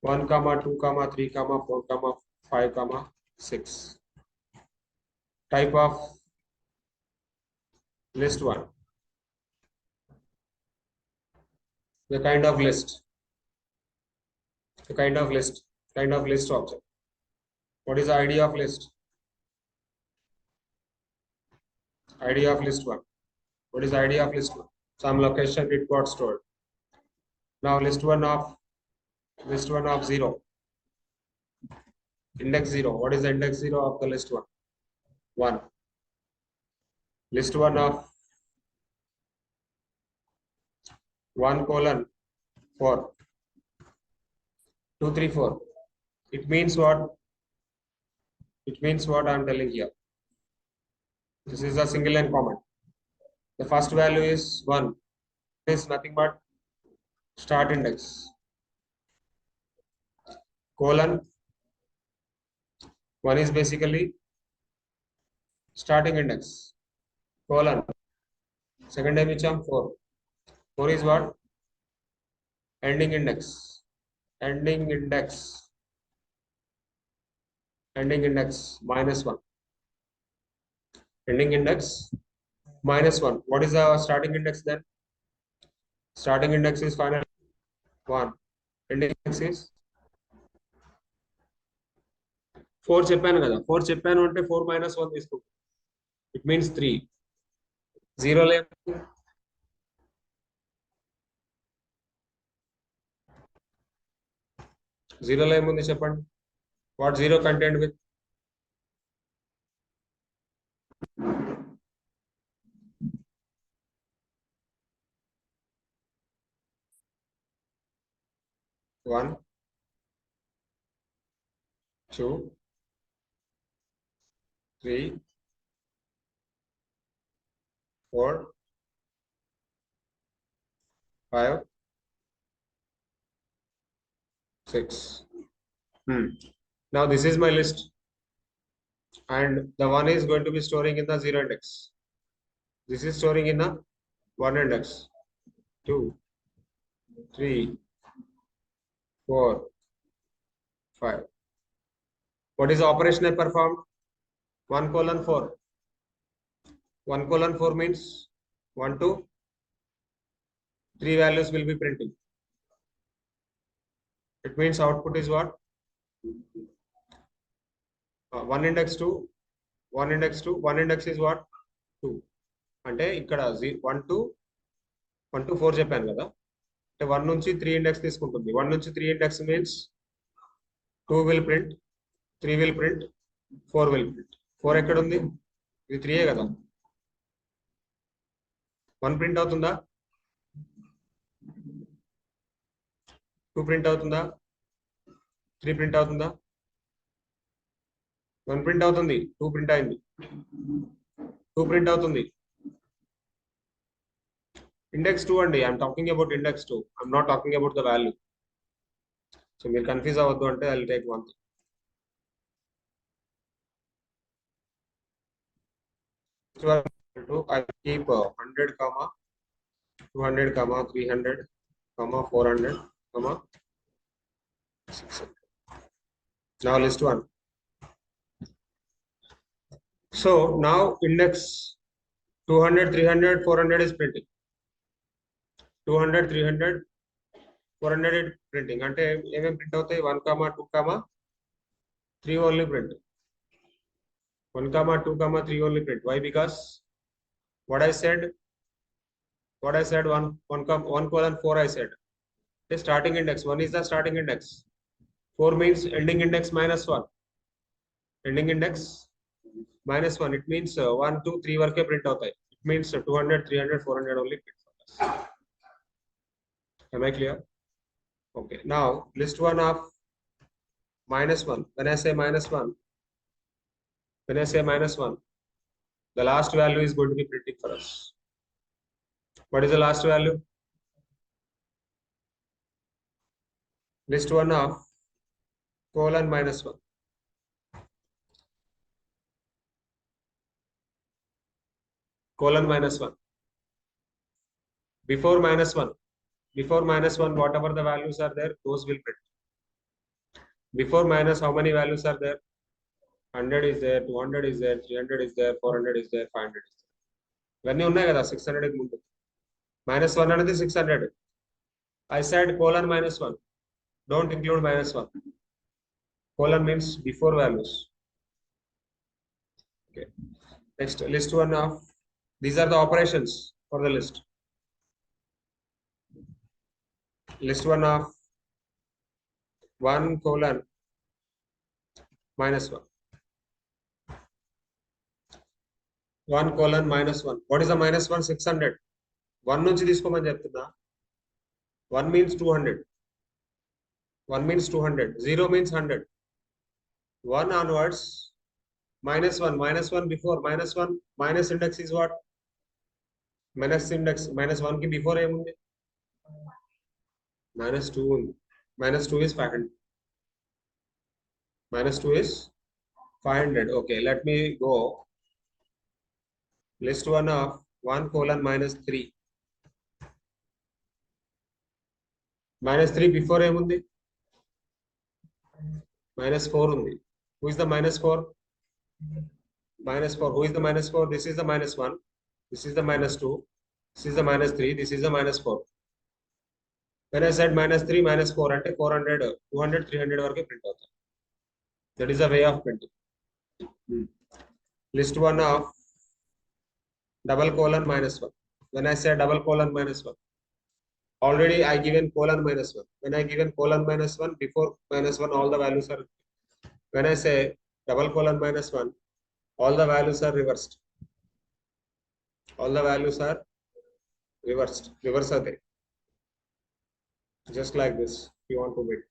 1, 2, 3, 4, 5, 6. Type of list 1. The kind of list. The kind of list. Kind of list object. What is the ID of list? ID of list 1. What is the ID of list 1? Some location it got stored. Now list 1 of 0. Index 0. What is the index 0 of the list 1? 1. List 1 of 1:4. 2, 3, 4. It means what? It means what I am telling here. This is a single line comment. The first value is 1. It is nothing but start index. Colon 1 is basically starting index. Colon second time which 4. 4 is what? Ending index. Ending index -1. Ending index -1. What is the starting index then? Starting index is final 1. Ending index is 4 చెప్పాను కదా 4 చెప్పాను అంటే 4 - 1 తీసుకుంటాం. It means 3. 0 లో 0 లో ఏముంది చెప్పండి. What 0 contained with? 1, 2, 3, 4, 5, 6. Now this is my list, and the 1 is going to be storing in the 0 index. This is storing in the 1 index. 2, 3, 4, 5. What is the operation I performed? 1:4. 1:4 means 1, 2, 3 values will be printing. It means output is what? 1 index 2, 1 index 2, 1 index is what? 2. అంటే ఇక్కడ 1 to 4 చెప్పాను కదా, అంటే 1 నుంచి 3 index తీసుకుంటుంది. 1 నుంచి 3 index means 2 will print, 3 will print, 4 will print. 4 ఎక్కడ ఉంది? ఇది 3 కదా. 1 ప్రింట్ అవుతుందా? 2 ప్రింట్ అవుతుందా? 3 ప్రింట్ అవుతుందా? 1 ప్రింట్ అవుతుంది. 2 ప్రింట్ అయింది. 2 ప్రింట్ అవుతుంది. Index 2 అండి. I'm talking about index 2. I'm not talking about the value. So మీరు కన్ఫ్యూజ్ అవ్వద్దు అంటే I will take one thing. I will keep 100 comma 200 comma 300 comma 400 comma 600. Now list one. So now index 200 300 400 is printing. 200 300 400 is printing. అంటే ఏమేం print అవుతాయి? 1 comma 2 comma 3 only print. 1 comma 2 comma 3 only print. Why? Because what I said 1 colon 4 I said. The starting index 1 is the starting index. 4 means ending index minus 1. Ending index minus 1. It means 1 2 3 వరకే print అవుతాయి. It means 200 300 400 only print అవుతాయి. Am I clear? Okay. Now list one of minus 1. When I say minus 1, the last value is going to be printing for us. What is the last value? List one of colon minus 1. Colon minus 1. Before minus 1, whatever the values are there, those will print. Before minus, how many values are there? 100 is there, 200 is there, 300 is there, 400 is there, 500 is there. When you know 600 minus 1 another 600. I said colon minus 1. Don't include minus 1. Colon means before values. Okay. Next, list one of these are the operations for the list. List one of 1 colon minus 1. 1 colon minus 1. What is the minus 1? 600. 1 నుంచి తీసుకోమని చెప్తున్నా. 1 means 200. 1 means 200. 0 means 100. 1 onwards. Minus 1. Minus 1 before. Minus 1. Minus index is what? Minus index. Minus 1 ki before ఏముంది? Minus 2. Minus 2 is 500. Minus 2 is 500. Okay, let me go. List one of 1 colon minus 3. Minus 3 before ఏముంది? Minus 4 ఉంది. Who is the minus 4? Minus 4. Who is the minus 4? This is the minus 1. This is the minus 2. This is the minus 3. This is the minus 4. When I said minus 3, minus 4 అంటే 400, 200, 300 వరకే print అవుతాయి. That is the way of printing. List one of double colon minus 1. When I say double colon minus 1, already I given colon minus 1. When I given colon minus 1, before minus 1, all the values are. When I say double colon minus 1, all the values are reversed. All the values are reversed. Reverse are there. Just like this, if you want to wait.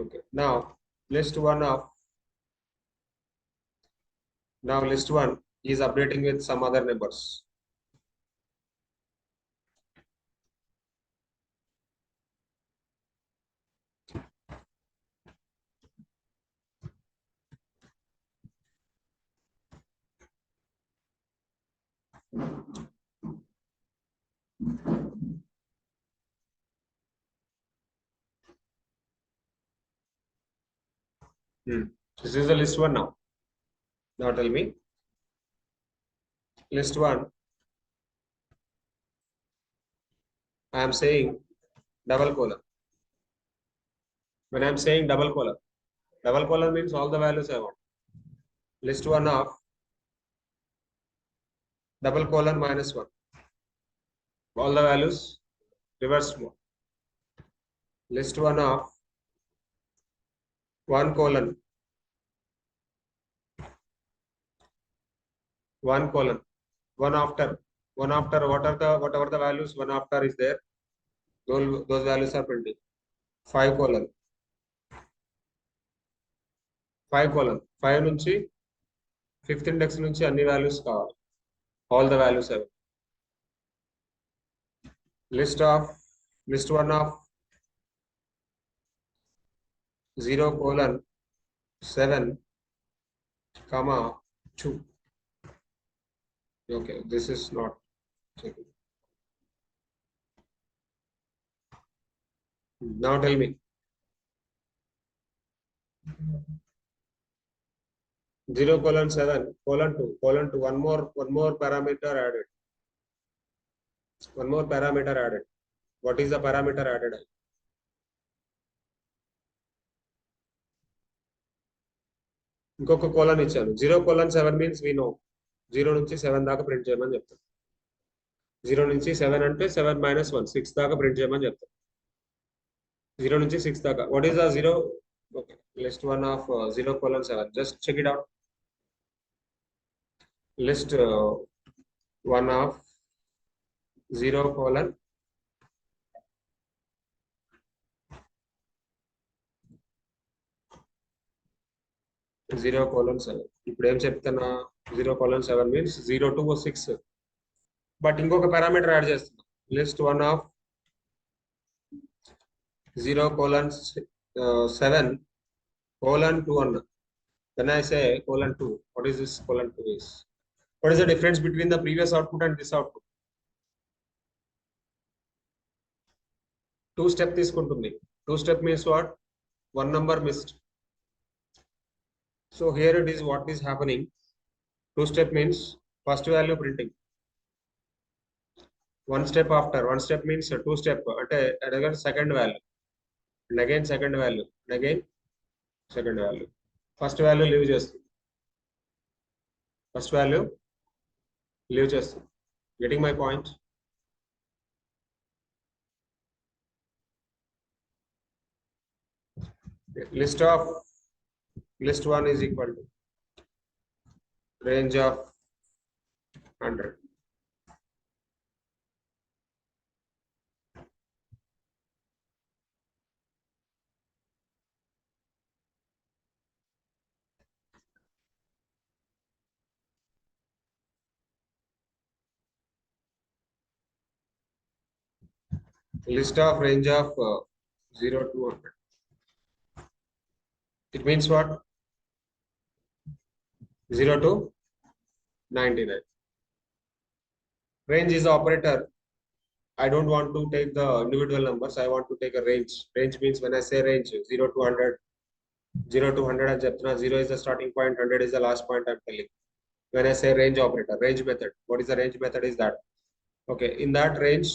Okay. Now list one of. Now list one is updating with some other numbers. This is the list one now. Now tell me. List one. I am saying double colon. When I am saying double colon means all the values I want. List one of double colon minus 1. All the values reversed mode. List one of 1 colon 1 colon 1 after whatever the values 1 after is there, those values are printing. 5 colon 5 నుంచి 5th index నుంచి అన్ని values కావాలి. All the values have. List one of 0:7, comma 2. Okay, this is not checking. Now tell me. 0:7:2:2. One more parameter added. One more parameter added. What is the parameter added? ఇంకొక colon ఇచ్చాను. 0:7 means we know 0 నుంచి 7 దాకా print చేయమని చెప్తాను. 0 నుంచి 7 అంటే 7 - 1 6 దాకా print చేయమని చెప్తాను. 0 నుంచి 6 దాకా. What is the 0? Okay, list one of 0:7. Just check it out. List one of 0:7. ఇప్పుడు ఏం చెప్తున్నా? 0:7 మీన్స్ 0 to 6. బట్ ఇంకొక పారామీటర్ యాడ్ చేస్తున్నా. లిస్ట్ వన్ ఆఫ్ 0:7:2 అన్న. When I say :2, what is this :2 is? What is the difference between the previous output and this output? 2 step తీసుకుంటుంది. 2 step means what? One number missed. So here it is what is happening. 2 step means first value printing. One step after. One step means 2 step. And again second value. And again second value. And again second value. First value leave చేస్తుంది. First value leave చేస్తుంది. Getting my point? List 1 is equal to range of 100. List of range of 0 to 100. It means what? 0 to 99. Range is the operator. I don't want to take the individual numbers. I want to take a range. Range means when I say range 0 to 100, 0 to 100 and Japna, 0 is the starting point, 100 is the last point I'm telling. When I say range operator, range method. What is the range method is that? Okay, in that range,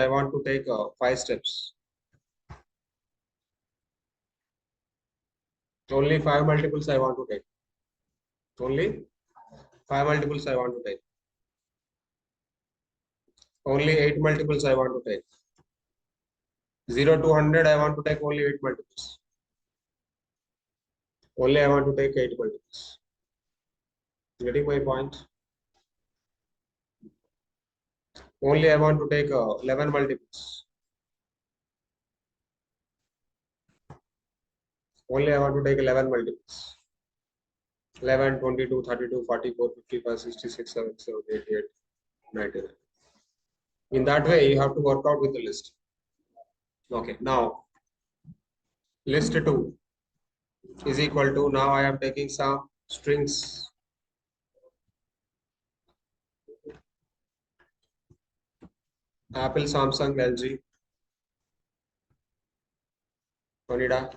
I want to take 5 steps. Only 5 multiples I want to take. Only 5 multiples I want to take. Only 8 multiples I want to take. 0 to 100 I want to take only 8 multiples. Only I want to take 8 multiples. Getting my point? Only I want to take 11 multiples. Only I want to take 11 multiples. 11, 22, 32, 44, 55, 66, 77, 88, 99. In that way, you have to work out with the list. Okay, now list 2 is equal to, now I am taking some strings. Apple, Samsung, LG, Onida.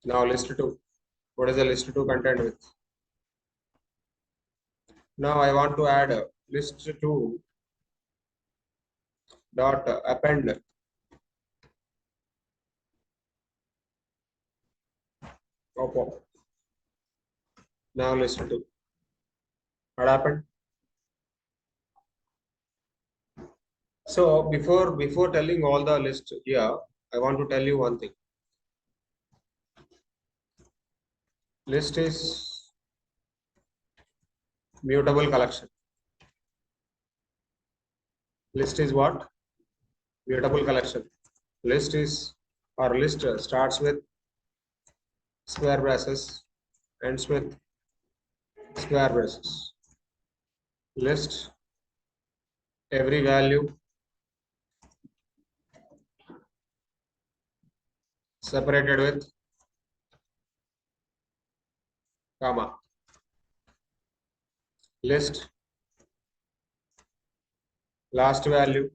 Now list 2. What is the list 2 content with? Now I want to add list 2 dot append. Okay. Now list 2. What happened? So before telling all the list here, I want to tell you one thing. List is mutable collection. List is what? Mutable collection. List starts with square braces, ends with square braces. list every value separated with comma. List last value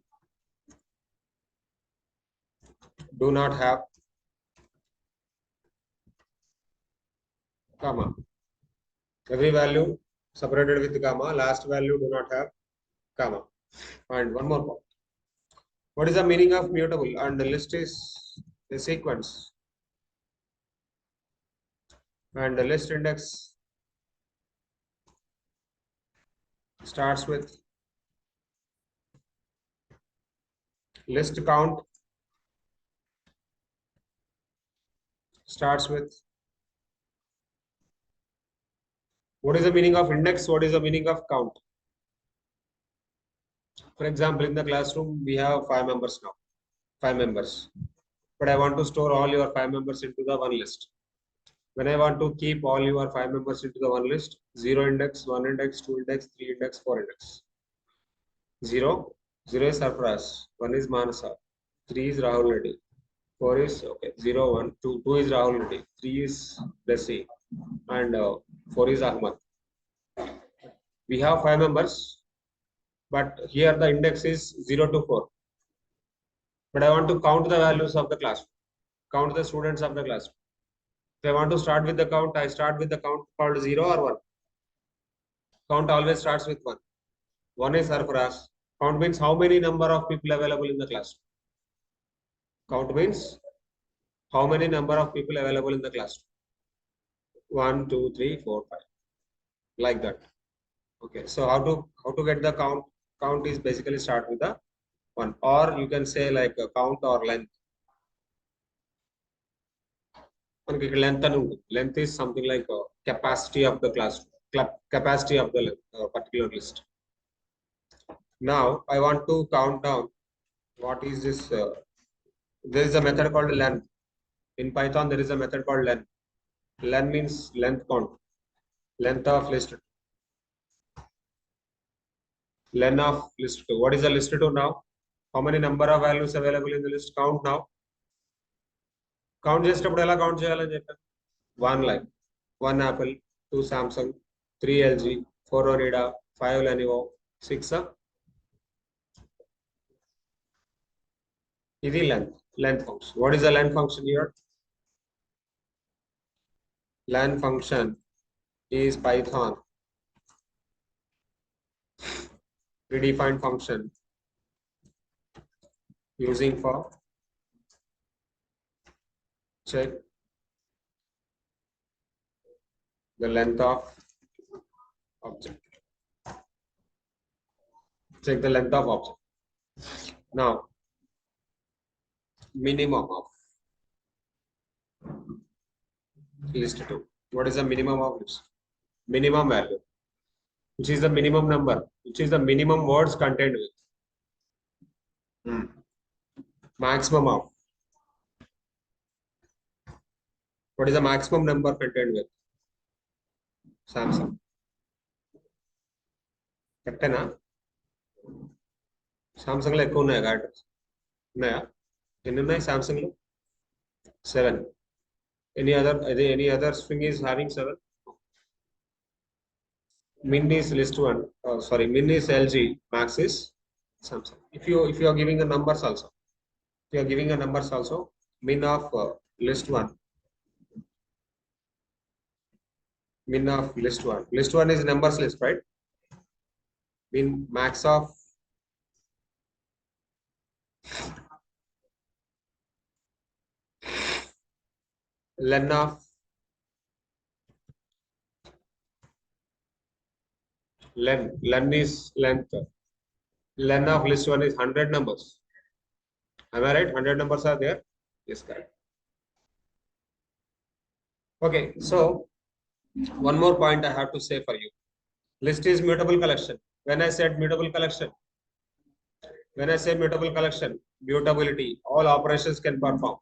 do not have comma. Every value separated with comma, last value do not have comma. And one more point. What is the meaning of mutable? And the list is a sequence. And the list index starts with list count starts with. What is the meaning of index? What is the meaning of count? For example, in the classroom, we have 5 members now, 5 members. But I want to store all your 5 members into the one list. When I want to keep all your 5 members into the one list, 0 index, 1 index, 2 index, 3 index, 4 index. 0 is Sarfaraz, 1 is Manasa, 3 is Rahul Reddy, 4 is okay, 0, 1, 2, 2 is Rahul Reddy, 3 is Desi, and 4 is Ahmad. We have 5 members, but here the index is 0 to 4. But I want to count the values of the class, count the students of the class. If I want to start with the count, I start with the count called 0 or 1. Count always starts with 1. 1 is Sarfaraz. Count means how many number of people available in the class. Count means how many number of people available in the class. 1, 2, 3, 4, 5. Like that. Okay. So how to get the count? Count is basically start with the 1. Or you can say like a count or length. Length is something like capacity of the class, capacity of the particular list. Now I want to count down. What is this? There is a method called len. In Python, there is a method called len. Len means length count, length of list. Len of list 2. What is the list 2 now? How many number of values available in the list? Count now. Count just count cheyalani chepparu. 1 line, 1 Apple, 2 Samsung, 3 LG, 4 Onida, 5 Lenovo, 6 This is length function. What is the length function here? Length function is Python predefined function using for check the length of object. Check the length of object. Now, minimum of list 2. What is the minimum of list? Minimum value, which is the minimum number, which is the minimum words contained with. Maximum of. What is the maximum number contained with? Samsung. Captain, Samsung like kone characters. Naya. In Samsung 7. Any other string is having 7? Min is list 1. Sorry, min is LG. Max is Samsung. If you are giving the numbers also, min of list 1. Min of list 1. List 1 is numbers list, right? Min max of len of len is length. Len of list 1 is 100 numbers. Am I right? 100 numbers are there? Yes, correct. Okay, so one more point I have to say for you. List is mutable collection. When I said mutable collection, mutability, all operations can perform.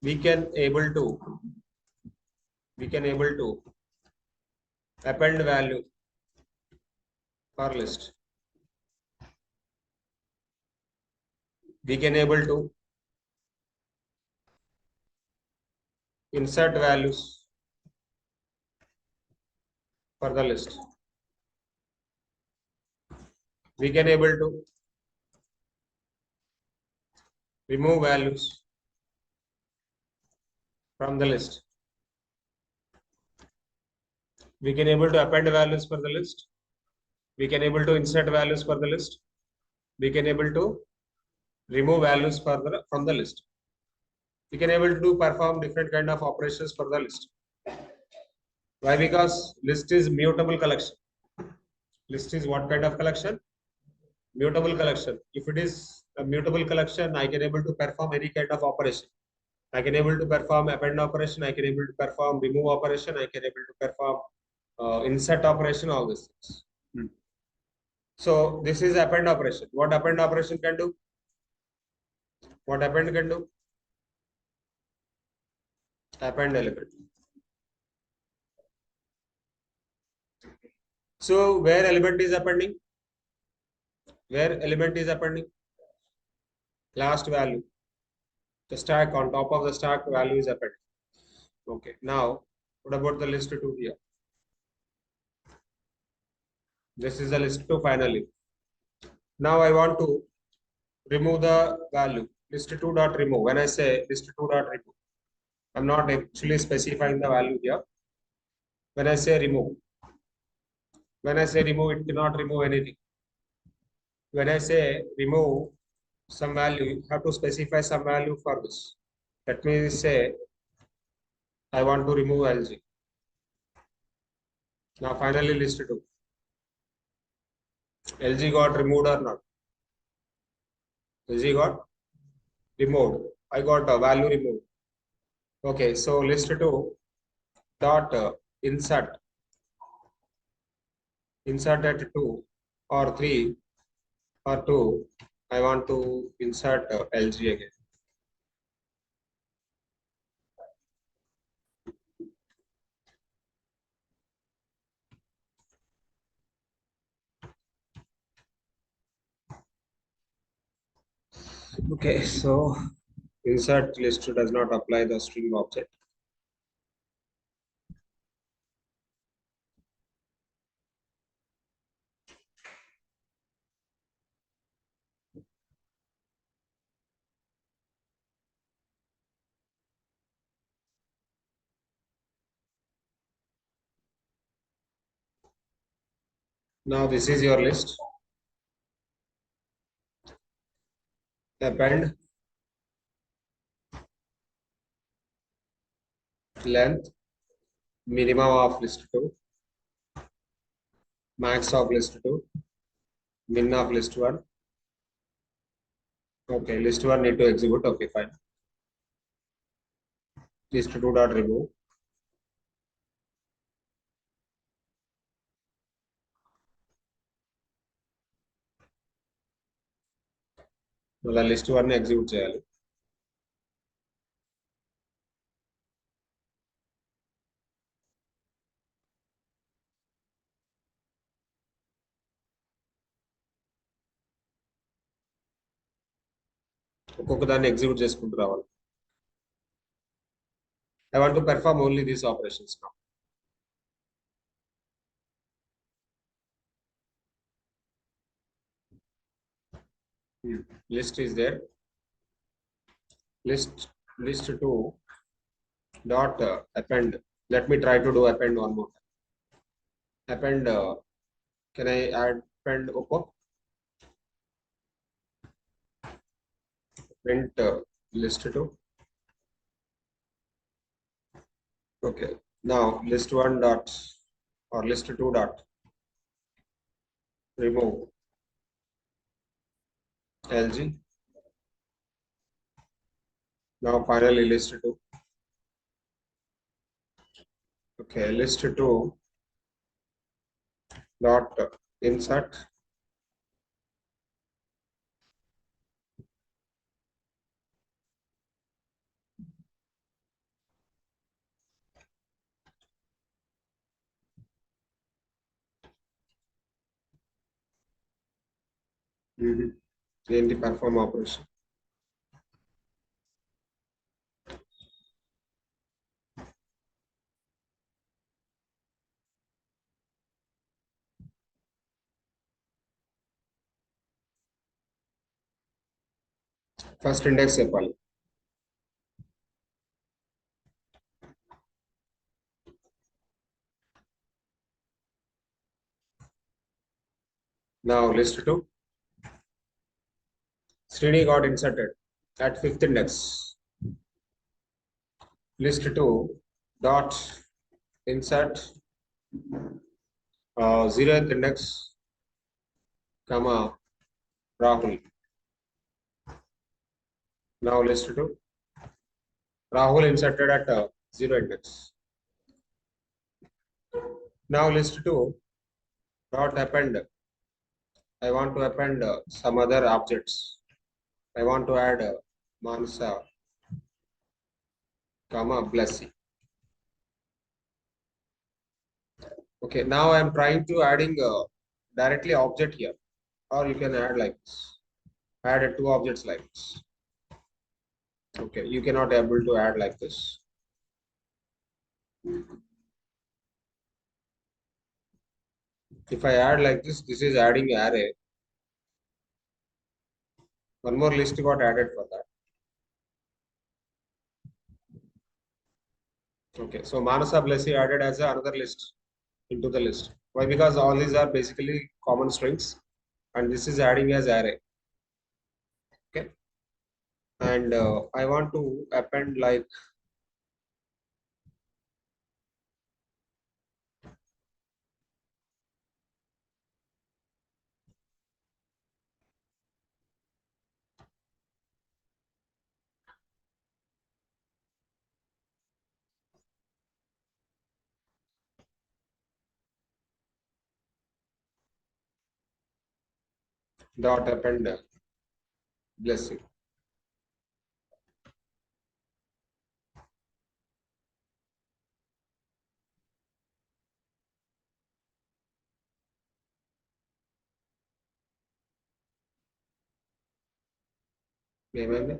We can able to append value for list. We can able to insert values for the list. We can able to remove values from the list. We can able to append values for the list. We can able to insert values for the list. We can able to remove values from the list. We can able to perform different kind of operations for the list. Why? Because list is mutable collection. List is what kind of collection? Mutable collection. If it is a mutable collection, I can able to perform any kind of operation. I can able to perform append operation. I can able to perform remove operation. I can able to perform insert operation. All these things. So this is append operation. What append operation can do? What append can do? Append element. So where element is appending? Where element is appending? Last value. The stack, on top of the stack value is appended. Okay. Now, what about the list 2 here? This is the list 2 finally. Now I want to remove the value. List 2 dot remove. When I say list 2 dot remove, I'm not actually specifying the value here. When I say remove, it cannot remove anything. When I say remove some value, you have to specify some value for this. Let me say I want to remove LG. Now finally list 2. LG got removed or not? LG got removed. I got a value removed. Okay, so list 2 dot insert at 2 or 3 or 2. I want to insert LG again. Okay, so insert list does not apply the string object. Now this is your list. Append length minimum of list 2, max of list 2, min of list 1. Okay, list 1 need to execute. Okay, fine. List 2 dot remove. మళ్ళీ list 1 execute చేయాలి. ఒక్కొక్క దాన్ని execute చేసుకుంటూ రావాలి. I want to perform only these operations now. List is there. List 2 dot append. Let me try to do append one more time. Append. Can I add append oppo? Print list 2. Okay. Now list 1 dot or list 2 dot remove LG. Now finally list 2. Okay, list 2 dot insert ఏంటి perform operation? First index చెప్పాలి. Now list 2. Srini got inserted at 5th index. List 2 dot insert 0th index, comma Rahul. Now list 2. Rahul inserted at 0 index. Now list 2 dot append. I want to append some other objects. I want to add Manasa, comma Blessy. Okay, now I am trying to adding directly object here, or you can add like this. Add 2 objects like this. Okay, you cannot able to add like this. If I add like this, this is adding array. One more list got added for that. Okay, so Manasa Blessy added as another list into the list. Why? Because all these are basically common strings, and this is adding as array. Okay, and I want to append like dot append Blessy. ఏమైంది?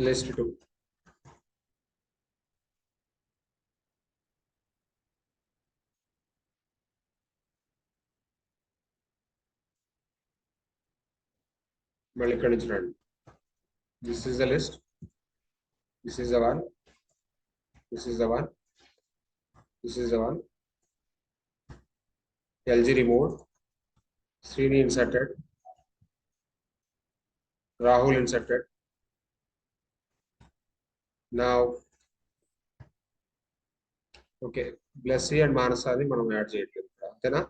List 2. మళ్ళీ ఇక్కడ నుంచి రండి. This is the list. This is the one. This is the one. This is the one. LG removed. Srini inserted. Rahul inserted. Now, okay, Blessy and Manasa ni మనం add చేయట్లేదు. అంతేనా?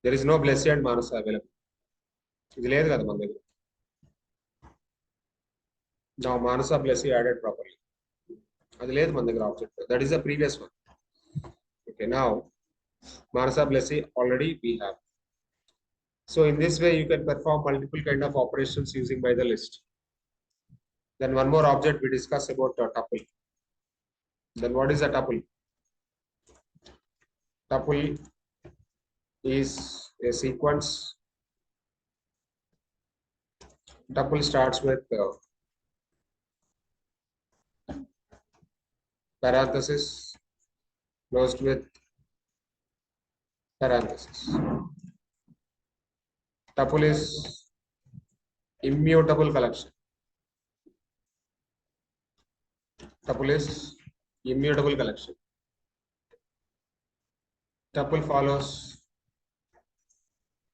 There is no Blessy and Manasa available. ఇది లేదు కదా మన దగ్గర. Now Manasa Blessy added properly. అది లేదు మన దగ్గర object. That is the previous one. Okay, now Manasa Blessy already we have. So in this way you can perform multiple kind of operations using by the list. Then one more object we discuss about tuple. Then what is a tuple? Tuple is a sequence. Tuple starts with parenthesis, closed with parenthesis. Tuple is immutable collection. Tuple is immutable collection. Tuple follows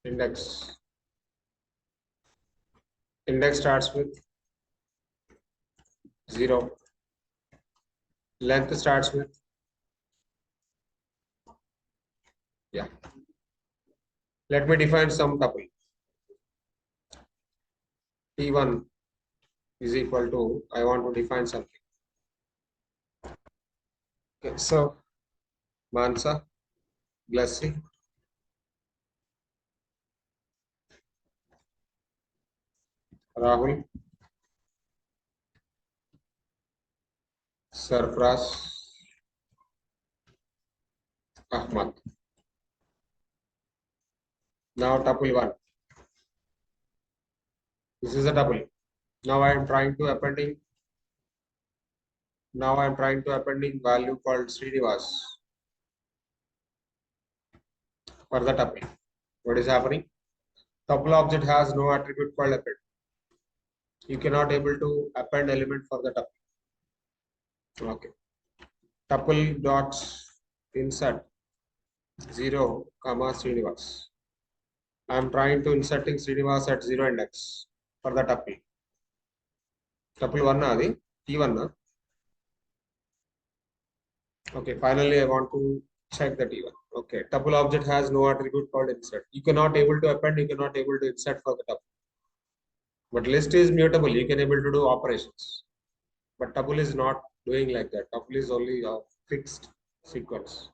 index. Index starts with 0. Length starts with, yeah. Let me define some tuple. T1 is equal to, I want to define something. Okay, so Mansa, Glassy, Rahul, Sarfraz, Ahmad. Now tuple 1. This is a tuple. Now I am trying to appending value called Srinivas for the tuple. What is happening? Tuple object has no attribute called append. You cannot able to append element for the tuple. Okay. Tuple dot insert 0, Srinivas. I am trying to inserting Srinivas at 0 index for the tuple. Tuple 1 adi T1. Okay, finally I want to check the T1. Okay, tuple object has no attribute called insert. You cannot able to append, you cannot able to insert for the tuple. But list is mutable, you can able to do operations. But tuple is not doing like that. Tuple is only a fixed sequence.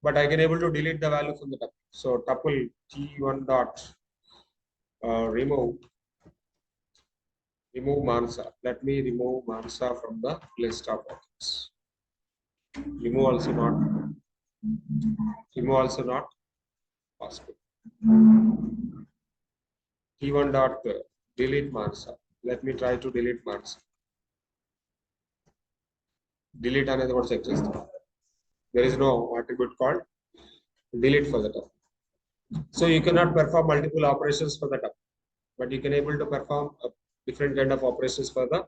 But I can able to delete the value from the tuple. So tuple T1 dot remove Mansa. Let me remove Mansa from the list of objects. Remove also not possible. T1 dot delete Mansa. Let me try to delete Mansa. Delete another word exists. There is no attribute called delete for the tuple. So you cannot perform multiple operations for the tuple, but you can able to perform a different kind of operations for the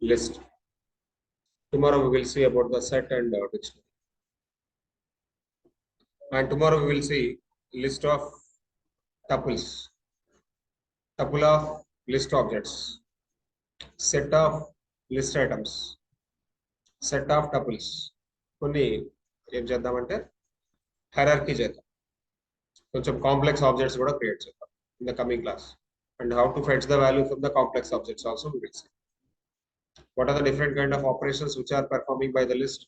list. Tomorrow we will see about the set and dictionary. And tomorrow we will see list of tuples, tuple of list objects, set of list items, set of tuples. కొన్ని ఏం చేద్దామంటే hierarchy చేద్దాం. కొంచెం complex objects కూడా create చేద్దాం in the coming class. And how to fetch the value from the complex objects also we will see. What are the different kind of operations which are performing by the list?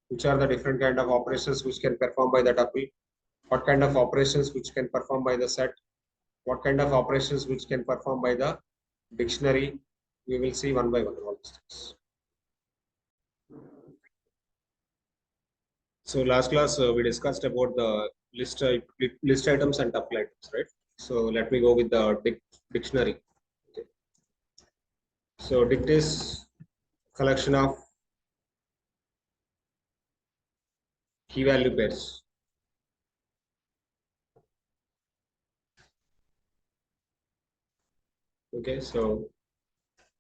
Which are the different kind of operations which can perform by the tuple? What kind of operations which can perform by the set? What kind of operations which can perform by the dictionary? We will see one by one all these things. So last class we discussed about the list items and tuple items, right? So let me go with the dictionary. Okay. So dict is collection of key value pairs. Okay, so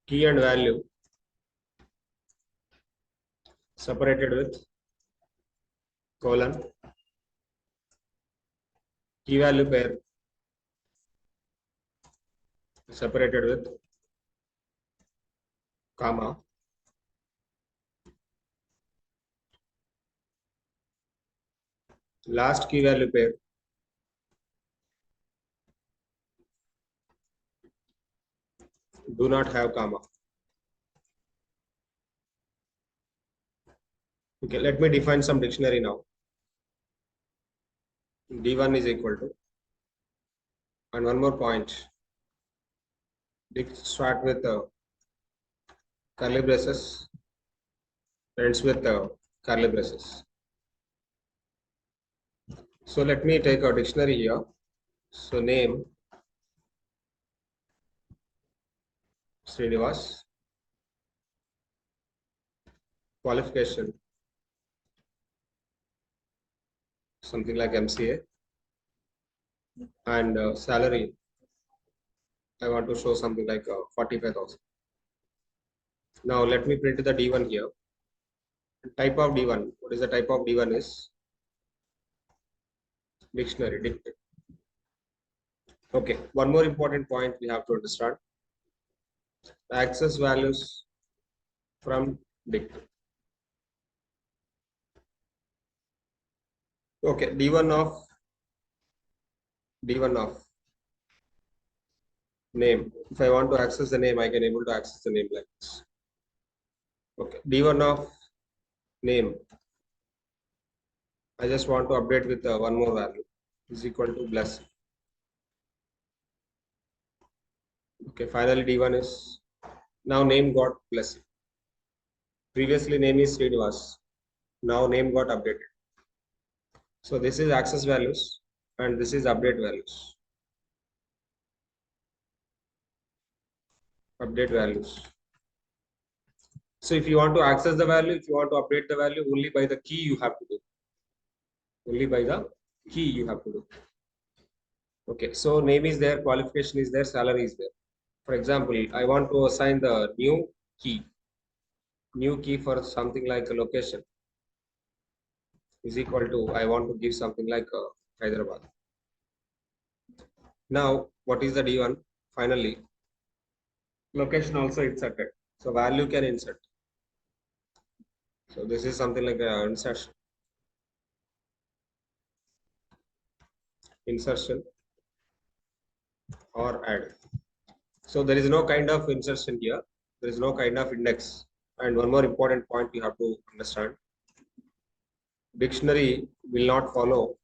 key and value separated with colon, key value pair separated with comma, last key value pair do not have comma. Okay, let me define some dictionary now. D1 is equal to, and one more point, start with curly braces, ends with curly braces. So let me take a dictionary here. So name Srinivas, qualification something like MCA, and salary I want to show something like 45,000. Now let me print the D1 here. Type of D1. What is the type of D1 is dictionary. Okay. One more important point we have to understand. access values from dict. Okay, d1 of name. If I want to access the name, I can able to access the name like this. Okay, d1 of name. I just want to update with one more value is equal to bless. Okay, finally d1 is now name got blessing. Previously name is Srinivas. Now name got updated. So this is access values and this is update values. Update values. So if you want to access the value, if you want to update the value, only by the key you have to do. Only by the key you have to do. Okay, so name is there, qualification is there, salary is there. For example, I want to assign the new key for something like a location is equal to, I want to give something like Hyderabad. Now, what is the D1? Finally, location also inserted. So value can insert. So this is something like a insertion or add. So there is no kind of insertion here. There is no kind of index. And one more important point you have to understand. Dictionary will not follow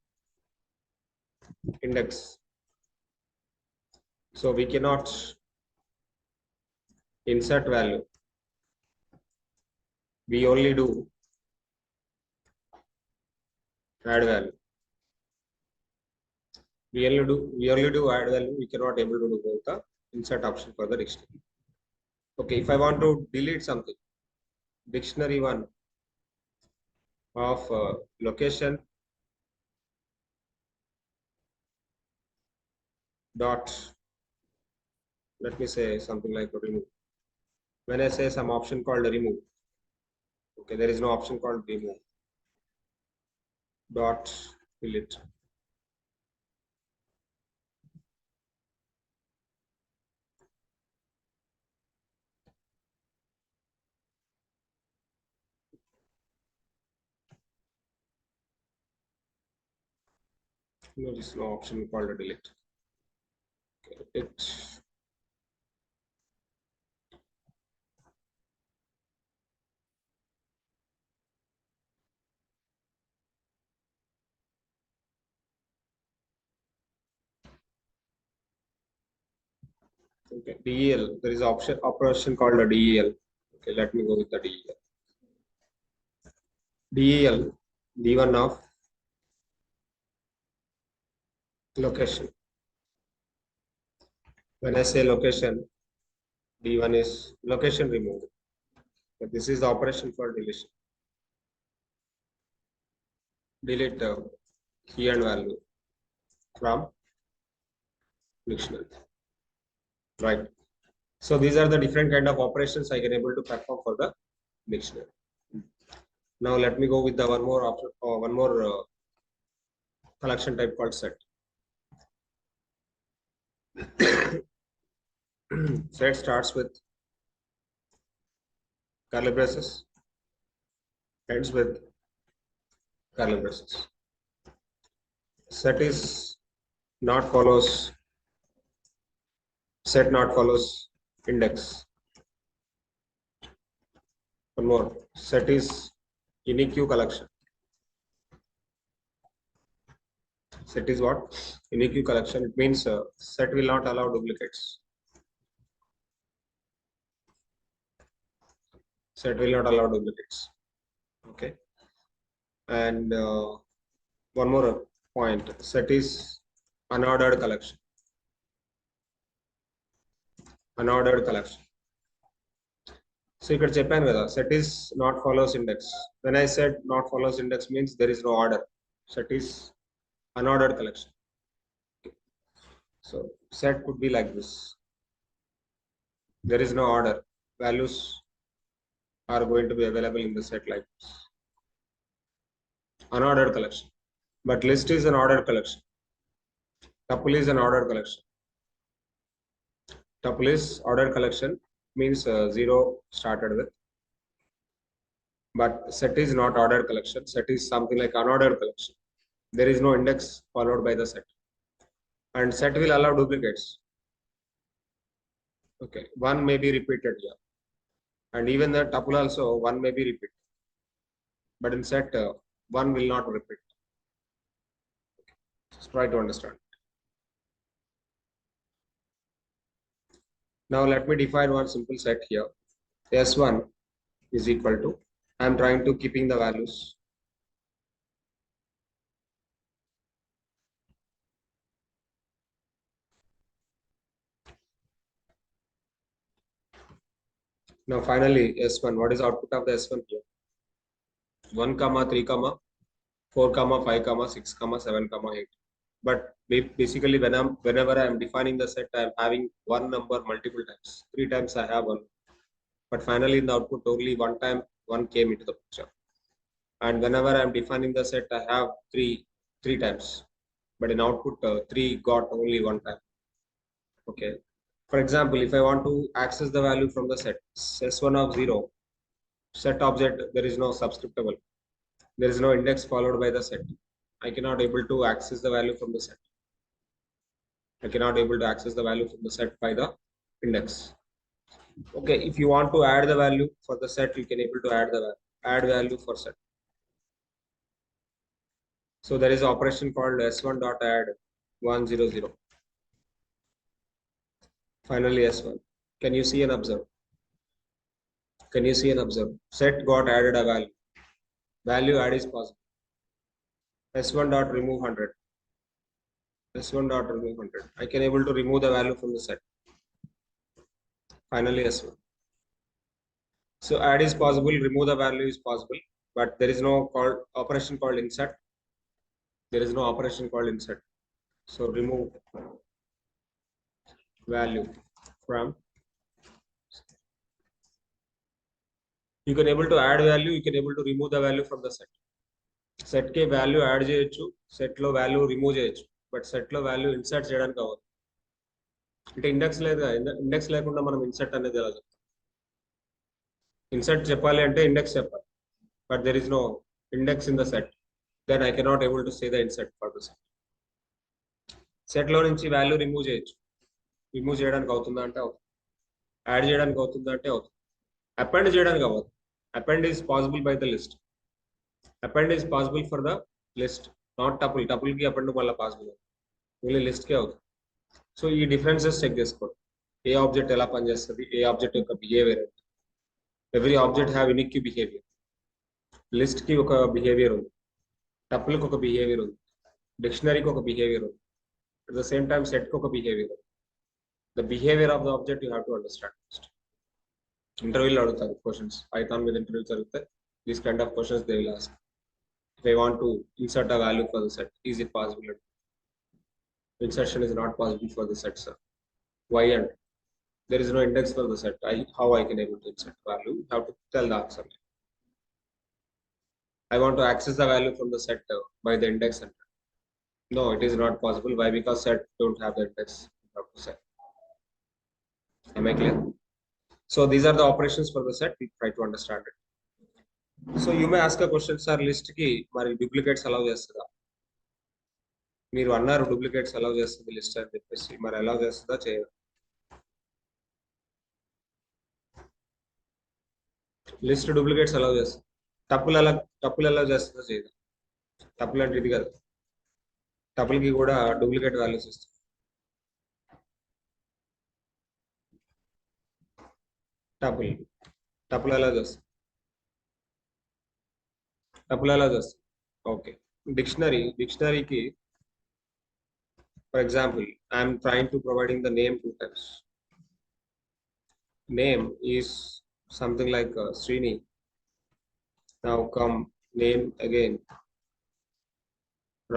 index. So we cannot insert value. We only do add value. We only do add value. We cannot able to do both the insert option for the dictionary. Okay, if I want to delete something, dictionary one of location dot, let me say something like remove. When I say some option called remove, okay, there is no option called remove dot delete. No, there is no option called delete. Okay, okay, DEL. There is operation called a DEL. Okay, let me go with the DEL. DEL, D1 of location. When I say location, D1 is location removed. But this is the operation for deletion. Delete the key and value from dictionary. Right. So these are the different kind of operations I can able to perform for the dictionary. Now let me go with the one more option or one more collection type called set. Set starts with curly braces, ends with curly braces. Set is not follows, set not follows index. One more, set is unique collection. Set is what? Unique collection. It means set will not allow duplicates. Set will not allow duplicates. Okay. And one more point, set is unordered collection. Unordered collection. So ఇక్కడ చెప్పాను కదా, set is not follows index. When I said not follows index means there is no order. Set is unordered collection. Okay. So set could be like this. There is no order. Values are going to be available in the set like this. Unordered collection. But list is an ordered collection. Tuple is an ordered collection. Tuple is ordered collection. means 0 started with. But set is not ordered collection. Set is something like unordered collection. There is no index followed by the set. And set will allow duplicates. Okay, one may be repeated here. And even the tuple also, one may be repeated. But in set, one will not repeat. Just try to understand. Now let me define one simple set here. S1 is equal to, I'm trying to keeping the values. Now finally S1, what is output of the S1 here? 1, 3, 4, 5, 6, 7, 8. But basically whenever I'm defining the set, I'm having one number multiple times. 3 times I have one. But finally in the output only one time one came into the picture. And whenever I'm defining the set, I have three times. But in output 3 got only one time. Okay. For example, if I want to access the value from the set, S1 of 0, set object, there is no subscriptable. There is no index followed by the set. I cannot able to access the value from the set. I cannot able to access the value from the set by the index. Okay, if you want to add the value for the set, you can able to add value for set. So there is an operation called s1.add 100. Finally S1. Can you see and observe? Can you see and observe? Set got added a value. Value add is possible. S1 dot remove 100. S1 dot remove 100. I can able to remove the value from the set. Finally S1. So add is possible, remove the value is possible, but there is no operation called insert. There is no operation called insert. So remove value from. You can able to add value, you can able to remove the value from the set. Set ke value add చేయొచ్చు, set లో value remove చేయొచ్చు, but set లో value insert చేయడానికి అవ్వదు. అంటే index లేకుండా మనం insert అనేది ఎలా చెప్తాం? ఇన్సర్ట్ చెప్పాలి అంటే ఇండెక్స్ చెప్పాలి, but there is no index in the set. Then I cannot able to say the insert for the set. Set లో నుంచి వాల్యూ రిమూవ్ చేయొచ్చు. రిమూవ్ చేయడానికి అవుతుందా అంటే అవుతుంది. యాడ్ చేయడానికి అవుతుందా అంటే అవుతుంది. అపెండ్ చేయడానికి అవ్వదు. Append is possible by the list. Append is possible for the list, not tuple. Tuple కి అపెండ్ మళ్ళీ పాసిబుల్ అవుతుంది, ఓన్లీ లిస్ట్ కే అవుతుంది. సో ఈ డిఫరెన్సెస్ చెక్ చేసుకోండి. ఏ ఆబ్జెక్ట్ ఎలా పనిచేస్తుంది, ఏ ఆబ్జెక్ట్ యొక్క behaviour. Every object have unique behaviour. List కి ఒక బిహేవియర్ ఉంది, టపుల్ కి ఒక బిహేవియర్ ఉంది, డిక్షనరీకి ఒక బిహేవియర్ ఉంది. At the same time set కి ఒక బిహేవియర్ ఉంది. The behaviour of the object you have to understand first. ఇంటర్వ్యూలో అడుగుతారు క్వశ్చన్స్, పైథాన్ మీద ఇంటర్వ్యూ జరిగితే these kind of questions they will ask. If I want to insert a value for the set, is it possible? Insertion is not possible for the set, sir. Why? And there is no index for the set. How I can able to insert value? You have to tell the answer. I want to access the value from the set by the index center. No, it is not possible. Why? Because set don't have the index. You have to set. Am I clear? So these are the operations for the set. We try to understand it. So you may ask a question, sir, list ki mari duplicates allow chestada? మీరు అన్నారు duplicates allow చేస్తుంది list అని చెప్పేసి, మరి allow చేస్తుందా చేయదు? List duplicates allow చేస్తుంది. Tuple allow చేస్తుందా చేయదు? టపుల్ అంటే ఇది కదా, టపుల్ కి కూడా డూప్లికేట్ వాల్యూస్ ఇస్తుంది. టపుల్ అలౌ చేస్తుంది. టపుల్ అలౌ చేస్తుంది. Okay. డిక్షనరీకి for example, I am trying to providing the name 2 times. Name is something like Srini. Now come name again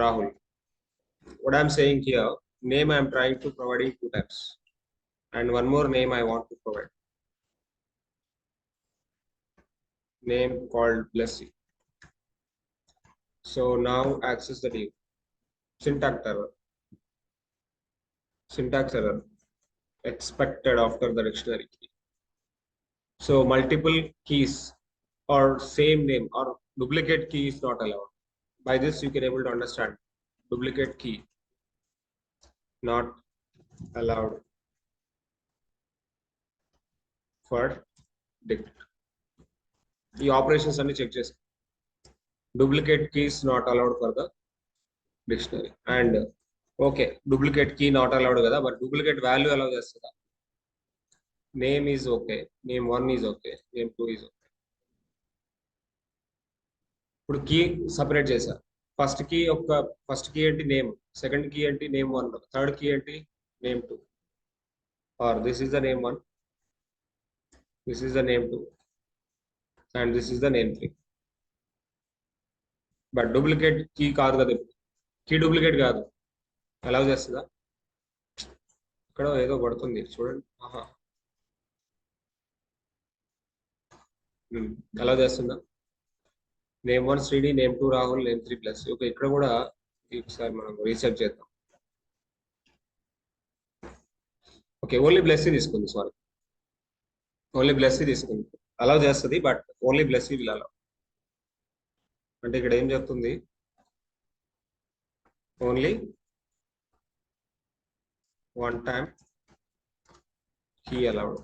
Rahul. What I am saying here, name I am trying to providing 2 times, and one more name I want to provide. Name called Blessy. So now access the div. Syntax error expected after the dictionary key. So multiple keys or same name or duplicate key is not allowed. By this you can able to understand duplicate key not allowed for dict. ఈ operations అన్ని check చేసి duplicate keys not allowed for the dictionary. And okay, duplicate key not allowed కదా, but duplicate value allow చేస్తుందా? Name is okay, name 1 is okay, name 2 is okay. ఇప్పుడు కీ separate చేశా. First key ఏంటి name, second key ఏంటి name 1, third key ఏంటి name 2, or this is the name 1, this is the name 2 and this is the name 3. But duplicate key కాదు కదా, key duplicate కాదు, allow చేస్తుందా? ఇక్కడ ఏదో పడుతుంది చూడండి. అలౌ చేస్తుందా? నేమ్ 1 శ్రీడి, name 2 Rahul, name 3 plus. Okay, ఇక్కడ కూడా ఒకసారి మనం రీసెర్చ్ చేద్దాం. ఓకే, ఓన్లీ బ్లెస్ తీసుకుంది, సారీ, ఓన్లీ బ్లెస్ తీసుకుంది. అలౌ చేస్తుంది but only bless will allow. అంటే ఇక్కడ ఏం చెప్తుంది, only one time key allowed,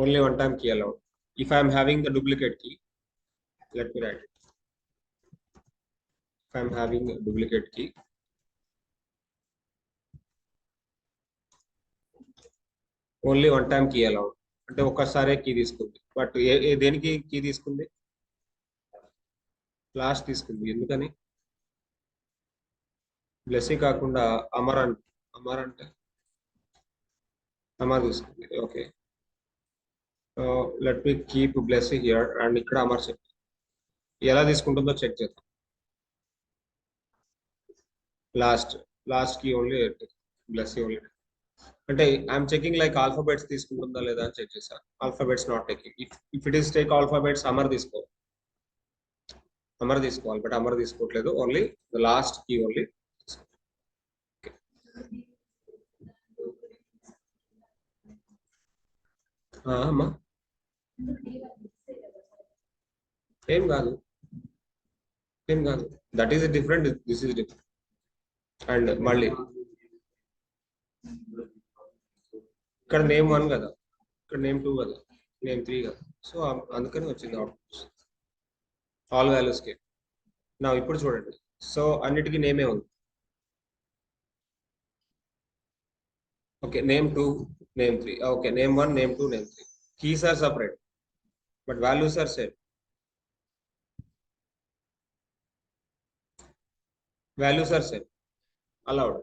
only one time key allowed. If I am having the duplicate key, let me write it. If I am having a duplicate key, only one time key allowed. అంటే ఒక్కసారే key తీసుకుంది. But దేనికి key తీసుకుంది? Flash తీసుకుంది. ఎందుకని? Blessing కాకుండా అమర్ అంటే అమర్ తీసుకుంది. Okay, let me keep blessing here and ఇక్కడ అమర్ చెక్. ఎలా తీసుకుంటుందో చెక్ చేద్దాం. Last key only blessing only. అంటే ఐఎమ్ చెకింగ్ లైక్ ఆల్ఫాబెట్స్ తీసుకుంటుందా లేదా అని చెక్ చేశాను. Alphabets not taking. If it is take alphabets Amar తీసుకోవాలి, బట్ అమర్ తీసుకోవట్లేదు. Only the last key only. అమ్మా ఏం కాదు, that is different, this is different. And మళ్ళీ ఇక్కడ నేమ్ 1 కదా, ఇక్కడ నేమ్ 2 కదా, నేమ్ 3 కదా. సో అందుకని వచ్చింది అవుట్పుట్ ఆల్ వాల్యూస్ కి. నా ఇప్పుడు చూడండి, సో అన్నిటికీ నేమే ఉంది. Okay, name 2, name 3. Okay, name 1, name 2, name 3. Keys are separate but values are same. Values are same, allowed.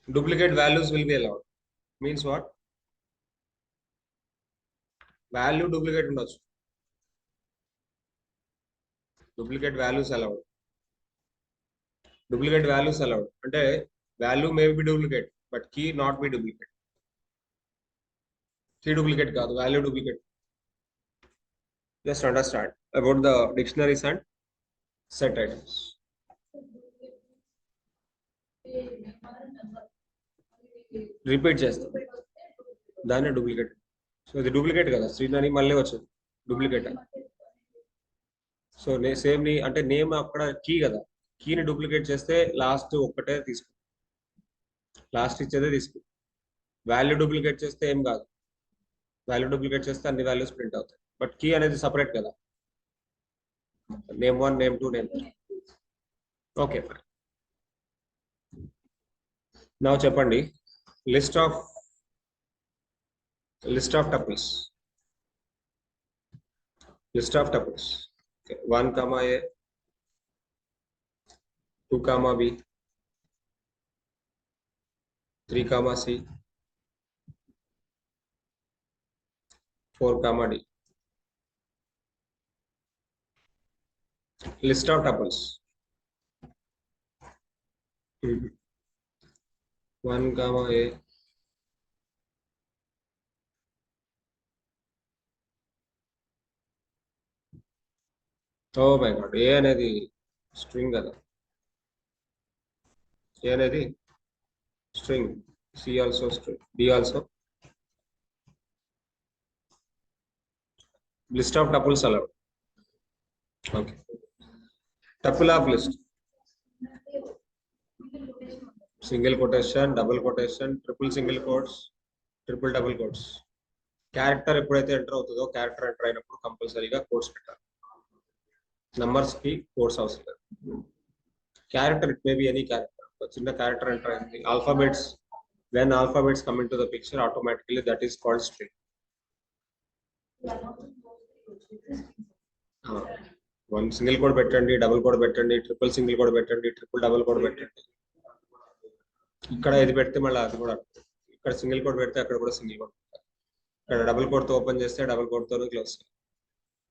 Duplicate values will be allowed. Means what? Value duplicate ఉండొచ్చు, duplicate values allowed. Duplicate values allowed అంటే value may be duplicate but key not be duplicate. Key duplicate కాదు, value duplicate. Just understand about the dictionaries and set items. Repeat చేస్తాం దాన్ని duplicate. So ఇది duplicate కదా, శ్రీనని మళ్ళీ వచ్చింది duplicate. So same ని అంటే నేమ్ అక్కడ కీ కదా, కీని డూప్లికేట్ చేస్తే లాస్ట్ ఒక్కటే తీసుకు, లాస్ట్ ఇచ్చేదే తీసుకు. వాల్యూ డూప్లికేట్ చేస్తే ఏం కాదు, వాల్యూ డూప్లికేట్ చేస్తే అన్ని వాల్యూస్ ప్రింట్ అవుతాయి. బట్ కీ అనేది సపరేట్ కదా, name 1, name 2, name 3. Okay fine. నా చెప్పండి, list of tuples. List of tuples. Okay. 1 comma a, 2 comma b, 3 comma c, 4 comma d. List of tuples. 1 comma a, oh my god, a అనేది string కదా, a అనేది string, c also string, d also List of tuples allowed. Okay. Tuple of list. Single quotation, double quotation, triple single quotes, triple double quotes. Character ఎప్పుడైతే enter అవుతుందో character enter అయినప్పుడు కంపల్సరీగా codes పెట్టాలి. Numbers కి codes అవసరం లేదు. Character it may be any character. ఒక చిన్న క్యారెక్టర్ ఎంటర్ అయింది. Alphabets, when alphabets come into the picture, automatically that is called string. One single quote పెట్టండి, డబుల్ కోడ్ పెట్టండి, ట్రిపుల్ సింగిల్ కోడ్ పెట్టండి, ట్రిపుల్ డబుల్ కోడ్ పెట్టండి. ఇక్కడ ఇది పెడితే మళ్ళీ అది కూడా ఇక్కడ సింగిల్ కోడ్ పెడితే అక్కడ కూడా సింగిల్ కోడ్. ఇక్కడ డబుల్ కోడ్ తో ఓపెన్ చేస్తే డబుల్ కోడ్ తోనే క్లోజ్ చేయాలి.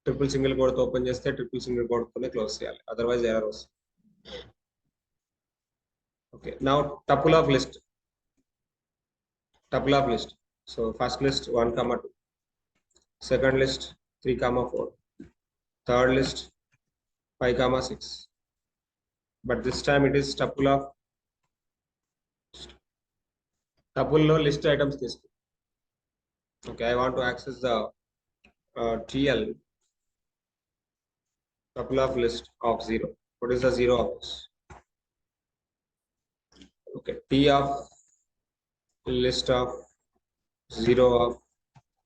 ట్రిపుల్ సింగిల్ కోడ్ తో ఓపెన్ చేస్తే ట్రిపుల్ సింగిల్ కోడ్ తోనే క్లోజ్ చేయాలి. అదర్వైజ్ ఎర్రర్ వస్తుంది. Okay, now tuple of list. Tuple of list. So first list 1, 2. Second list 3, 4. Third list 5, 6. But this time it is tuple of tuple lo list items this. Okay, I want to access the TL tuple of list of 0. What is the 0 of this? Okay, T of list of 0 of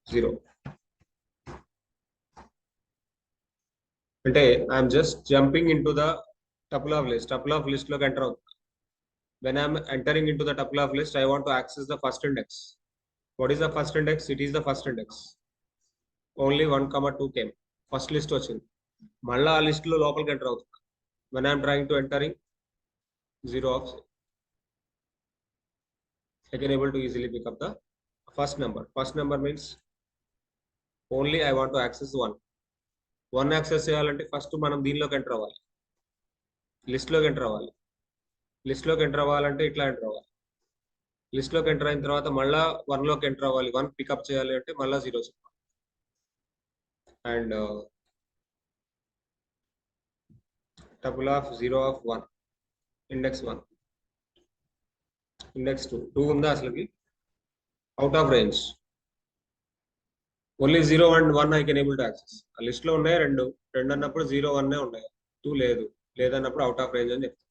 0. అంటే I'm just jumping in to the tuple of list. Tuple of list లోకి enter అవుతుంది. When I'm entering into the tuple of list, I want to access the first index. What is the first index? It is the first index. Only 1, 2 came. First list వచ్చింది. మళ్ళా ఆ list లో లోపలికి enter అవుతుంది. When I'm trying to entering 0 of 0. I can able to easily pick up the first number. First number means only I want to access 1. 1 access చేయాలంటే first మనం దీనిలోకి enter అవ్వాలి, లిస్ట్లోకి ఎంటర్ అవ్వాలి. లిస్ట్లోకి ఎంటర్ అవ్వాలంటే ఇట్లా ఎంటర్ అవ్వాలి. లిస్ట్లోకి enter అయిన తర్వాత మళ్ళా 1లోకి ఎంటర్ అవ్వాలి. 1 పికప్ చేయాలి అంటే మళ్ళీ 0 చెప్పాలి. And tuple of 0 of 1, index 1, index 2. 2 ఉందా అసలుకి? Out of range. Only 0 and 1 I can able to access. ఆ లిస్ట్ లో ఉన్నాయి 2 అన్నప్పుడు 0, 1 ఉన్నాయి. 2 లేదన్నప్పుడు అవుట్ ఆఫ్ రేంజ్ అని చెప్తారు.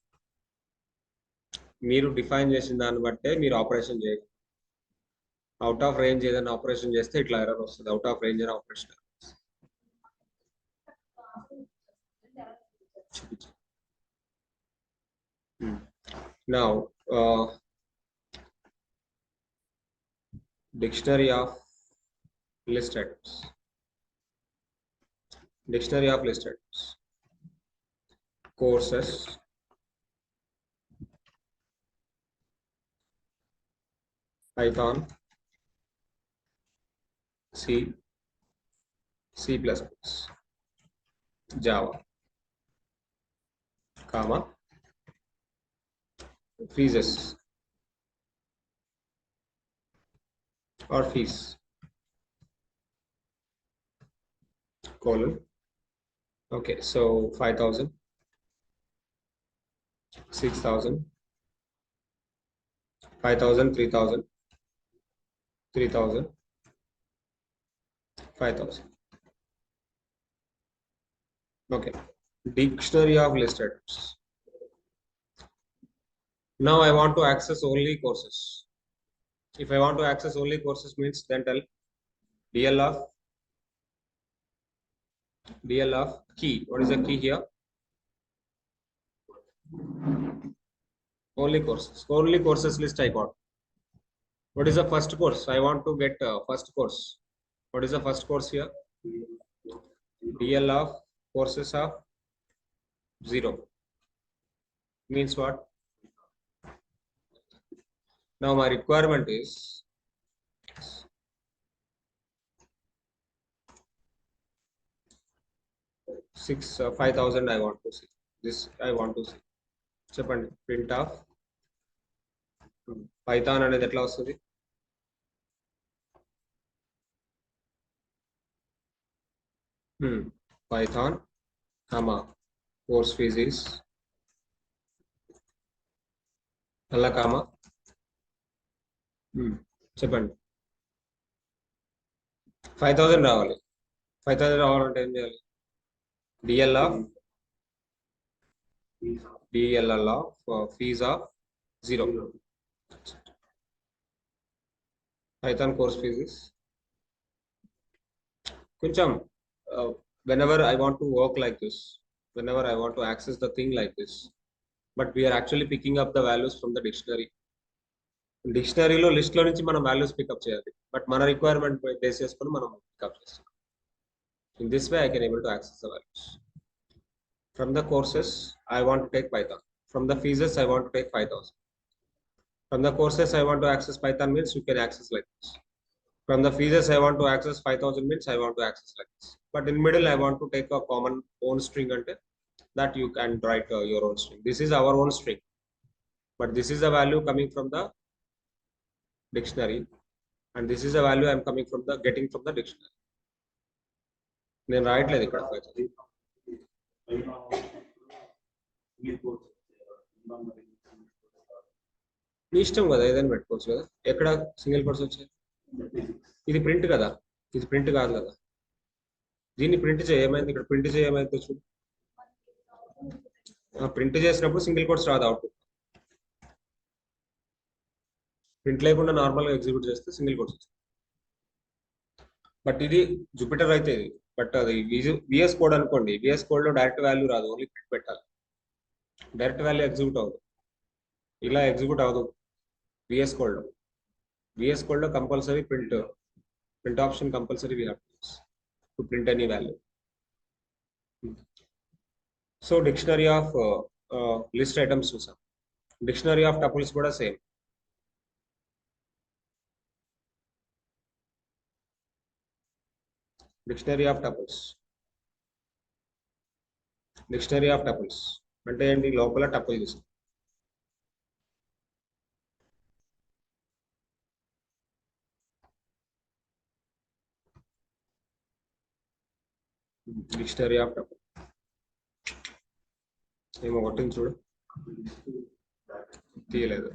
మీరు డిఫైన్ చేసిన దాన్ని బట్టే మీరు ఆపరేషన్ చేయాలి. అవుట్ ఆఫ్ రేంజ్ ఏదైనా ఆపరేషన్ చేస్తే ఇట్లా ఎర్రర్ వస్తుంది. అవుట్ ఆఫ్ రేంజ్ అని operation. Now dictionary of list items. Dictionary of list items. Courses, Python, C, C++, Java, comma, fees or fees, colon. Okay, so 5,000, 6,000, 5,000, 3,000, 3,000, 5,000. Okay, dictionary of list items. Now I want to access only courses. If I want to access only courses means then tell DL of key. What is the key here? Only courses. Only courses list I got. What is the first course? I want to get first course. What is the first course here? DL of courses of 0 means what? Now my requirement is 5,000. I want to see this. I want to see. చెప్పండి. Print of Python అనేది ఎట్లా వస్తుంది? Python, comma, course fees is అలా comma చెప్పండి. 5,000 రావాలి. 5,000 రావాలంటే ఏం చేయాలి? DL of fees of 0. Python course fees is కొంచెం whenever I want to work like this, whenever I want to access the thing like this, but we are actually picking up the values from the dictionary. డిక్షనరీలో list లో నుంచి మనం values pick up చేయాలి, but మన requirement base చేసుకొని మనం pick up చేస్తాం. In this way I can able to access the values. From the courses I want to take Python. From the fees I want to take 5,000. From the courses I want to access Python means you can access like this. From the fees I want to access 5,000 means I want to access like this. But in middle I want to take a common own string and that you can write your own string. This is our own string, but this is the value coming from the dictionary, and this is the value I am coming from the getting from the dictionary. Then write like ikkada 5,000. మీ ఇష్టం కదా, ఏదైనా పెట్టుకోవచ్చు కదా. ఎక్కడ single course వచ్చాయి? ఇది print కదా, ఇది ప్రింట్ కాదు కదా. దీన్ని ప్రింట్ చేయమైంది, ఇక్కడ ప్రింట్ చేయమైంది చూడు. ప్రింట్ చేసినప్పుడు సింగిల్ కోట్స్ రాదు అవుట్. ప్రింట్ లేకుండా నార్మల్గా ఎగ్జిక్యూట్ చేస్తే సింగిల్ కోట్స్ వస్తుంది. బట్ ఇది జూపిటర్ అయితే ఇది, బట్ అది విఎస్ కోడ్ అనుకోండి. విఎస్ కోడ్ లో డైరెక్ట్ వాల్యూ రాదు, ఓన్లీ ప్రింట్ పెట్టాలి. డైరెక్ట్ వాల్యూ ఎగ్జిక్యూట్ అవ్వదు, ఇలా ఎగ్జిక్యూట్ అవ్వదు విఎస్ కోడ్ లో. విఎస్ కోడ్ లో compulsory print option compulsory we have to use to print any value. So dictionary of list items చూసాం. Dictionary of tuples కూడా same. Dictionary of tuples అంటే ఏంటి? లోపల టపుల్ తీసుకో. డిక్షనరీ ఆఫ్ టపుల్ ఏమో కొట్టింది చూడు, తీయలేదు.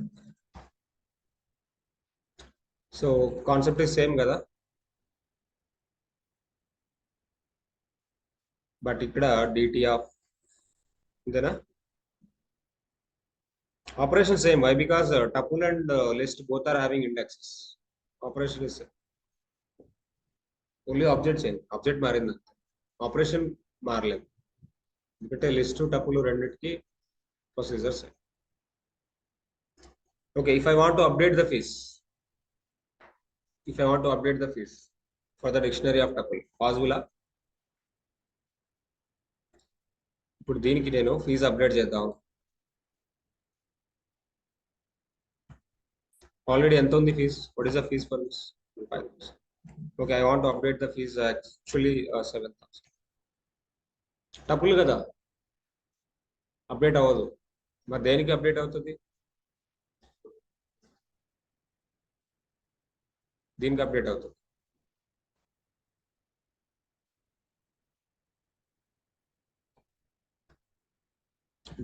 సో కాన్సెప్ట్ ఇస్ సేమ్ కదా, బట్ ఇక్కడ డిటి ఆఫ్ ఇంతేనా. Operation same. Why? Because tuple and list both are having indexes. Operation is same, only object change. Object మారింది, ఆపరేషన్ మారలేదు. ఎందుకంటే లిస్ట్ టపుల్ రెండింటికి procedures. Okay, if I want to update the fees, for the dictionary of tuple possible? ఇప్పుడు దీనికి నేను fees update చేద్దాం. Already ఎంత ఉంది fees? What is the fees for this? 5,000. Okay, I want to update the fees actually 7,000. Tuple కదా, update అవ్వదు. మరి దేనికి అప్డేట్ అవుతుంది? దీనికి అప్డేట్ అవుతుంది.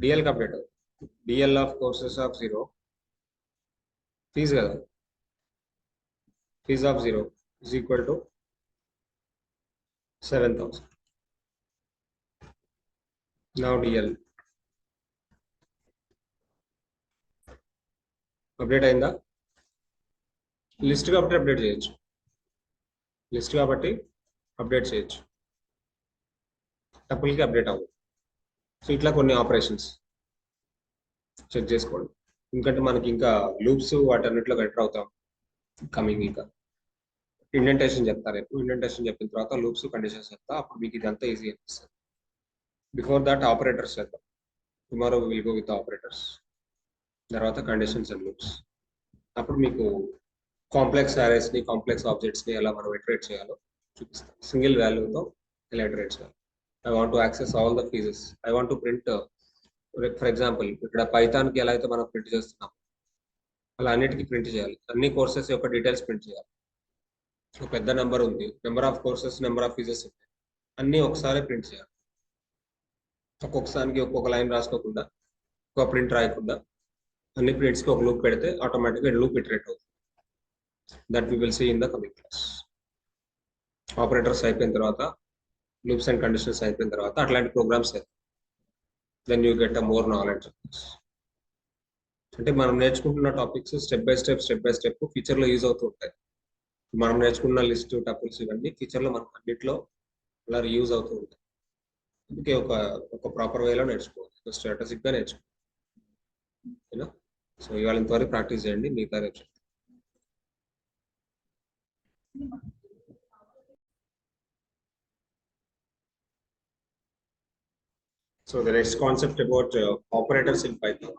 డిఎల్కి అప్డేట్ అవుతుంది. DL of courses of 0 fees కదా, fees of 0 is equal to 7,000. Now DL update అయిందా? లిస్ట్ కాబట్టి అప్డేట్ చేయొచ్చు, లిస్ట్ కాబట్టి అప్డేట్ చేయొచ్చు, టపుల్కి అప్డేట్ అవ్వదు. సో ఇట్లా కొన్ని ఆపరేషన్స్ చెక్ చేసుకోండి. ఎందుకంటే మనకి ఇంకా లూప్స్ వాటన్నిటిలో ఎంటర్ అవుతాం కమింగ్. ఇంకా ఇండెంటేషన్ చెప్తారు. ఇండెంటేషన్ చెప్పిన తర్వాత లూప్స్ కండిషన్స్ చెప్తా, అప్పుడు మీకు ఇదంతా ఈజీ అనిపిస్తుంది. బిఫోర్ దట్ ఆపరేటర్స్ చేద్దాం. Tomorrow will go with operators, తర్వాత కండిషన్స్ అండ్ లూప్స్. అప్పుడు మీకు కాంప్లెక్స్ అరేస్ని, కాంప్లెక్స్ ఆబ్జెక్ట్స్ని ఎలా మనం ఇటరేట్ చేయాలో చూపిస్తాం. సింగిల్ వాల్యూతో ఎలా ఇటరేట్ చేయాలి. I want to access all the fees. I want to print, for example ఇక్కడ పైథాన్కి ఎలా అయితే మనం ప్రింట్ చేస్తున్నాం అలా అన్నిటికీ ప్రింట్ చేయాలి. అన్ని కోర్సెస్ యొక్క డీటెయిల్స్ ప్రింట్ చేయాలి. ఒక పెద్ద నెంబర్ ఉంది, number of courses, number of fees ఉంటాయి, అన్నీ ఒకసారి ప్రింట్ చేయాలి. ఒక్కొక్కసారికి ఒక్కొక్క లైన్ రాసుకోకుండా, ఒక ప్రింట్ రాయకుండా అన్ని ప్రింట్స్కి ఒక లూప్ పెడితే ఆటోమేటిక్గా లూప్ ఇటరేట్ అవుతుంది. That we will see in the coming class. Operators అయిపోయిన తర్వాత లూప్స్ అండ్ కండిషన్స్ అయిపోయిన తర్వాత అట్లాంటి programs then you get a more knowledge. అంటే మనం నేర్చుకుంటున్న topics step by step future లో యూజ్ అవుతూ ఉంటాయి. మనం నేర్చుకున్న లిస్ట్ టపుల్స్ ఇవన్నీ ఫ్యూచర్ లో మనకు అన్నిట్లో అలా యూజ్ అవుతూ ఉంటాయి. అందుకే ఒక ప్రాపర్ వేలో నేర్చుకోవాలి, స్ట్రాటజిక్ గా నేర్చుకోవాలి. సో ఇవాళ ఇంతవరకు ప్రాక్టీస్ చేయండి, మిగతా రేపు. So the next concept about operators in Python.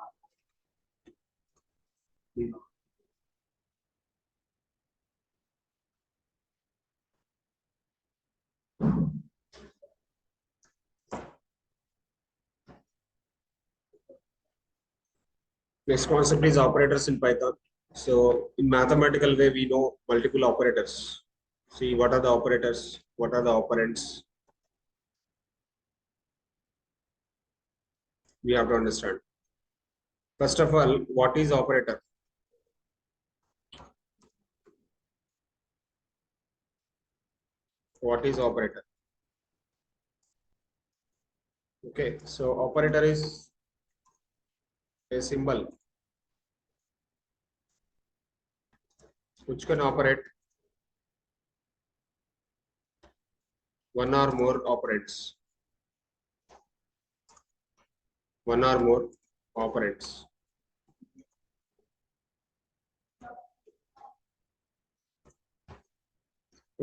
Next concept is operators in Python. So in mathematical way, we know multiple operators. See, what are the operators? What are the operands? We have to understand. First of all, what is operator? What is operator? Okay, so operator is a symbol which can operate one or more operands. One or more operands.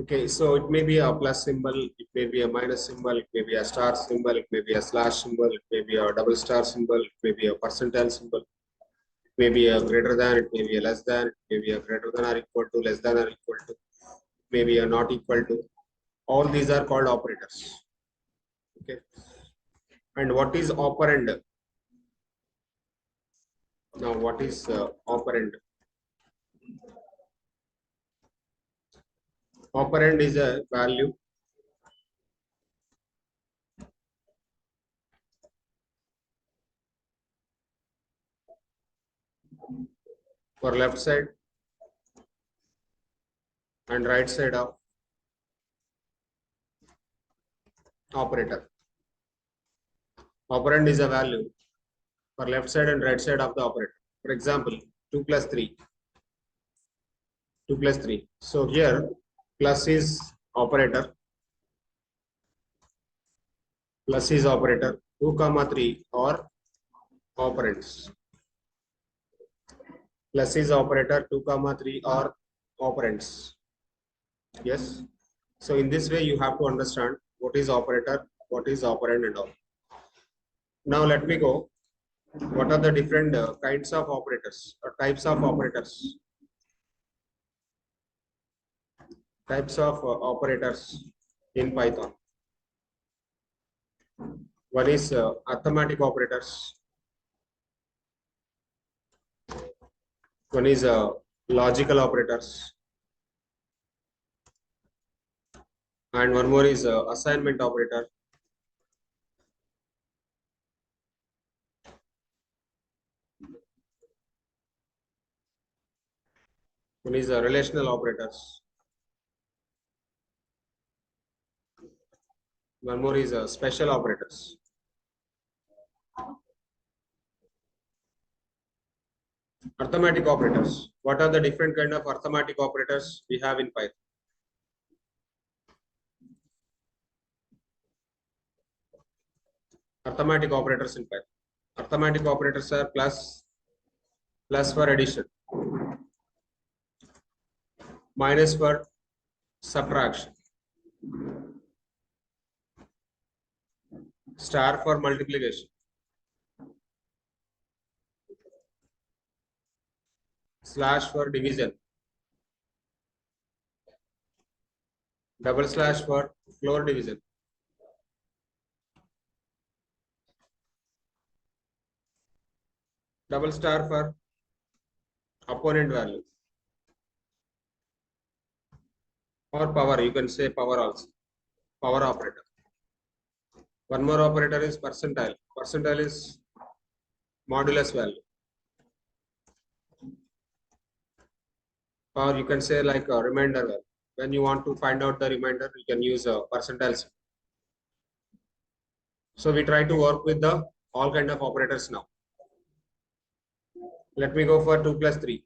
Okay, so it may be a plus symbol, it may be a minus symbol, it may be a star symbol, it may be a slash symbol, it may be a double star symbol, it may be a percentile symbol, it may be a greater than, it may be a less than, it may be a greater than or equal to, less than or equal to, it may be a not equal to. All these are called operators. Okay. And what is operand? Now, what is operand? Operand is a value for left side and right side of operator. Operand is a value for left side and right side of the operator. For example, 2 plus 3. 2 plus 3. So here plus is operator. Plus is operator. 2 comma 3 or operands. Plus is operator. 2 comma 3 or operands. Yes. So in this way you have to understand what is operator, what is operand and all. Now let me go. What are the different kinds of operators or types of operators? Types of operators in Python. One is arithmetic operators. One is logical operators. And one more is assignment operator. One is relational operators. One more is special operators. Arithmetic operators. What are the different kind of arithmetic operators we have in Python? Arithmetic operators in Python. Arithmetic operators are plus for addition, minus for subtraction, star for multiplication, slash for division, double slash for floor division, double star for opponent value, or power. You can say power also, power operator. One more operator is percentile. Percentile is modulus value. Or you can say like a remainder value. When you want to find out the remainder, you can use a percentile. So we try to work with the all kind of operators now. Let me go for 2 plus 3,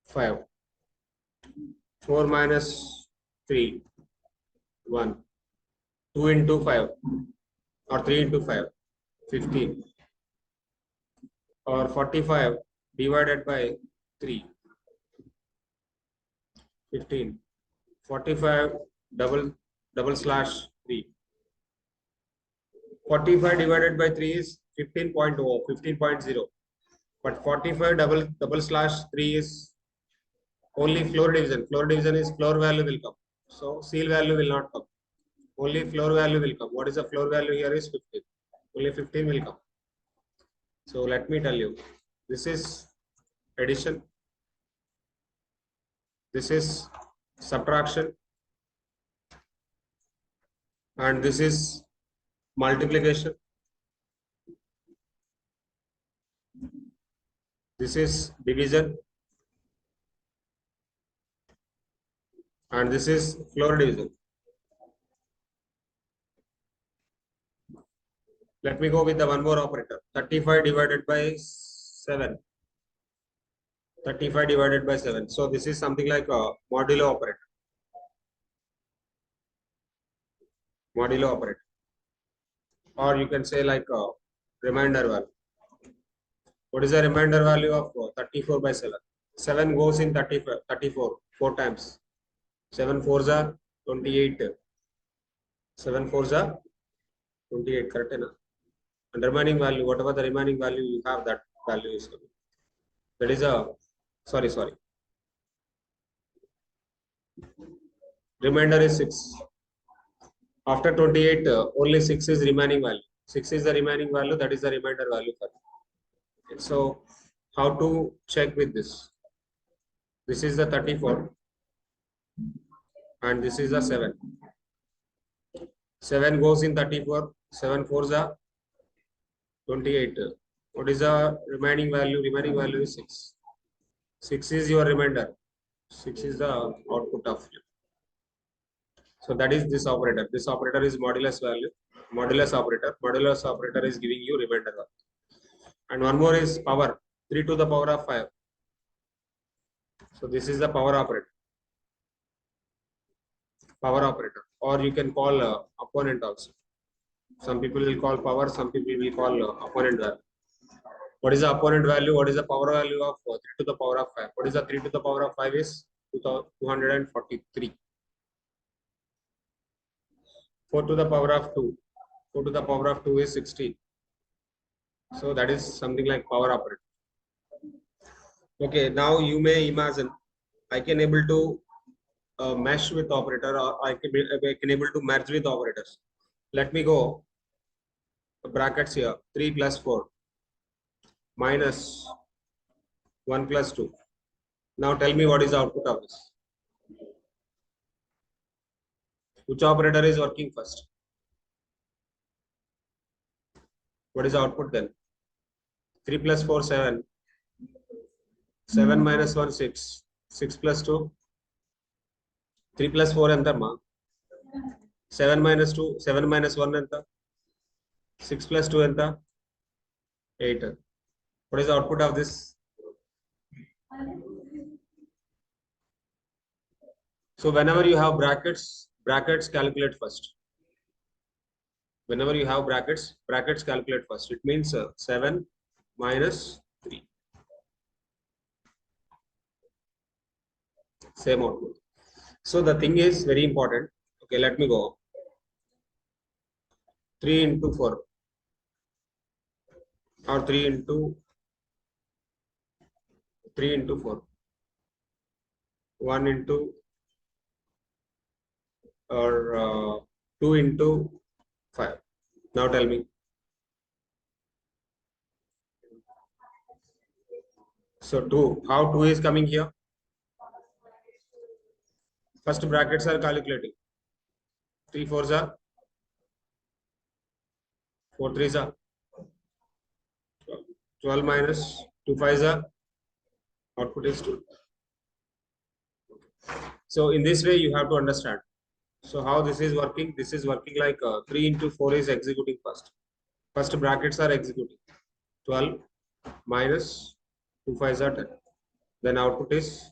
5. 4 minus 3, 1. 2 into 5 or 3 into 5, 15. Or 45 divided by 3, 15. 45 double slash 3. 45 divided by 3 is 15.0, 15.0. But 45 double slash 3 is only floor division. Floor division is floor value will come. So seal value will not come. Only floor value will come. What is the floor value here is 15. Only 15 will come. So let me tell you. This is addition. This is subtraction. And this is multiplication. This is division. And this is floor division. Let me go with the one more operator. 35 divided by 7. 35 divided by 7. So this is something like a modulo operator. Modulo operator. Or you can say like a remainder value. What is the remainder value of 34 by 7? 7 goes in 34, 4 times. 7 4s are 28. 7 4s are 28, correct enough. And remaining value, whatever the remaining value you have, that value is coming. That is a, sorry. Remainder is 6. After 28, only 6 is remaining value. 6 is the remaining value, that is the remainder value for it. So, how to check with this? This is the 34 and this is the 7. 7 goes in 34, 7 4s are 28. What is the remaining value? Remaining value is 6. 6 is your remainder. 6 is the output of it. So that is this operator. This operator is modulus value. Modulus operator. Modulus operator is giving you remainder value. And one more is power. 3 to the power of 5. So this is the power operator. Power operator. Or you can call opponent also. Some people will call power. Some people will call opponent value. What is the opponent value? What is the power value of 3 to the power of 5? What is the 3 to the power of 5 is 243. 4 to the power of 2. 4 to the power of 2 is 16. So that is something like power operator. Okay, now you may imagine I can able to mesh with operator, or I can able to merge with operators. Let me go brackets here. 3 plus 4 minus 1 plus 2. Now tell me what is the output of this. Which operator is working first? What is the output then? 3 plus 4, 7. 7 minus 1, 6. 6 plus 2. 3 plus 4 enter ma. 7 minus 2. 7 minus 1 enter. 6 plus 2 enter. 8. What is the output of this? So whenever you have brackets calculate first. Whenever you have brackets calculate first. It means 7 minus 3. Same output. So the thing is very important. Okay, let me go. 3 into 4 or 3 into 4. 1 into or 2 into 5. Now tell me. So 2. How 2 is coming here? First brackets are calculating. 3 4s are 4 3s are 12 minus 2 5s are output is 2. So in this way you have to understand. So how this is working? This is working like 3 into 4 is executing first. First brackets are executing. 12 minus 2 5s are 10. Then output is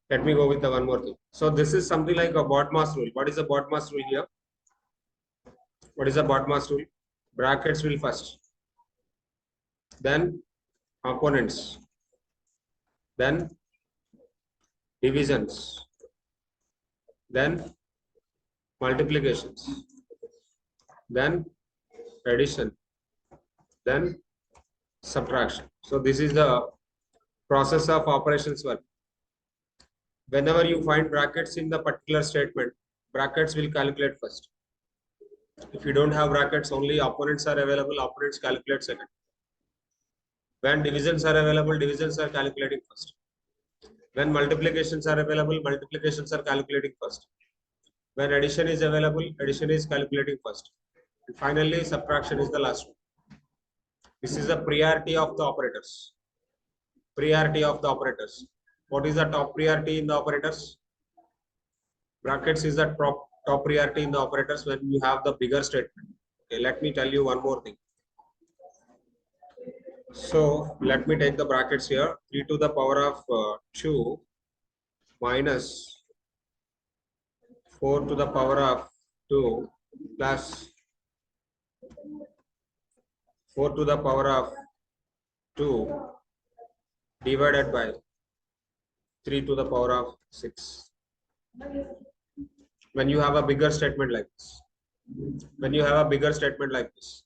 let me go with the one more thing. So this is something like a BODMAS rule. What is a BODMAS rule here? What is a BODMAS rule? Brackets will first, then components, then divisions, then multiplications, then addition, then subtraction. So this is the process of operations work. Whenever you find brackets in the particular statement, brackets will calculate first. If you don't have brackets, only opponents are available, opponents calculate second. When divisions are available, divisions are calculating first. When multiplications are available, multiplications are calculating first. When addition is available, addition is calculating first. And finally, subtraction is the last one. This is the priority of the operators. Priority of the operators. What is the top priority in the operators? Brackets is the top priority in the operators when you have the bigger statement. Okay, let me tell you one more thing. So let me take the brackets here. 3 to the power of 2 minus 4 to the power of 2 plus 4 to the power of 2 divided by 3 to the power of 6. When you have a bigger statement like this, when you have a bigger statement like this,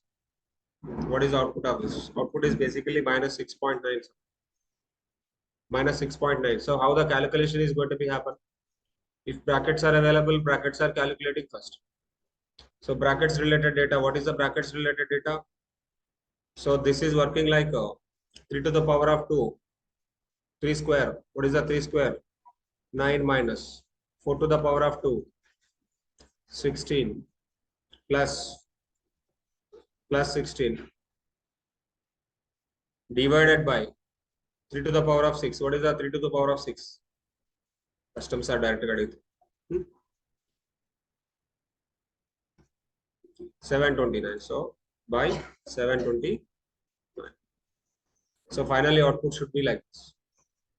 what is the output of this? Output is basically minus 6.9. Minus 6.9. So how the calculation is going to be happen? If brackets are available, brackets are calculating first. So brackets related data, what is the brackets related data? So this is working like 3 to the power of 2, 3 square. What is the 3 square? 9 minus 4 to the power of 2, 16 plus 16 divided by 3 to the power of 6. What is the 3 to the power of 6? Customs are directly 729. So by 729. So finally output should be like this.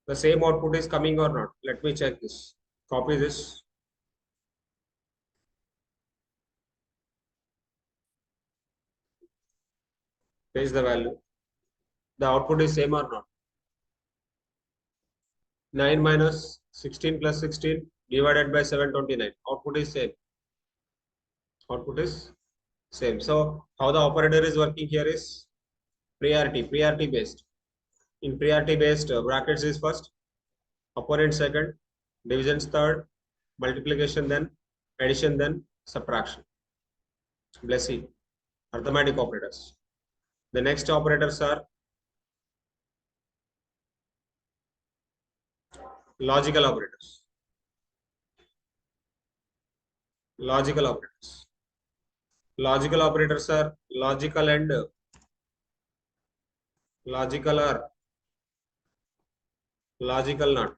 The same output is coming or not? Let me check this. Copy this. Paste the value. The output is same or not? 9 minus 16 plus 16 divided by 729. Output is same. Output is same. So how the operator is working here is priority based. In priority based, brackets is first, opponent second, divisions third, multiplication then, addition then, subtraction. Bless you. Arithmetic operators. The next operators are logical operators. Logical operators. Logical operators are logical and logical or logical not.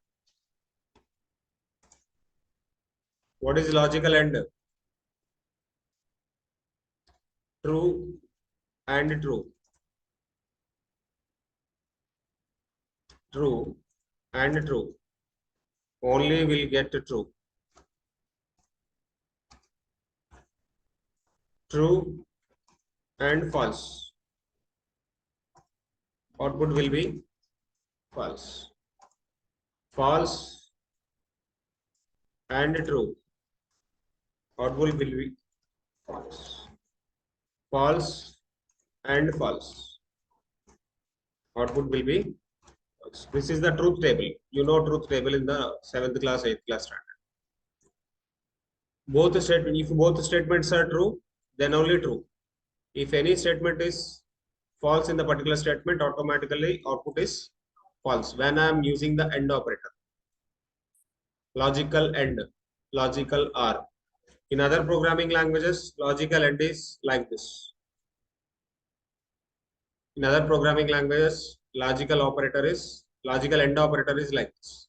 What is logical and? True and true. True and true. Only will get true. True and false. Output will be false. False and true. Output will be false. False and false. Output will be false. This is the truth table. You know truth table in the 7th class, 8th class standard. If both statements are true, then only true. If any statement is false in the particular statement, automatically output is false when I am using the AND operator. Logical AND, logical OR. In other programming languages, logical AND is like this. In other programming languages, logical AND operator is like this.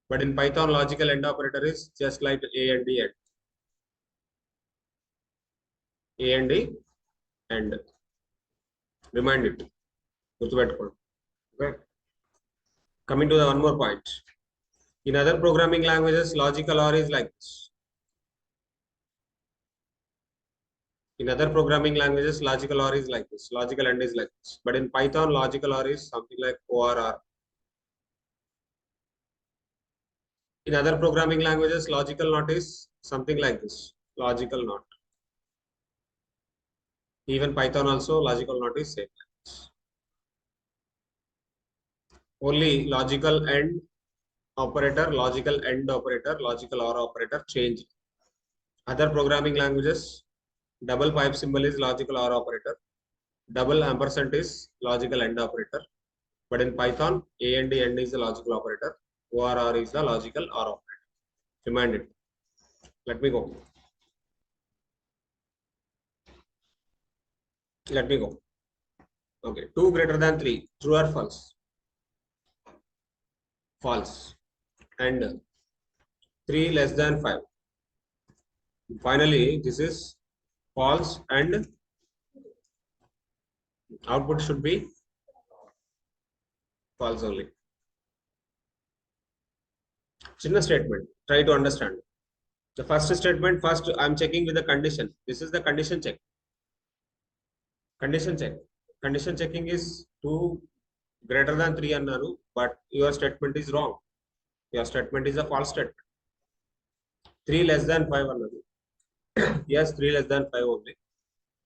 But in Python, logical end operator is just like A and D and A and D and remind it. Okay. Coming to the one more point. In other programming languages, logical OR is like this. In other programming languages, logical OR is like this. Logical AND is like this. But in Python, logical OR is something like ORR. In other programming languages, logical NOT is something like this. Logical NOT. Even Python also, logical NOT is same. Only logical AND operator, logical AND operator, logical OR operator change. Other programming languages, double pipe symbol is logical OR operator. Double ampersand is logical AND operator. But in Python, A and D AND is the logical operator. ORR is the logical OR operator. Remind it. Let me go. Let me go. Okay. 2 greater than 3. True or false? False. And 3 less than 5. Finally, this is false and output should be false only. Chinna statement. Try to understand. The first statement, first I'm checking with the condition. This is the condition check. Condition check. Condition checking is 2 greater than 3 annaru, but your statement is wrong. Your statement is a false statement. 3 less than 5 annaru. Yes, 3 less than 5 only.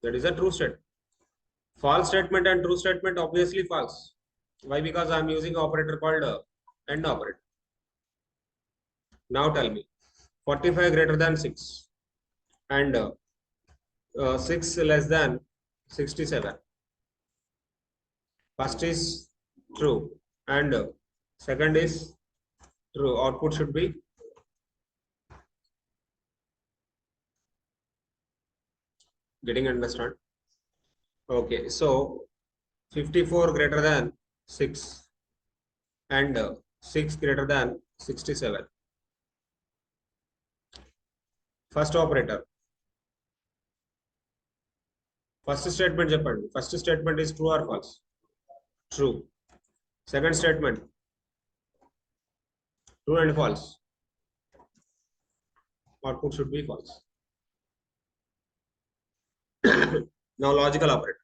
That is a true statement. False statement and true statement obviously false. Why? Because I am using operator called AND operator. Now tell me, 45 greater than 6 and 6 less than 67. First is true and second is true. Output should be getting understand. Okay, so 54 greater than 6 and 6 greater than 67. First operator. First statement చెప్పండి. First statement is true or false? True. Second statement, true and false. Output should be false. Now logical operator.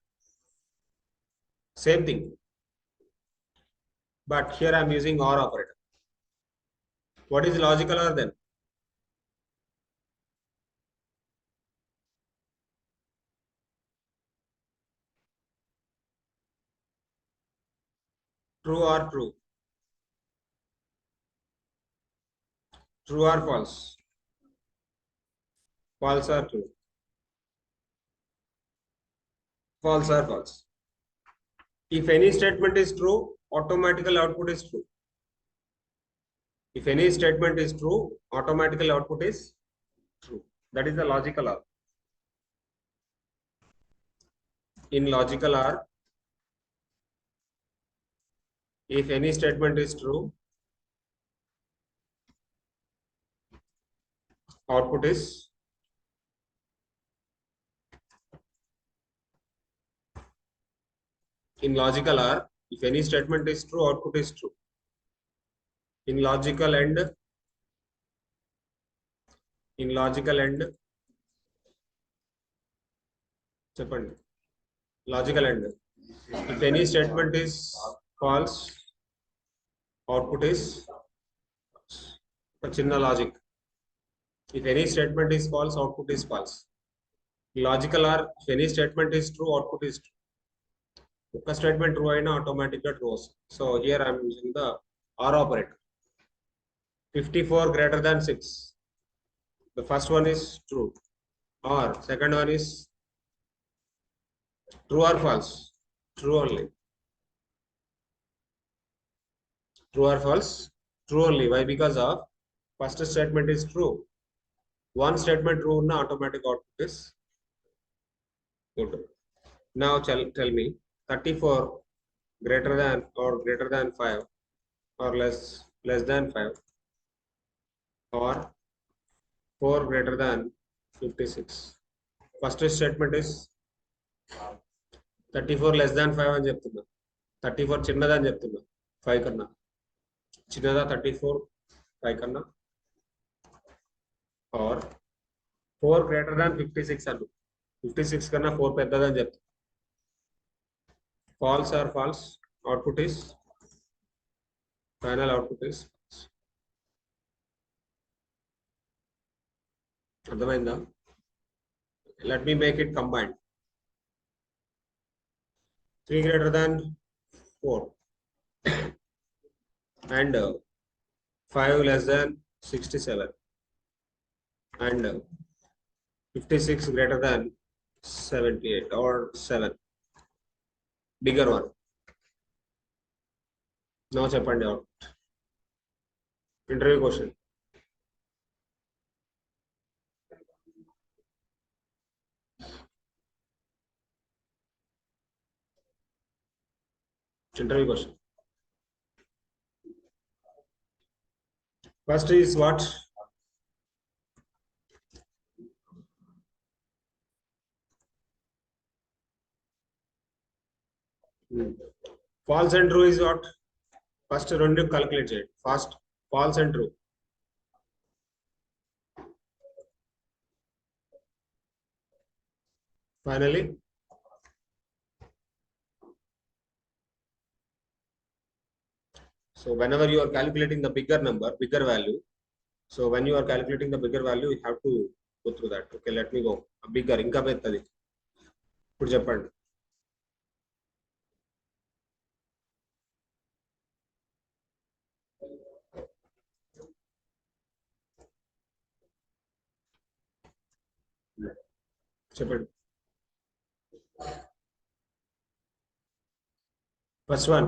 Same thing. But here I am using OR operator. What is logical OR then? True or true? True or false? False or true? False or false? If any statement is true, automatical output is true. If any statement is true, automatical output is true. That is the logical OR. In logical OR, if any statement is true, output is in logical OR, if any statement is true, output is true. In logical AND, చెప్పండి. Logical AND, if any statement is false, output is a chinna logic. If any statement is false, output is false. Logical OR, if any statement is true, output is true. If statement true aina automatically true. So here I am using the OR operator. 54 greater than 6. The first one is true. Or second one is true or false? True only. True or false? True only. Why? Because of first statement is true. One statement true, na automatic output is good. Now tell me, 34 greater than or greater than 5 or less than 5. or 4 greater than 56. First statement is 34 less than 5 అని చెప్తున్నా. 34 చిన్నదని చెప్తున్నా 5 కన్నా. చిన్నదా 34 5 కన్నా, or 4 greater than 56 అను. 56 కన్నా 4 పెద్దదని చెప్తున్నా. False or false, output is final output is అర్థమైందా? Let me make it combined. 3 greater than 4 and 5 less than 67 and 56 greater than 78 or 7. Bigger one. Now చెప్పండి out. Interview question. Interview question. First is what? False and true is what? First రెండు calculate చేయండి. First false and true. Finally so whenever you are calculating the bigger number, bigger value, so when you are calculating the bigger value you have to go through that. Okay, let me go. Bigger ఇంకా పెద్దది ఇప్పుడు చెప్పండి. చెప్పండి. First one.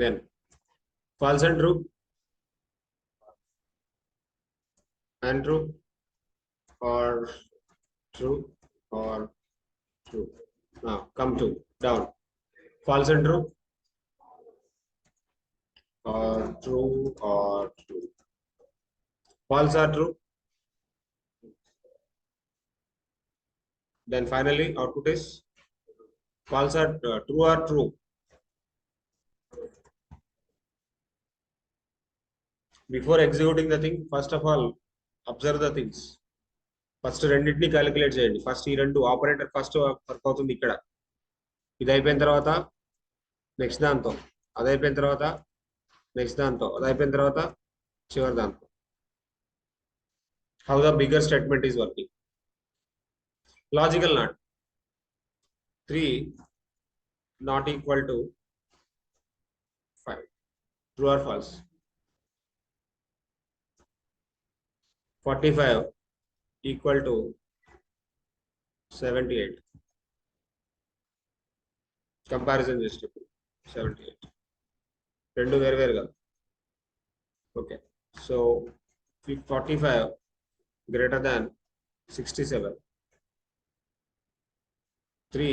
Then false and true and true or true or true. Now come to down. False and true or true or true. False or true. Then finally output is false or true or true. Before executing the thing, first of all observe the things. First రెండింటిని calculate చేయండి. First ఈ రెండు operator first work అవుతుంది ఇక్కడ, ఇది అయిపోయిన తర్వాత next దాంతో, అది అయిపోయిన తర్వాత నెక్స్ట్ దాంతో, అది అయిపోయిన తర్వాత చివరి దాంతో. How the bigger statement is working. Logical not 3 not equal to 5. True or false? 45 equal to 78. Comparison just 78. రెండు వేరు వేరుగా. Okay, so 45 greater than 67, 3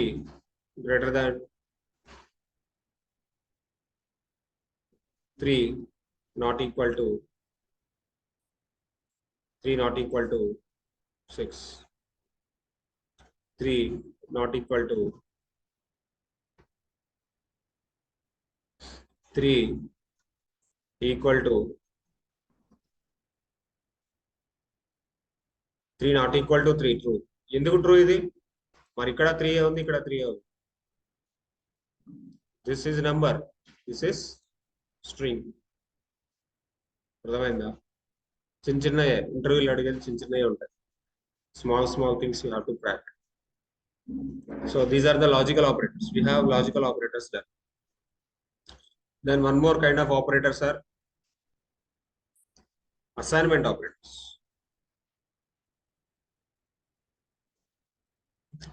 greater than 3 not equal to 3 not equal to 6, 3 not equal to 3 equal to 3 not equal to 3 true. ఎందుకు true ఇది? మరి ఇక్కడ 3 ఉంది, ఇక్కడ 3 ఉంది. This is number, this is string. అర్థమైందా? చిన్న చిన్నయే ఇంటర్వ్యూలు అడిగేది, చిన్న చిన్నయే ఉంటాయి. small things you have to crack. So these are the logical operators. We have logical operators there. Then one more kind of operators are assignment operators.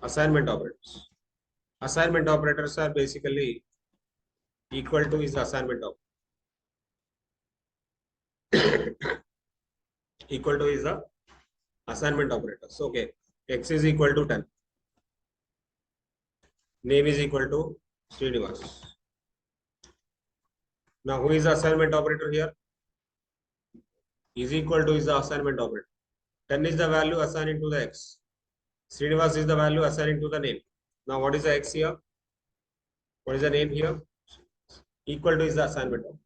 Assignment operators. Assignment operators are basically equal to is assignment operator. Equal to is the assignment operators. Okay, X is equal to 10. Name is equal to Srinivas. Now, who is the assignment operator here? Is equal to is the assignment operator. 10 is the value assigned to the X. Srinivas is the value assigned to the name. Now, what is the X here? What is the name here? Equal to is the assignment operator.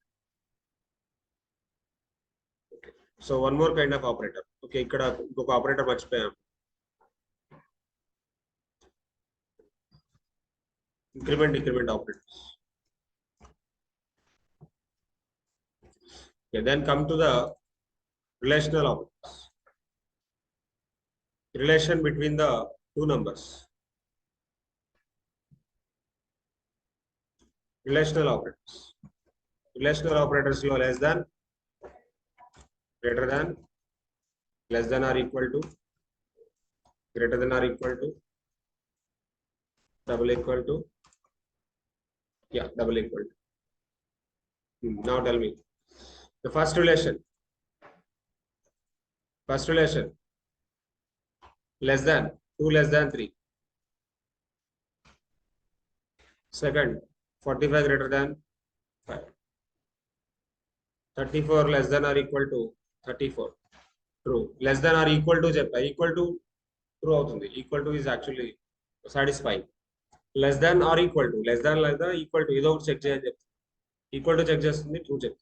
So one more kind of operator. Okay, ikkada inkoka operator marchipayam. Increment decrement operators. Okay, then come to the relational operators. Relation between the two numbers. Relational operators. Relational operators lo less than, greater than, less than or equal to, greater than or equal to, double equal to, yeah, double equal to. Now tell me the first relation less than 2 less than 3. Second, 45 greater than 5. 34 less than or equal to 34. True. Less than or equal to cheppa. Equal to true avutundi. Equal to is actually satisfying. Less than or equal to. Less than equal to. Ido check cheyani chepta. Equal to check chestundi. True check.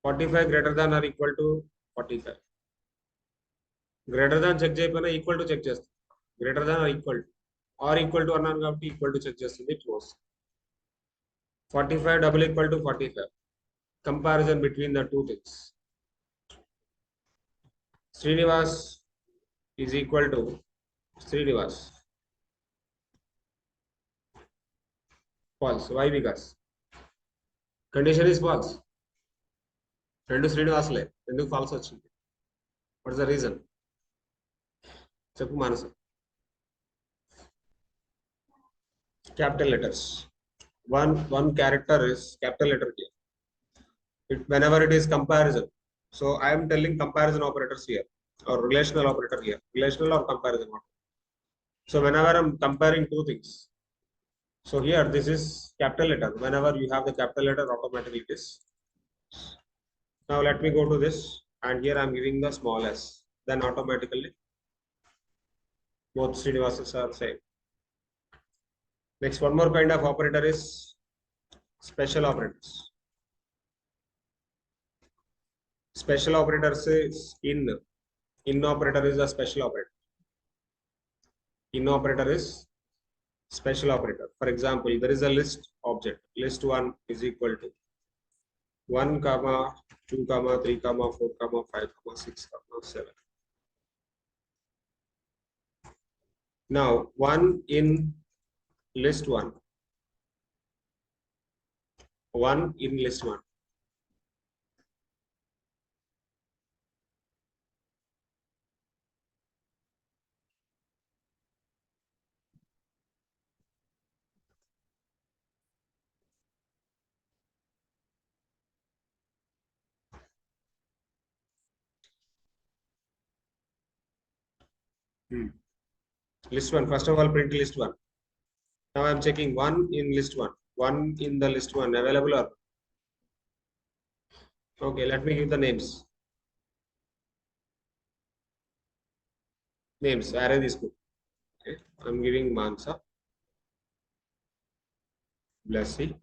45 greater than or equal to 45. Greater than check cheyapona equal to check chestundi. Greater than or equal to. Or equal to అన్నాను కాబట్టి equal to check చేస్తుంది true. 45 double equal to 45. Comparison between the two things. Srinivas is equal to Srinivas. False. Why? Because condition is false. Rendu Srinivasle. Enduku false vachindi? What is the reason? Cheppu Manasa. Capital letters. One character is capital letter here. Whenever it is comparison. So I am telling comparison operators here or relational operator here. Relational or comparison operator. So whenever I am comparing two things. So here this is capital letter. Whenever you have the capital letter, automatically it is. Now let me go to this, and here I am giving the small s. Then automatically both Srinivasas are same. Next, one more kind of operator is special operators. Special operators is in. In operator is a special operator. In operator is special operator. For example, there is a list object. List 1 is equal to 1, 2, 3, 4, 5, 6, 7. Now 1 in list 1. 1 in list 1. List 1. First of all, print list 1. Now I am checking 1 in list 1. 1 in the list 1 available or? Okay, let me give the names. Names, array this book. Okay, I am giving Mansa, Blessy,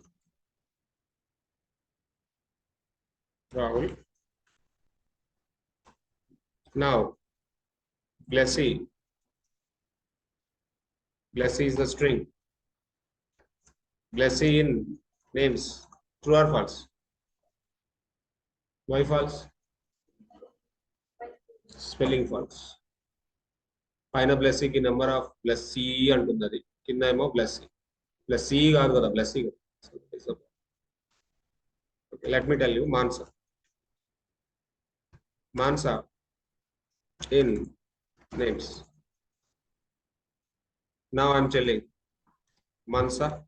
Rahul. Now, Blessy is the string. Blessy in names, true or false? Why false? Spelling false. Paina Blessy ki number of Blessy antundadi. Kinna emo Blessy. Blessy kaadu kada, Blessy. Okay, let me tell you, Mansa. Mansa in names. Now I am telling Mansa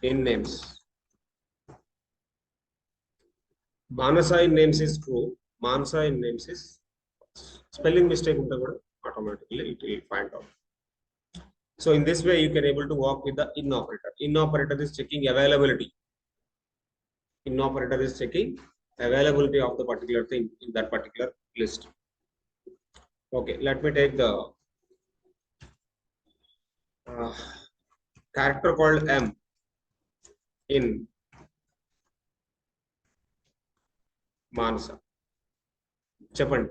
in names. Manasa in names is true. Mansa in names is false. Spelling mistake unta kuda automatically it will find out. So in this way you can able to work with the in operator. In operator is checking availability. In operator is checking availability of the particular thing in that particular list. Okay, let me take the character called m in Manasa. చెప్పండి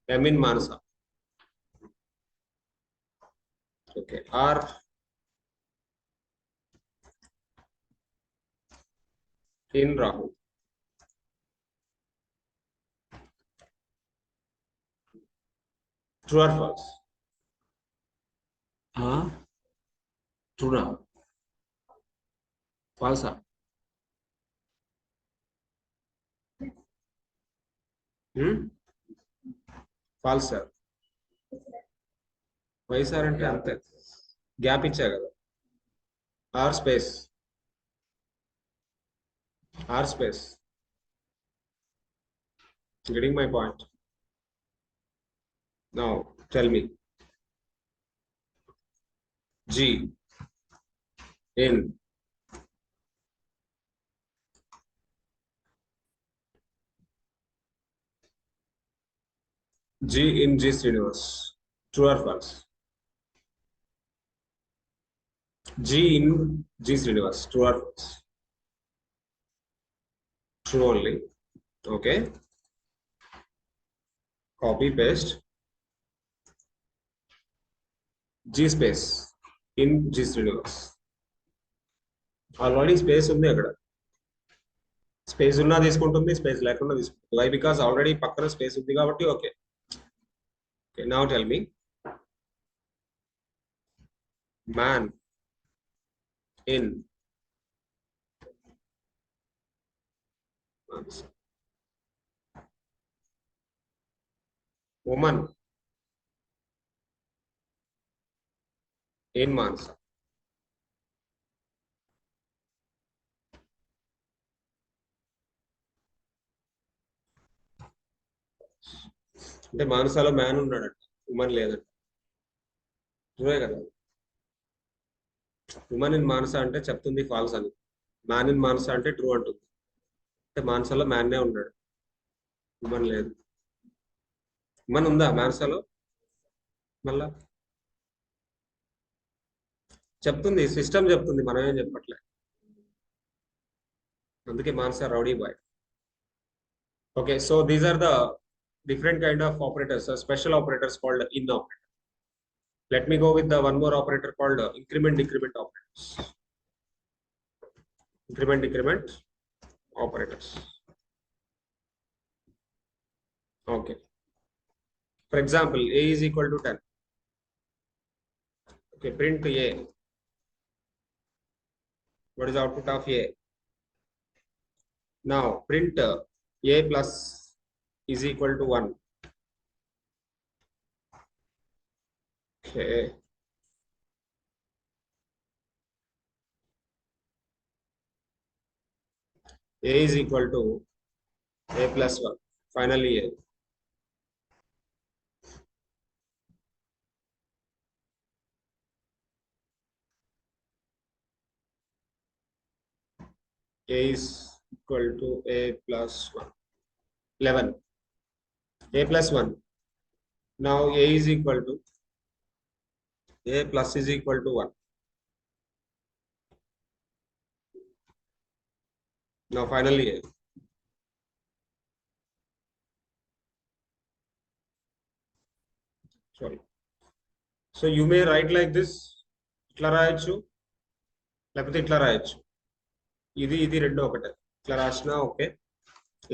m in Manasa. Okay, r in Rahul. True or false? True na? False. False sir. Why sir అంటే అంతే gap ఇచ్చా కదా r space getting my point. Now tell me g in G Srinivas. True or false? G in G Srinivas. True or false? True only. Okay. Copy paste G space in G Srinivas. Already space ఉంది అక్కడ space ఉన్నా తీసుకుంటుంది space లేకుండా తీసుకుంటుంది why because already పక్కన space ఉంది కాబట్టి okay okay now tell me man in woman in Manasa. అంటే మానసాలో మ్యాన్ ఉన్నాడంట ఉమెన్ లేదంట ట్రూవే కదా ఉమెన్ ఇన్ మానస అంటే చెప్తుంది ఫాల్స్ అని మ్యాన్ ఇన్ మానస అంటే ట్రూ అంటుంది అంటే మానసాలో మ్యాన్నే ఉన్నాడు ఉమెన్ లేదు ఉమెన్ ఉందా మానసాలో మళ్ళా చెప్తుంది సిస్టమ్ చెప్తుంది మనం ఏం చెప్పట్లే అందుకే Manasa rowdy boy okay so these are the different kind of operators special operators called in operator. Let me go with the one more operator called increment decrement operators. Increment decrement operators. Okay, for example a is equal to 10. Okay, print a. What is the output of a? Now print a plus is equal to 1. Okay, a is equal to a plus 1. Finally a is equal to a plus 1. 11. A plus 1. Now a is equal to a plus is equal to 1. Now finally a. Sorry. So you may write like this. ఇట్లా రాయొచ్చు లేకపోతే ఇట్లా రాయొచ్చు ఇది ఇది రెండు ఒకటే ఇట్లా రాసినా ఓకే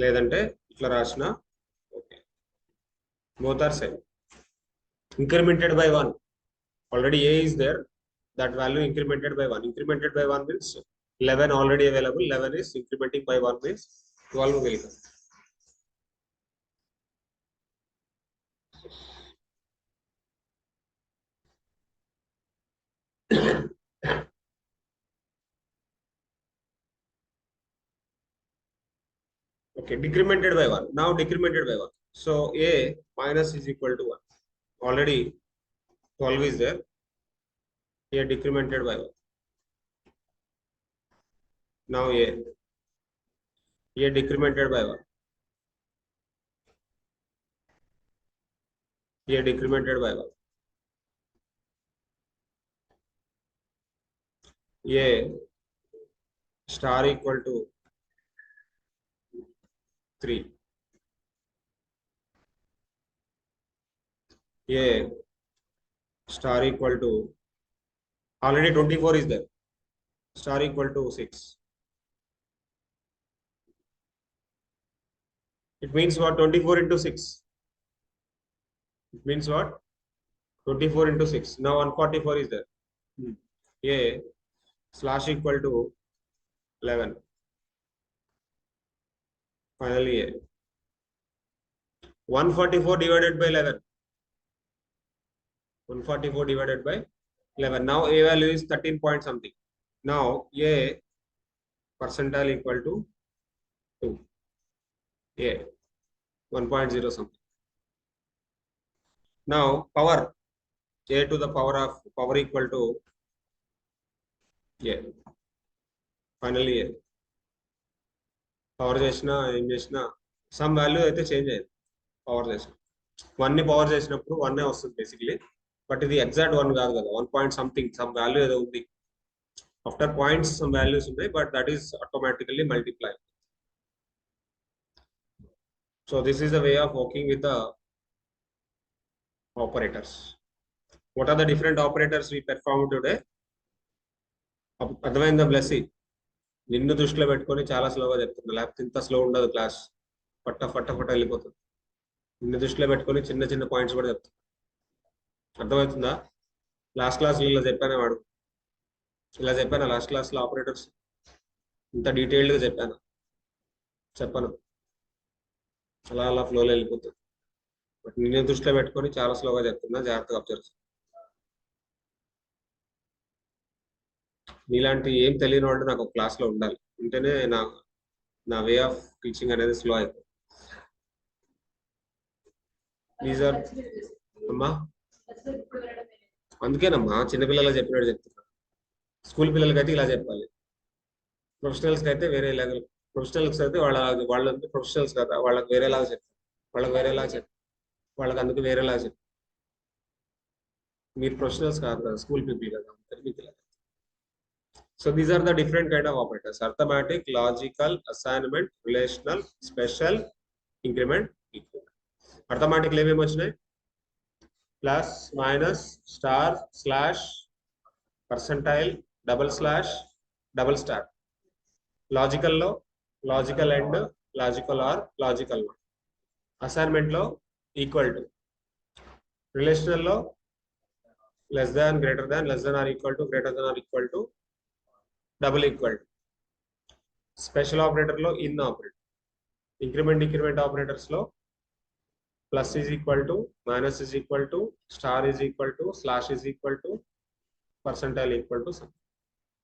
లేదంటే ఇట్లా రాసినా okay both are same. Incremented by 1. Already a is there, that value incremented by 1. Incremented by 1 means 11 already available, 11 is incrementing by 1 means 12 will come. Okay, decremented by 1. Now decremented by 1. So a minus is equal to 1. Already 12 is there. A decremented by 1. Now a decremented by 1. A decremented by 1. A star equal to 3. A star equal to already 24 is there. Star equal to 6. It means what? 24 into 6. It means what? 24 into 6. Now 144 is there. A slash equal to 11. Finally A. 144 divided by 11. 144 divided by 11. Now A value is 13 point something. Now A percentile equal to 2. A 1.0 something. Now power A to the power of power equal to A. Finally A. Power చేసినా ఏం చేసినా some value అయితే change అయ్యింది power చేసిన 1 ని power చేసినప్పుడు 1 వస్తుంది basically but ఇది ఎగ్జాక్ట్ 1 కాదు కదా 1 పాయింట్ సంథింగ్ సమ్ వాల్యూ ఏదో ఉంది ఆఫ్టర్ పాయింట్స్ సమ్ వాల్యూస్ ఉన్నాయి but that is automatically multiply so this is the way of working with the operators what are the different operators we perform today అర్థమైందా బ్లెస్సీ నిన్ను దృష్టిలో పెట్టుకొని చాలా స్లోగా చెప్తున్నా లేకపోతే ఇంత స్లో ఉండదు క్లాస్ పట్ట పట్ట పట్ట వెళ్ళిపోతుంది నిన్ను దృష్టిలో పెట్టుకొని చిన్న చిన్న పాయింట్స్ కూడా చెప్తున్నా అర్థమవుతుందా లాస్ట్ క్లాస్ ఇలా చెప్పాను వాడు ఇలా చెప్పాను లాస్ట్ క్లాస్లో ఆపరేటర్స్ ఇంత డీటెయిల్డ్గా చెప్పాను అలా అలా ఫ్లోలో వెళ్ళిపోతుంది బట్ నిన్ను దృష్టిలో పెట్టుకొని చాలా స్లోగా చెప్తున్నా జాగ్రత్తగా అబ్జర్వ్ నీలాంటి ఏం తెలియని వాడు నాకు ఒక క్లాస్లో ఉండాలి ఉంటేనే నా వే ఆఫ్ టీచింగ్ అనేది స్లో అయిపోతుంది దీస్ ఆర్ అమ్మా అందుకేనమ్మా చిన్నపిల్లలు చెప్పినట్టు చెప్తున్నా స్కూల్ పిల్లలకి అయితే ఇలా చెప్పాలి ప్రొఫెషనల్స్కి అయితే వేరే లాగా ప్రొఫెషనల్స్ అయితే వాళ్ళు ప్రొఫెషనల్స్ కదా వాళ్ళకి వేరేలాగా చెప్తారు వాళ్ళకి అందుకు వేరేలాగా చెప్తారు మీరు ప్రొఫెషనల్స్ కాదు కదా స్కూల్ పీపుల్ కదా మీకు ఇలా so these are the different kind of operators arithmetic logical assignment relational special increment equal arithmetic లో ఏమేమి వచ్చినాయి plus minus star slash percentile double slash double star logical లో logical and logical or logical assignment లో equal to relational లో less than greater than less than or equal to greater than or equal to double equal to special operator లో in operator increment decrement operators లో plus is equal to minus is equal to star is equal to slash is equal to percentile equal to something.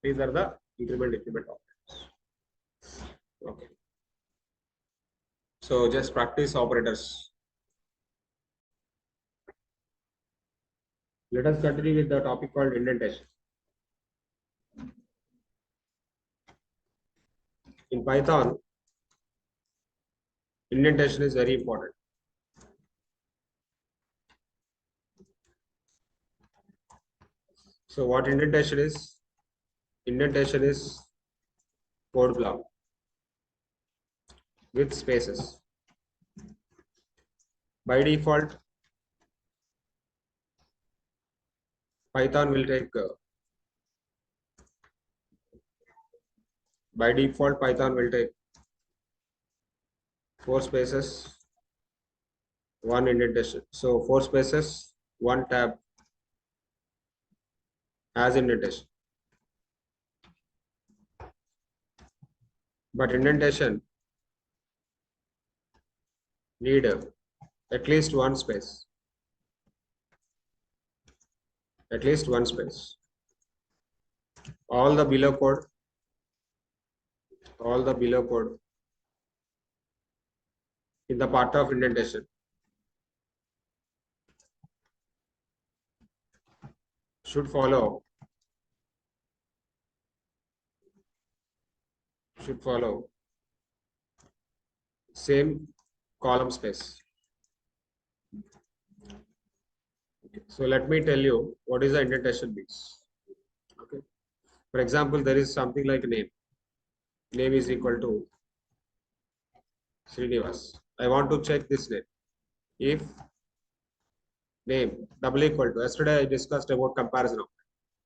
These are the increment decrement operators. Okay. So just practice operators. Let us continue with the topic called indentation. In Python, indentation is very important. So what indentation is? Indentation is code block with spaces. By default, Python will take by default Python will take 4 spaces, 1 indentation. So 4 spaces, 1 tab as indentation. But indentation need at least 1 space. At least 1 space. All the below code in the part of indentation should follow same column space. Okay. So let me tell you what is the indentation means. Okay. For example, there is something like name. Name is equal to Srinivas. I want to check this name. If name double equal to, yesterday I discussed about comparison.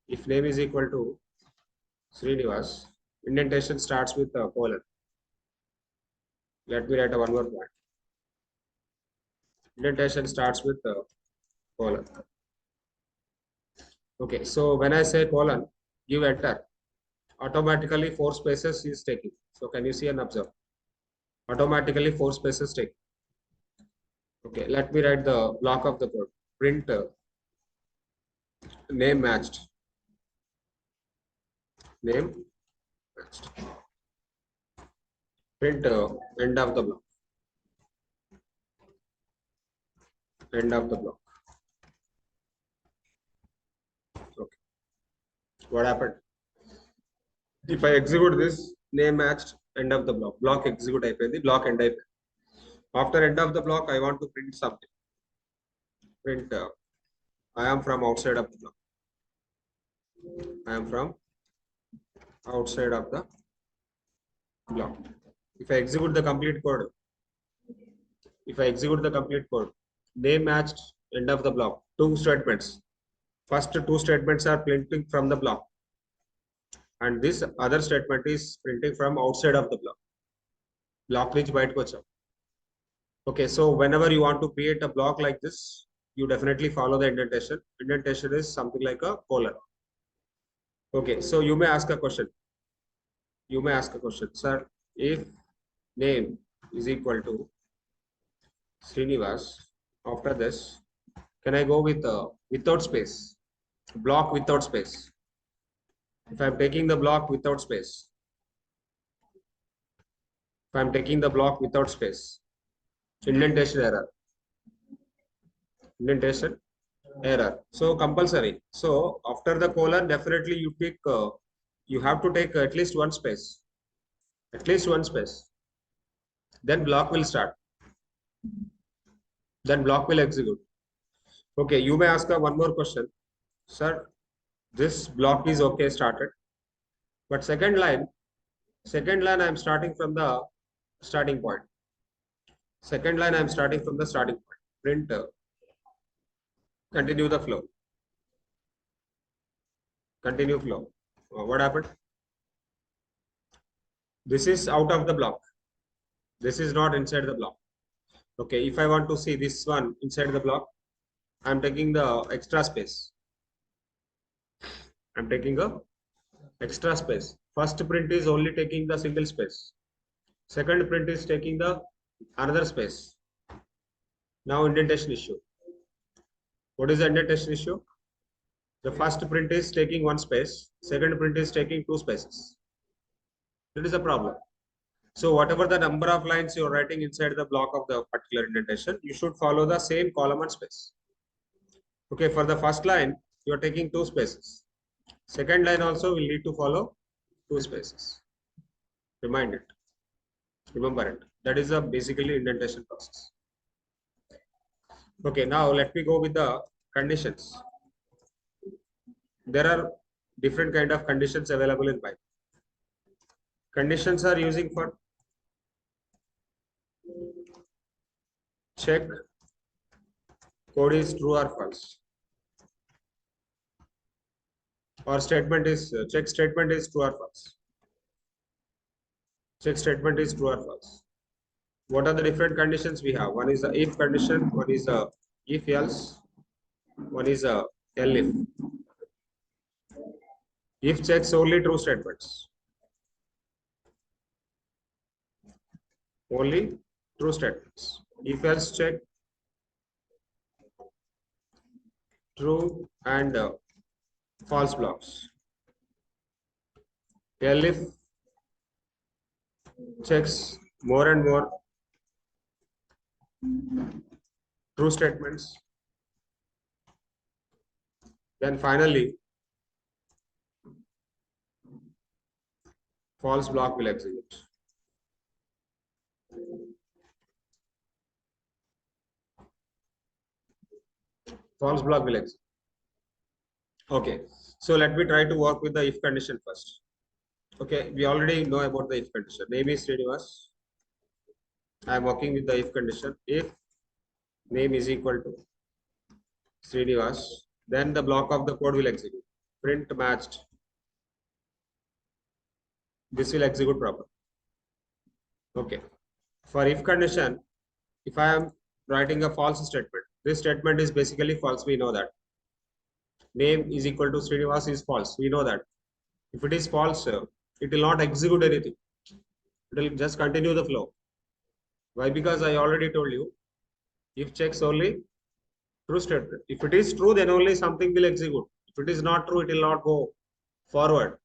If name is equal to Srinivas, indentation starts with a colon. Let me write a one more point. Indentation starts with a colon. Okay, so when I say colon, give enter. Automatically 4 spaces is taking. So can you see and observe? Automatically 4 spaces take. Okay, let me write the block of the code. Print name matched. Name matched. Print end of the block. End of the block. Okay. What happened? If I execute this, name matched, end of the block. Block execute the block end IP. After end of the block, I want to print something. Print I am from outside of the block. I am from outside of the block. If I execute the complete code, name matched, end of the block, 2 statements. First 2 statements are printing from the block, and this other statement is printing from outside of the block. Block reach byte kocha. Okay, so whenever you want to create a block like this, you definitely follow the indentation. Indentation is something like a colon. Okay, so you may ask a question. Sir, if name is equal to Srinivas, after this, can I go with without space? Block without space. If I'm taking the block without space, indentation error. So compulsory. So after the colon, definitely you pick. You have to take at least one space. Then block will start. Then block will execute. Okay, you may ask one more question, sir. This block is okay started, but second line I am starting from the starting point. Print continue the flow. What happened? This is out of the block. This is not inside the block. Okay, if I want to see this one inside the block, I am taking the extra space. First print is only taking the single space. Second print is taking the another space. Now indentation issue. What is the indentation issue? The first print is taking one space. Second print is taking 2 spaces. That is a problem. So whatever the number of lines you are writing inside the block of the particular indentation, you should follow the same column and space. Okay, for the first line, you are taking 2 spaces. Second line also will need to follow 2 spaces. Remember it. That is a basically indentation process. Okay, now let me go with the conditions. There are different kind of conditions available in Python. Conditions are using for check code is true or false, or statement is check statement is true or false. What are the different conditions we have? One is the if condition, one is the if else, one is a elif. If checks only true statements. If else check true and false blocks. Elif checks more and more true statements Then finally, false block will execute. False block will execute. Okay, so let me try to work with the if condition first. Okay, we already know about the if condition. Name is Srinivas. I am working with the if condition. If name is equal to Srinivas, then the block of the code will execute. Print matched. This will execute proper. Okay. For if condition, if I am writing a false statement, this statement is basically false. We know that. Name is equal to Srinivas is false. We know that. If it is false, it will not execute anything. It will just continue the flow. Why? Because I already told you, if checks only true statement. If it is true, then only something will execute. If it is not true, it will not go forward.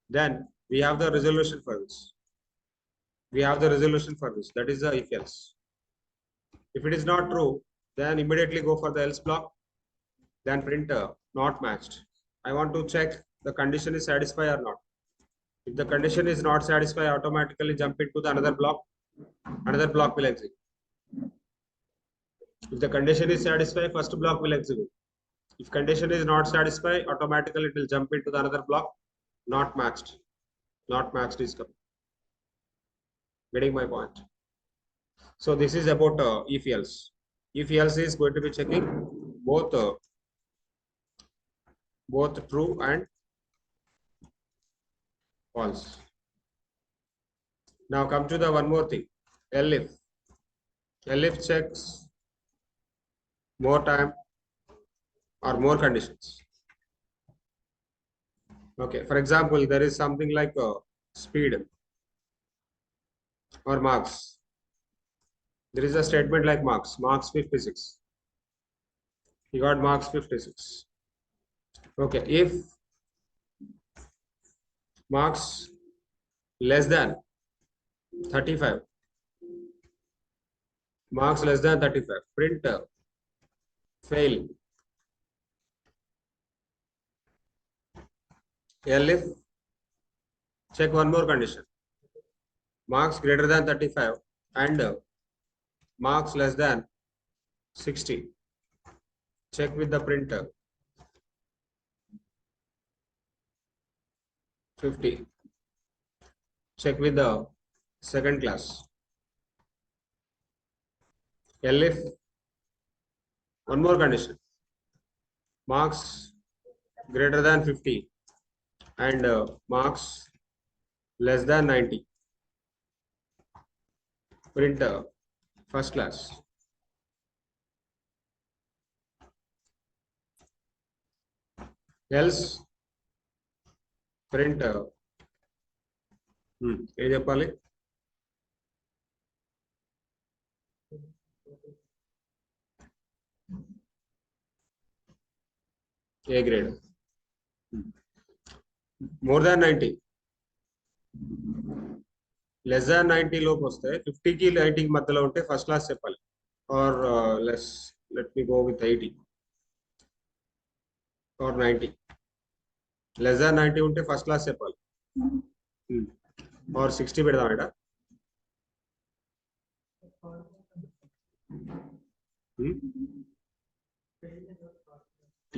Then we have the resolution for this. We have the resolution for this. That is the if else. If it is not true, then immediately go for the else block. Then print not matched. I want to check the condition is satisfied or not. If the condition is not satisfied, automatically jump into the another block. Another block will execute. If the condition is satisfied, first block will execute. If condition is not satisfied, automatically it will jump into the another block. Not matched. Not matched is coming. Getting my point. So this is about if else. If else is going to be checking both true and false. Now come to the one more thing. Elif. Elif checks more time or more conditions. Okay. For example, there is something like speed or marks. There is a statement like marks 56. He got marks 56. Okay. If marks less than 35, marks less than 35, print fail. Elif check one more condition. Marks greater than 35 and marks less than 60. Check with the printer. 50. Check with the second class. Elif one more condition. Marks greater than 50 and marks less than 90. Print first class. Else print ఏం చెప్పాలి? A grade. More than 90. Less than 90 లోపు వస్తే 50 కి 90 కి మధ్యలో ఉంటే first class చెప్పాలి. Or let me go with 80 or 90. Less than 90 ఉంటే ఫస్ట్ క్లాస్ చెప్పాలి. Or 60 పెడదాం ఇక్కడ.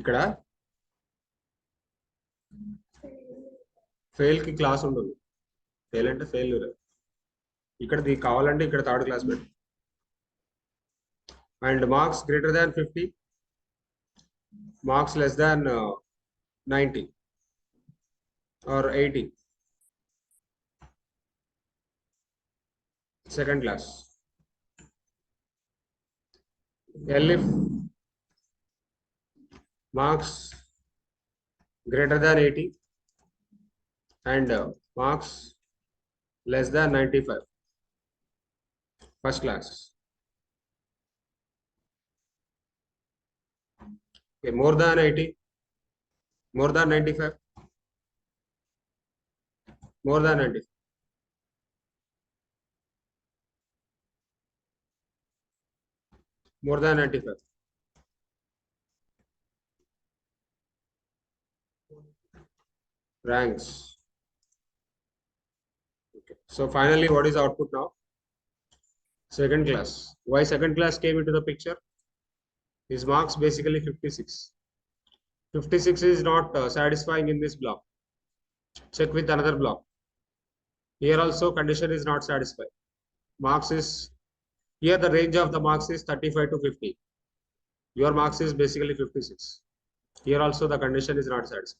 ఇక్కడ ఫెయిల్ కి క్లాస్ ఉండదు. ఫెయిల్ అంటే ఫెయిల్యూర్. ఇక్కడ కావాలంటే ఇక్కడ థర్డ్ క్లాస్ పెట్టు. And marks greater than 50, marks less than 90 or 80, second class. Elif marks greater than 80 and marks less than 95, first class. Okay, more than 80, more than 95, more than 95. More than 95. ranks. Okay. So finally, what is output now? Second class. Why second class came into the picture? His marks basically 56. 56 is not satisfying in this block. Check with another block. Here also condition is not satisfied. Marks is here the range of the marks is 35 to 50. Your marks is basically 56. Here also the condition is not satisfied.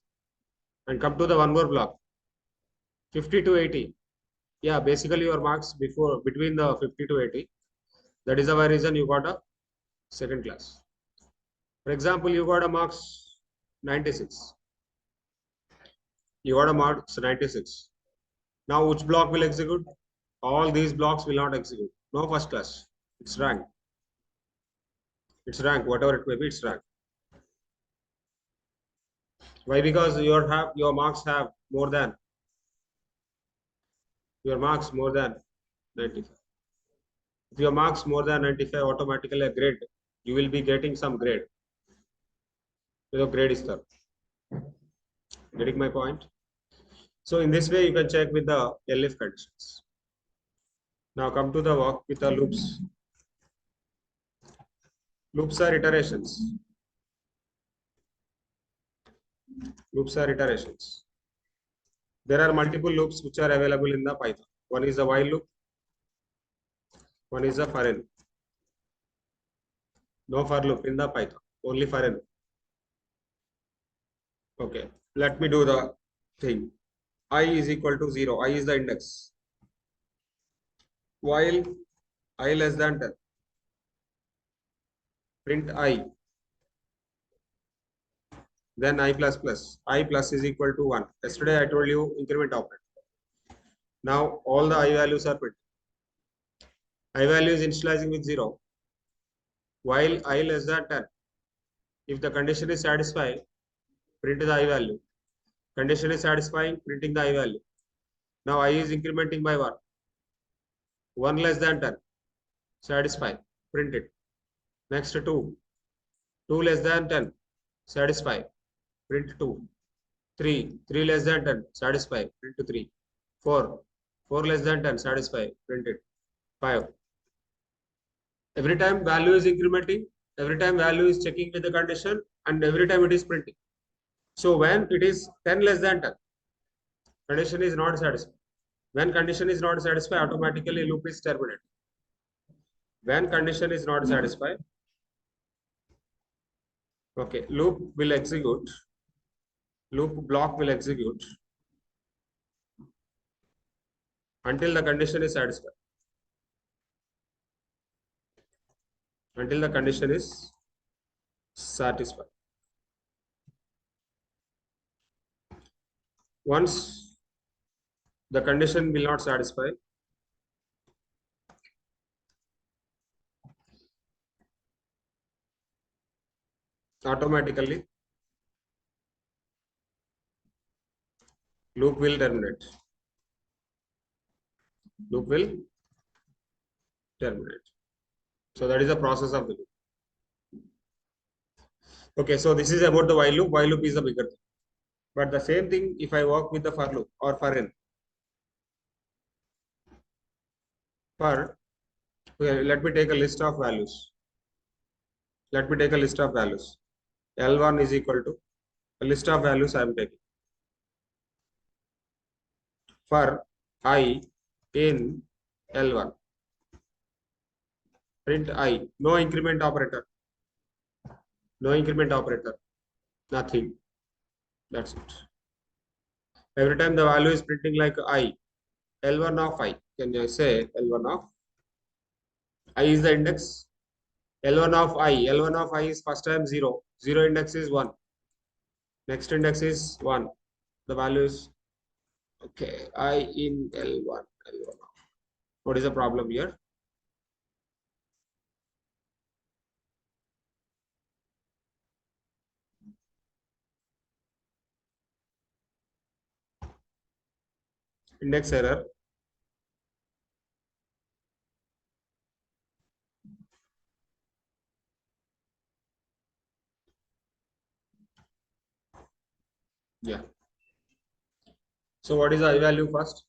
And come to the one more block. 50 to 80. Yeah, basically your marks before between the 50 to 80. That is the reason you got a second class. For example, you got a marks 96. You got a marks 96. Now which block will execute? All these blocks will not execute. No first class. It's rank. It's rank, whatever it may be, it's rank. Why? Because your marks have more than 95. If your marks more than 95, automatically a grade. You will be getting some grade. Your grade is third. Getting my point? So in this way, you can check with the elif conditions. Now come to the work with the loops. Loops are iterations. Loops are iterations. There are multiple loops which are available in the Python. One is a while loop. One is a for loop. No for loop in the Python. Only for loop. Okay. Let me do the thing. I is equal to 0. I is the index. While I less than 10. Print I. Then I plus plus. I plus is equal to 1. Yesterday I told you increment operator. Now all the I values are printed. I value is initializing with 0. While I less than 10. If the condition is satisfied, print the I value. Condition is satisfying, printing the I value. Now I is incrementing by 1. 1 less than 10. Satisfy. Print it. Next 2. 2 less than 10. Satisfy. Print 2. 3. 3 less than 10. Satisfy. Print 3. 4. 4 less than 10. Satisfy. Print it. 5. Every time value is incrementing, every time value is checking with the condition, and every time it is printing. So when it is 10 less than 10, condition is not satisfied. When condition is not satisfied, automatically loop is terminated. When condition is not satisfied, okay, loop will execute. Loop block will execute until the condition is satisfied. Until the condition is satisfied. Once the condition will not satisfy, automatically loop will terminate. Loop will terminate. So that is the process of the loop. Okay, so this is about the while loop. While loop is the bigger thing. But the same thing if I work with the for loop or for n. For, okay, let me take a list of values. Let me take a list of values. L1 is equal to a list of values I am taking. For I in L1. Print I. No increment operator. No increment operator. Nothing. That's it. Every time the value is printing like I. L1 of I. Can I say L1 of I is the index? L1 of I. L1 of I is first time 0. 0 index is 1. Next index is 1. The value is okay. I in L1. L1 of. What is the problem here? Index error. Yeah. So what is the I value first?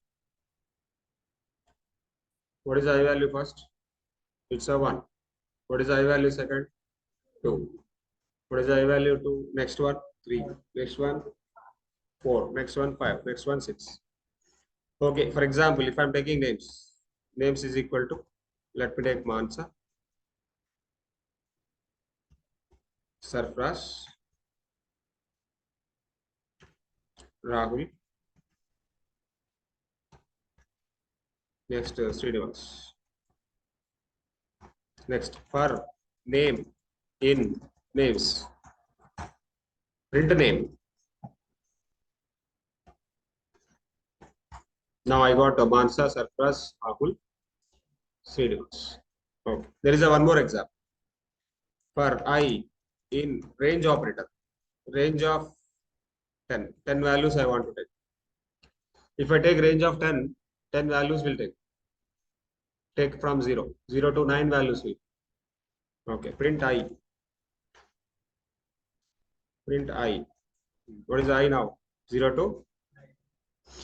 What is the I value first? It's a 1. What is the I value second? 2. What is the I value 2? Next one, 3. Next one, 4. Next one, 5. Next one, 6. Okay, for example, if I'm taking names, names is equal to, let me take Mansa, Sarfraz, Rahul, next Srinivas. Next, for name in names, print name. Now I got Mansa, Sarfraz, Rahul, Srinivas. Okay, there is a one more example. For I in range operator, range of 10 values I want to take. If I take range of 10 values will take from 0 to 9 values will. Okay, print I. Print I. What is I now? 0 to.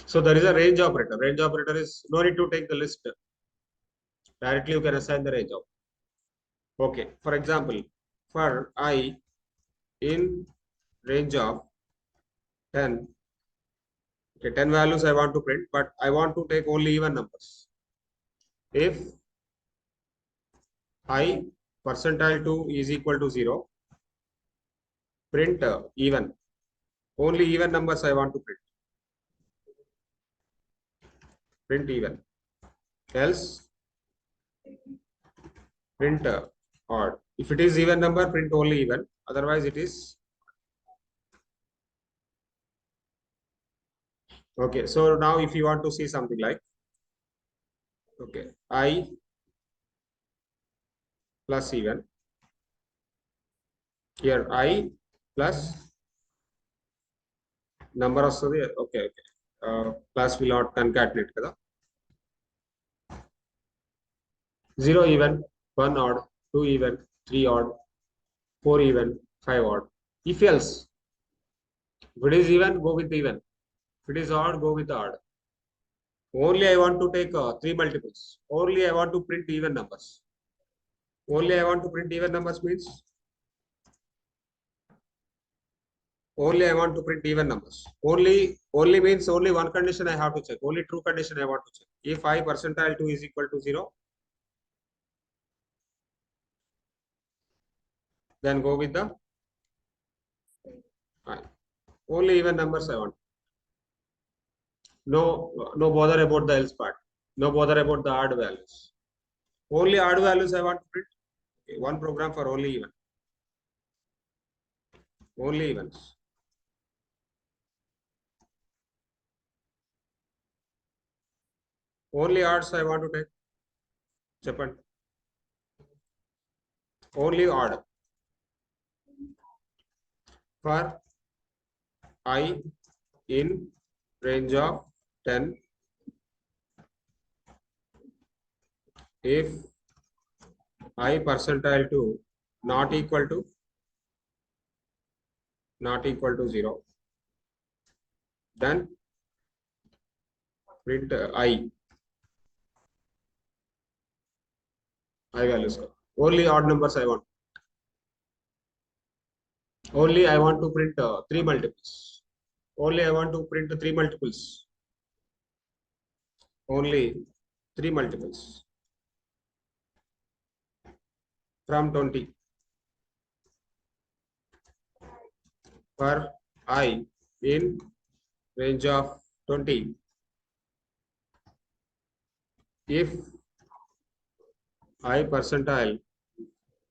So there is a range operator. Range operator is no need to take the list. Directly you can assign the range of. Okay, for example, for I in range of 10. Okay, 10 values I want to print, but I want to take only even numbers. If I percentile 2 is equal to 0, print even. Only even numbers I want to print. Print even. Else print odd. If it is even number, print only even. Otherwise, it is okay. So now, if you want to see something like okay, I plus even here I plus number of okay, okay. Plus will not concatenate kada. 0 even, 1 odd, 2 even, 3 odd, 4 even, 5 odd. If else, if it is even, go with even. If it is odd, go with odd. Only I want to take 3 multiples. Only I want to print even numbers. Only I want to print even numbers means only I want to print even numbers. Only means only one condition I have to check. Only true condition I want to check. If I percentile 2 is equal to 0, then go with the I. Only even numbers I want. No bother about the else part. No bother about the odd values. Only odd values I want to print. Okay, one program for only even. Only evens. Only odds I want to take. Japan. Only odd. For I in range of 10, if I percentile 2 not equal to 0, then print I values. Only odd numbers I want. Only I want to print 3 multiples. Only I want to print 3 multiples. Only 3 multiples from 20. For I in range of 20, if I percentile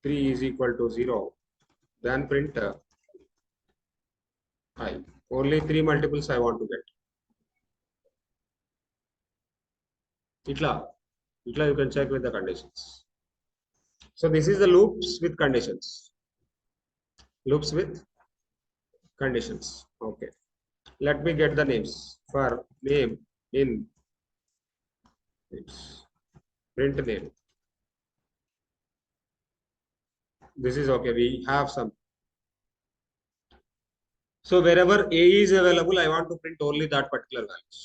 3 is equal to 0, then print I. Only 3 multiples I want to get. Itla you can check with the conditions. So this is the loops with conditions. Loops with conditions. Okay. Let me get the names. For name in names. Print name. This is okay. We have some So wherever A is available, I want to print only that particular values.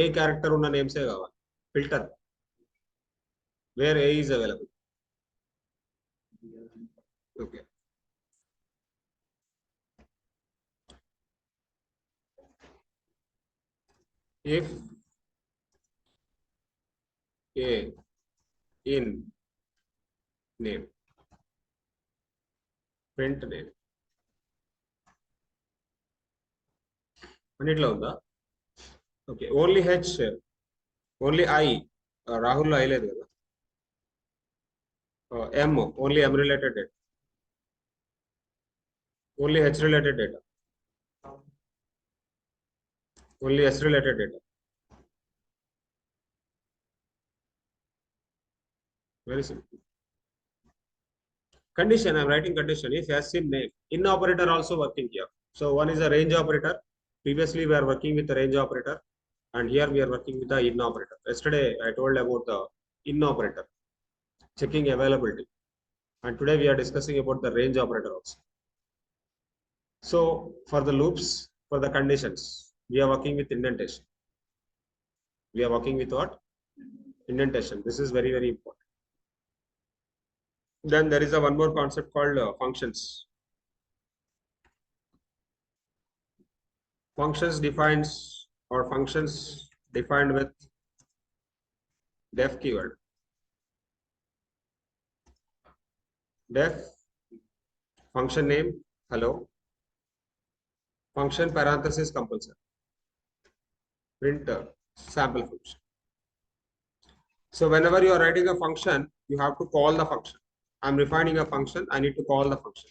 A character una name se kaval. Filter where A is available. Okay. If A in name, print name. అన్నిట్లో ఉందా? Okay, only H, only I, Rahul I లేదు కదా. M, only M related data, only H related data, only S related data. Very simple. Condition, I'm writing condition. If S in name, in operator also working here. So one is a range operator. Previously we are working with the range operator, and here we are working with the in operator. Yesterday I told about the in operator, checking availability, and today we are discussing about the range operator also. So for the loops, for the conditions, we are working with indentation. We are working with what? Indentation. This is very, very important. Then there is a one more concept called functions. Functions defined with def keyword. Def function name hello, function parenthesis compulsory, print sample function. So whenever you are writing a function, you have to call the function. I'm refining a function, I need to call the function.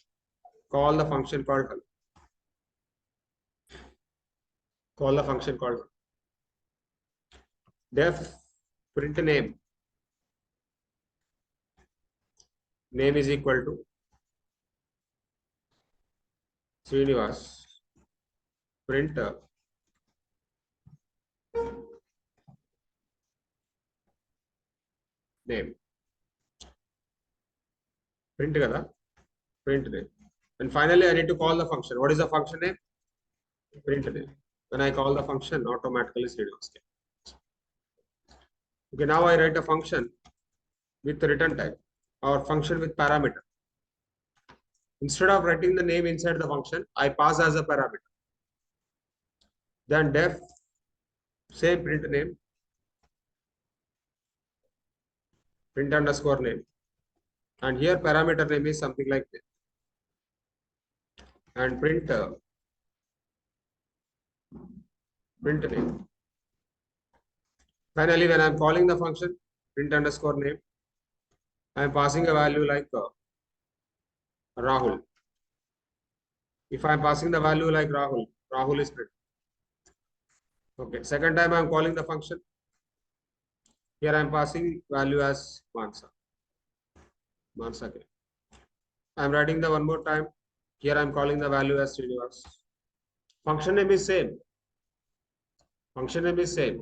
Call the function called hello. Call the function called def print name. Name is equal to Srinivas. Print name. Print kada, print name. And finally I need to call the function. What is the function name? Print name. When I call the function, automatically Srinivas came. Okay, now I write a function with return type or function with parameter. Instead of writing the name inside the function, I pass as a parameter. Then def same print name, print underscore name, and here parameter name is something like this, and print name. Finally, when I am calling the function print underscore name, I am passing a value like Rahul. If I am passing the value like Rahul, Rahul is print. Okay, second time I am calling the function. Here I am passing value as Mansa. Mansa. I am writing the one more time. Here I am calling the value as Srinivas. Function name is same. Function name is same,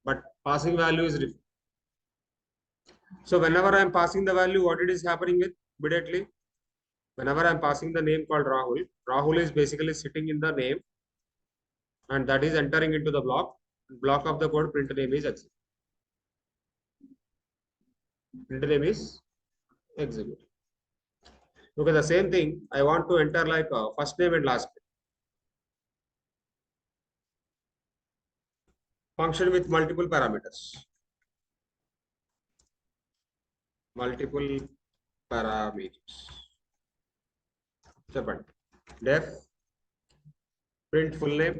but passing value is different. So whenever I am passing the value, what it is happening with immediately? Whenever I am passing the name called Rahul, Rahul is basically sitting in the name, and that is entering into the block. Block of the code print name is execute. Print name is execute. Okay, the same thing I want to enter like first name and last name. Function with multiple parameters. Multiple parameters. Second, def print full name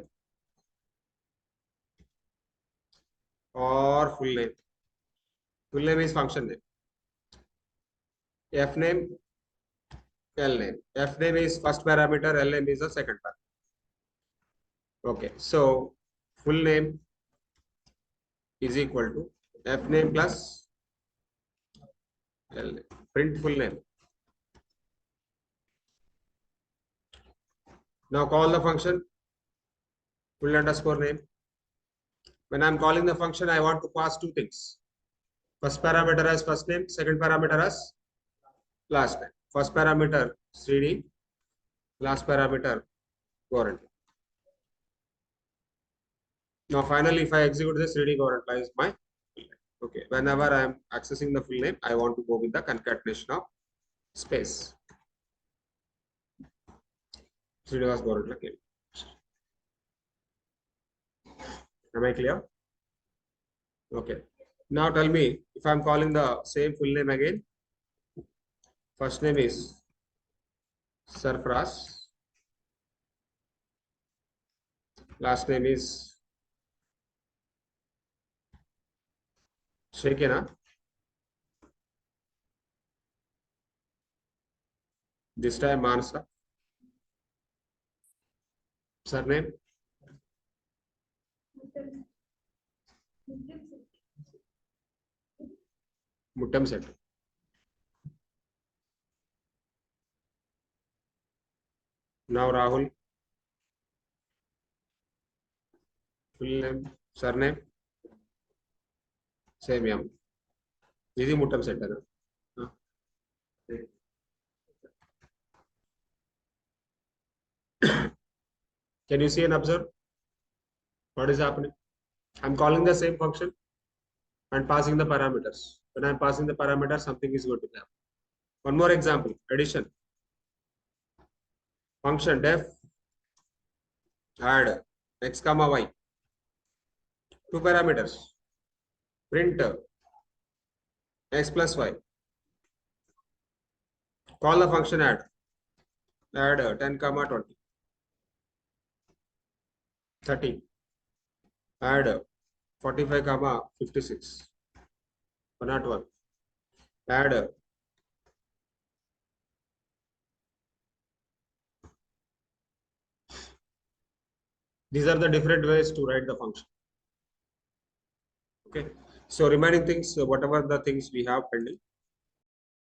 or full name. Full name is function name. F name, L name. F name is first parameter, L name is the second parameter. Okay, so full name is equal to F name plus L name. Print full name. Now call the function full underscore name. When I'm calling the function, I want to pass two things. First parameter as first name, second parameter as last name. First parameter Srini, last parameter current. Now finally, if I execute this, reading current is my full name. Okay. Whenever I am accessing the full name, I want to go with the concatenation of space. Srinivas Gorilla. Am I clear? Okay. Now tell me if I'm calling the same full name again. First name is Sarfraz. Last name is Shekina. This time Manasa. Surname Muttam Set. Now Rahul. Full name, surname, same yam. This is Muttam Set. Can you see and observe what is happening? I'm calling the same function and passing the parameters. When I'm passing the parameters, something is going to happen. One more example, addition. Function def add x comma y. Two parameters. Print x plus y. Call the function add. Add 10 comma 20. 30. Add 45 comma 56. 101. Add these are the different ways to write the function. Okay. So remaining things, whatever the things we have pending,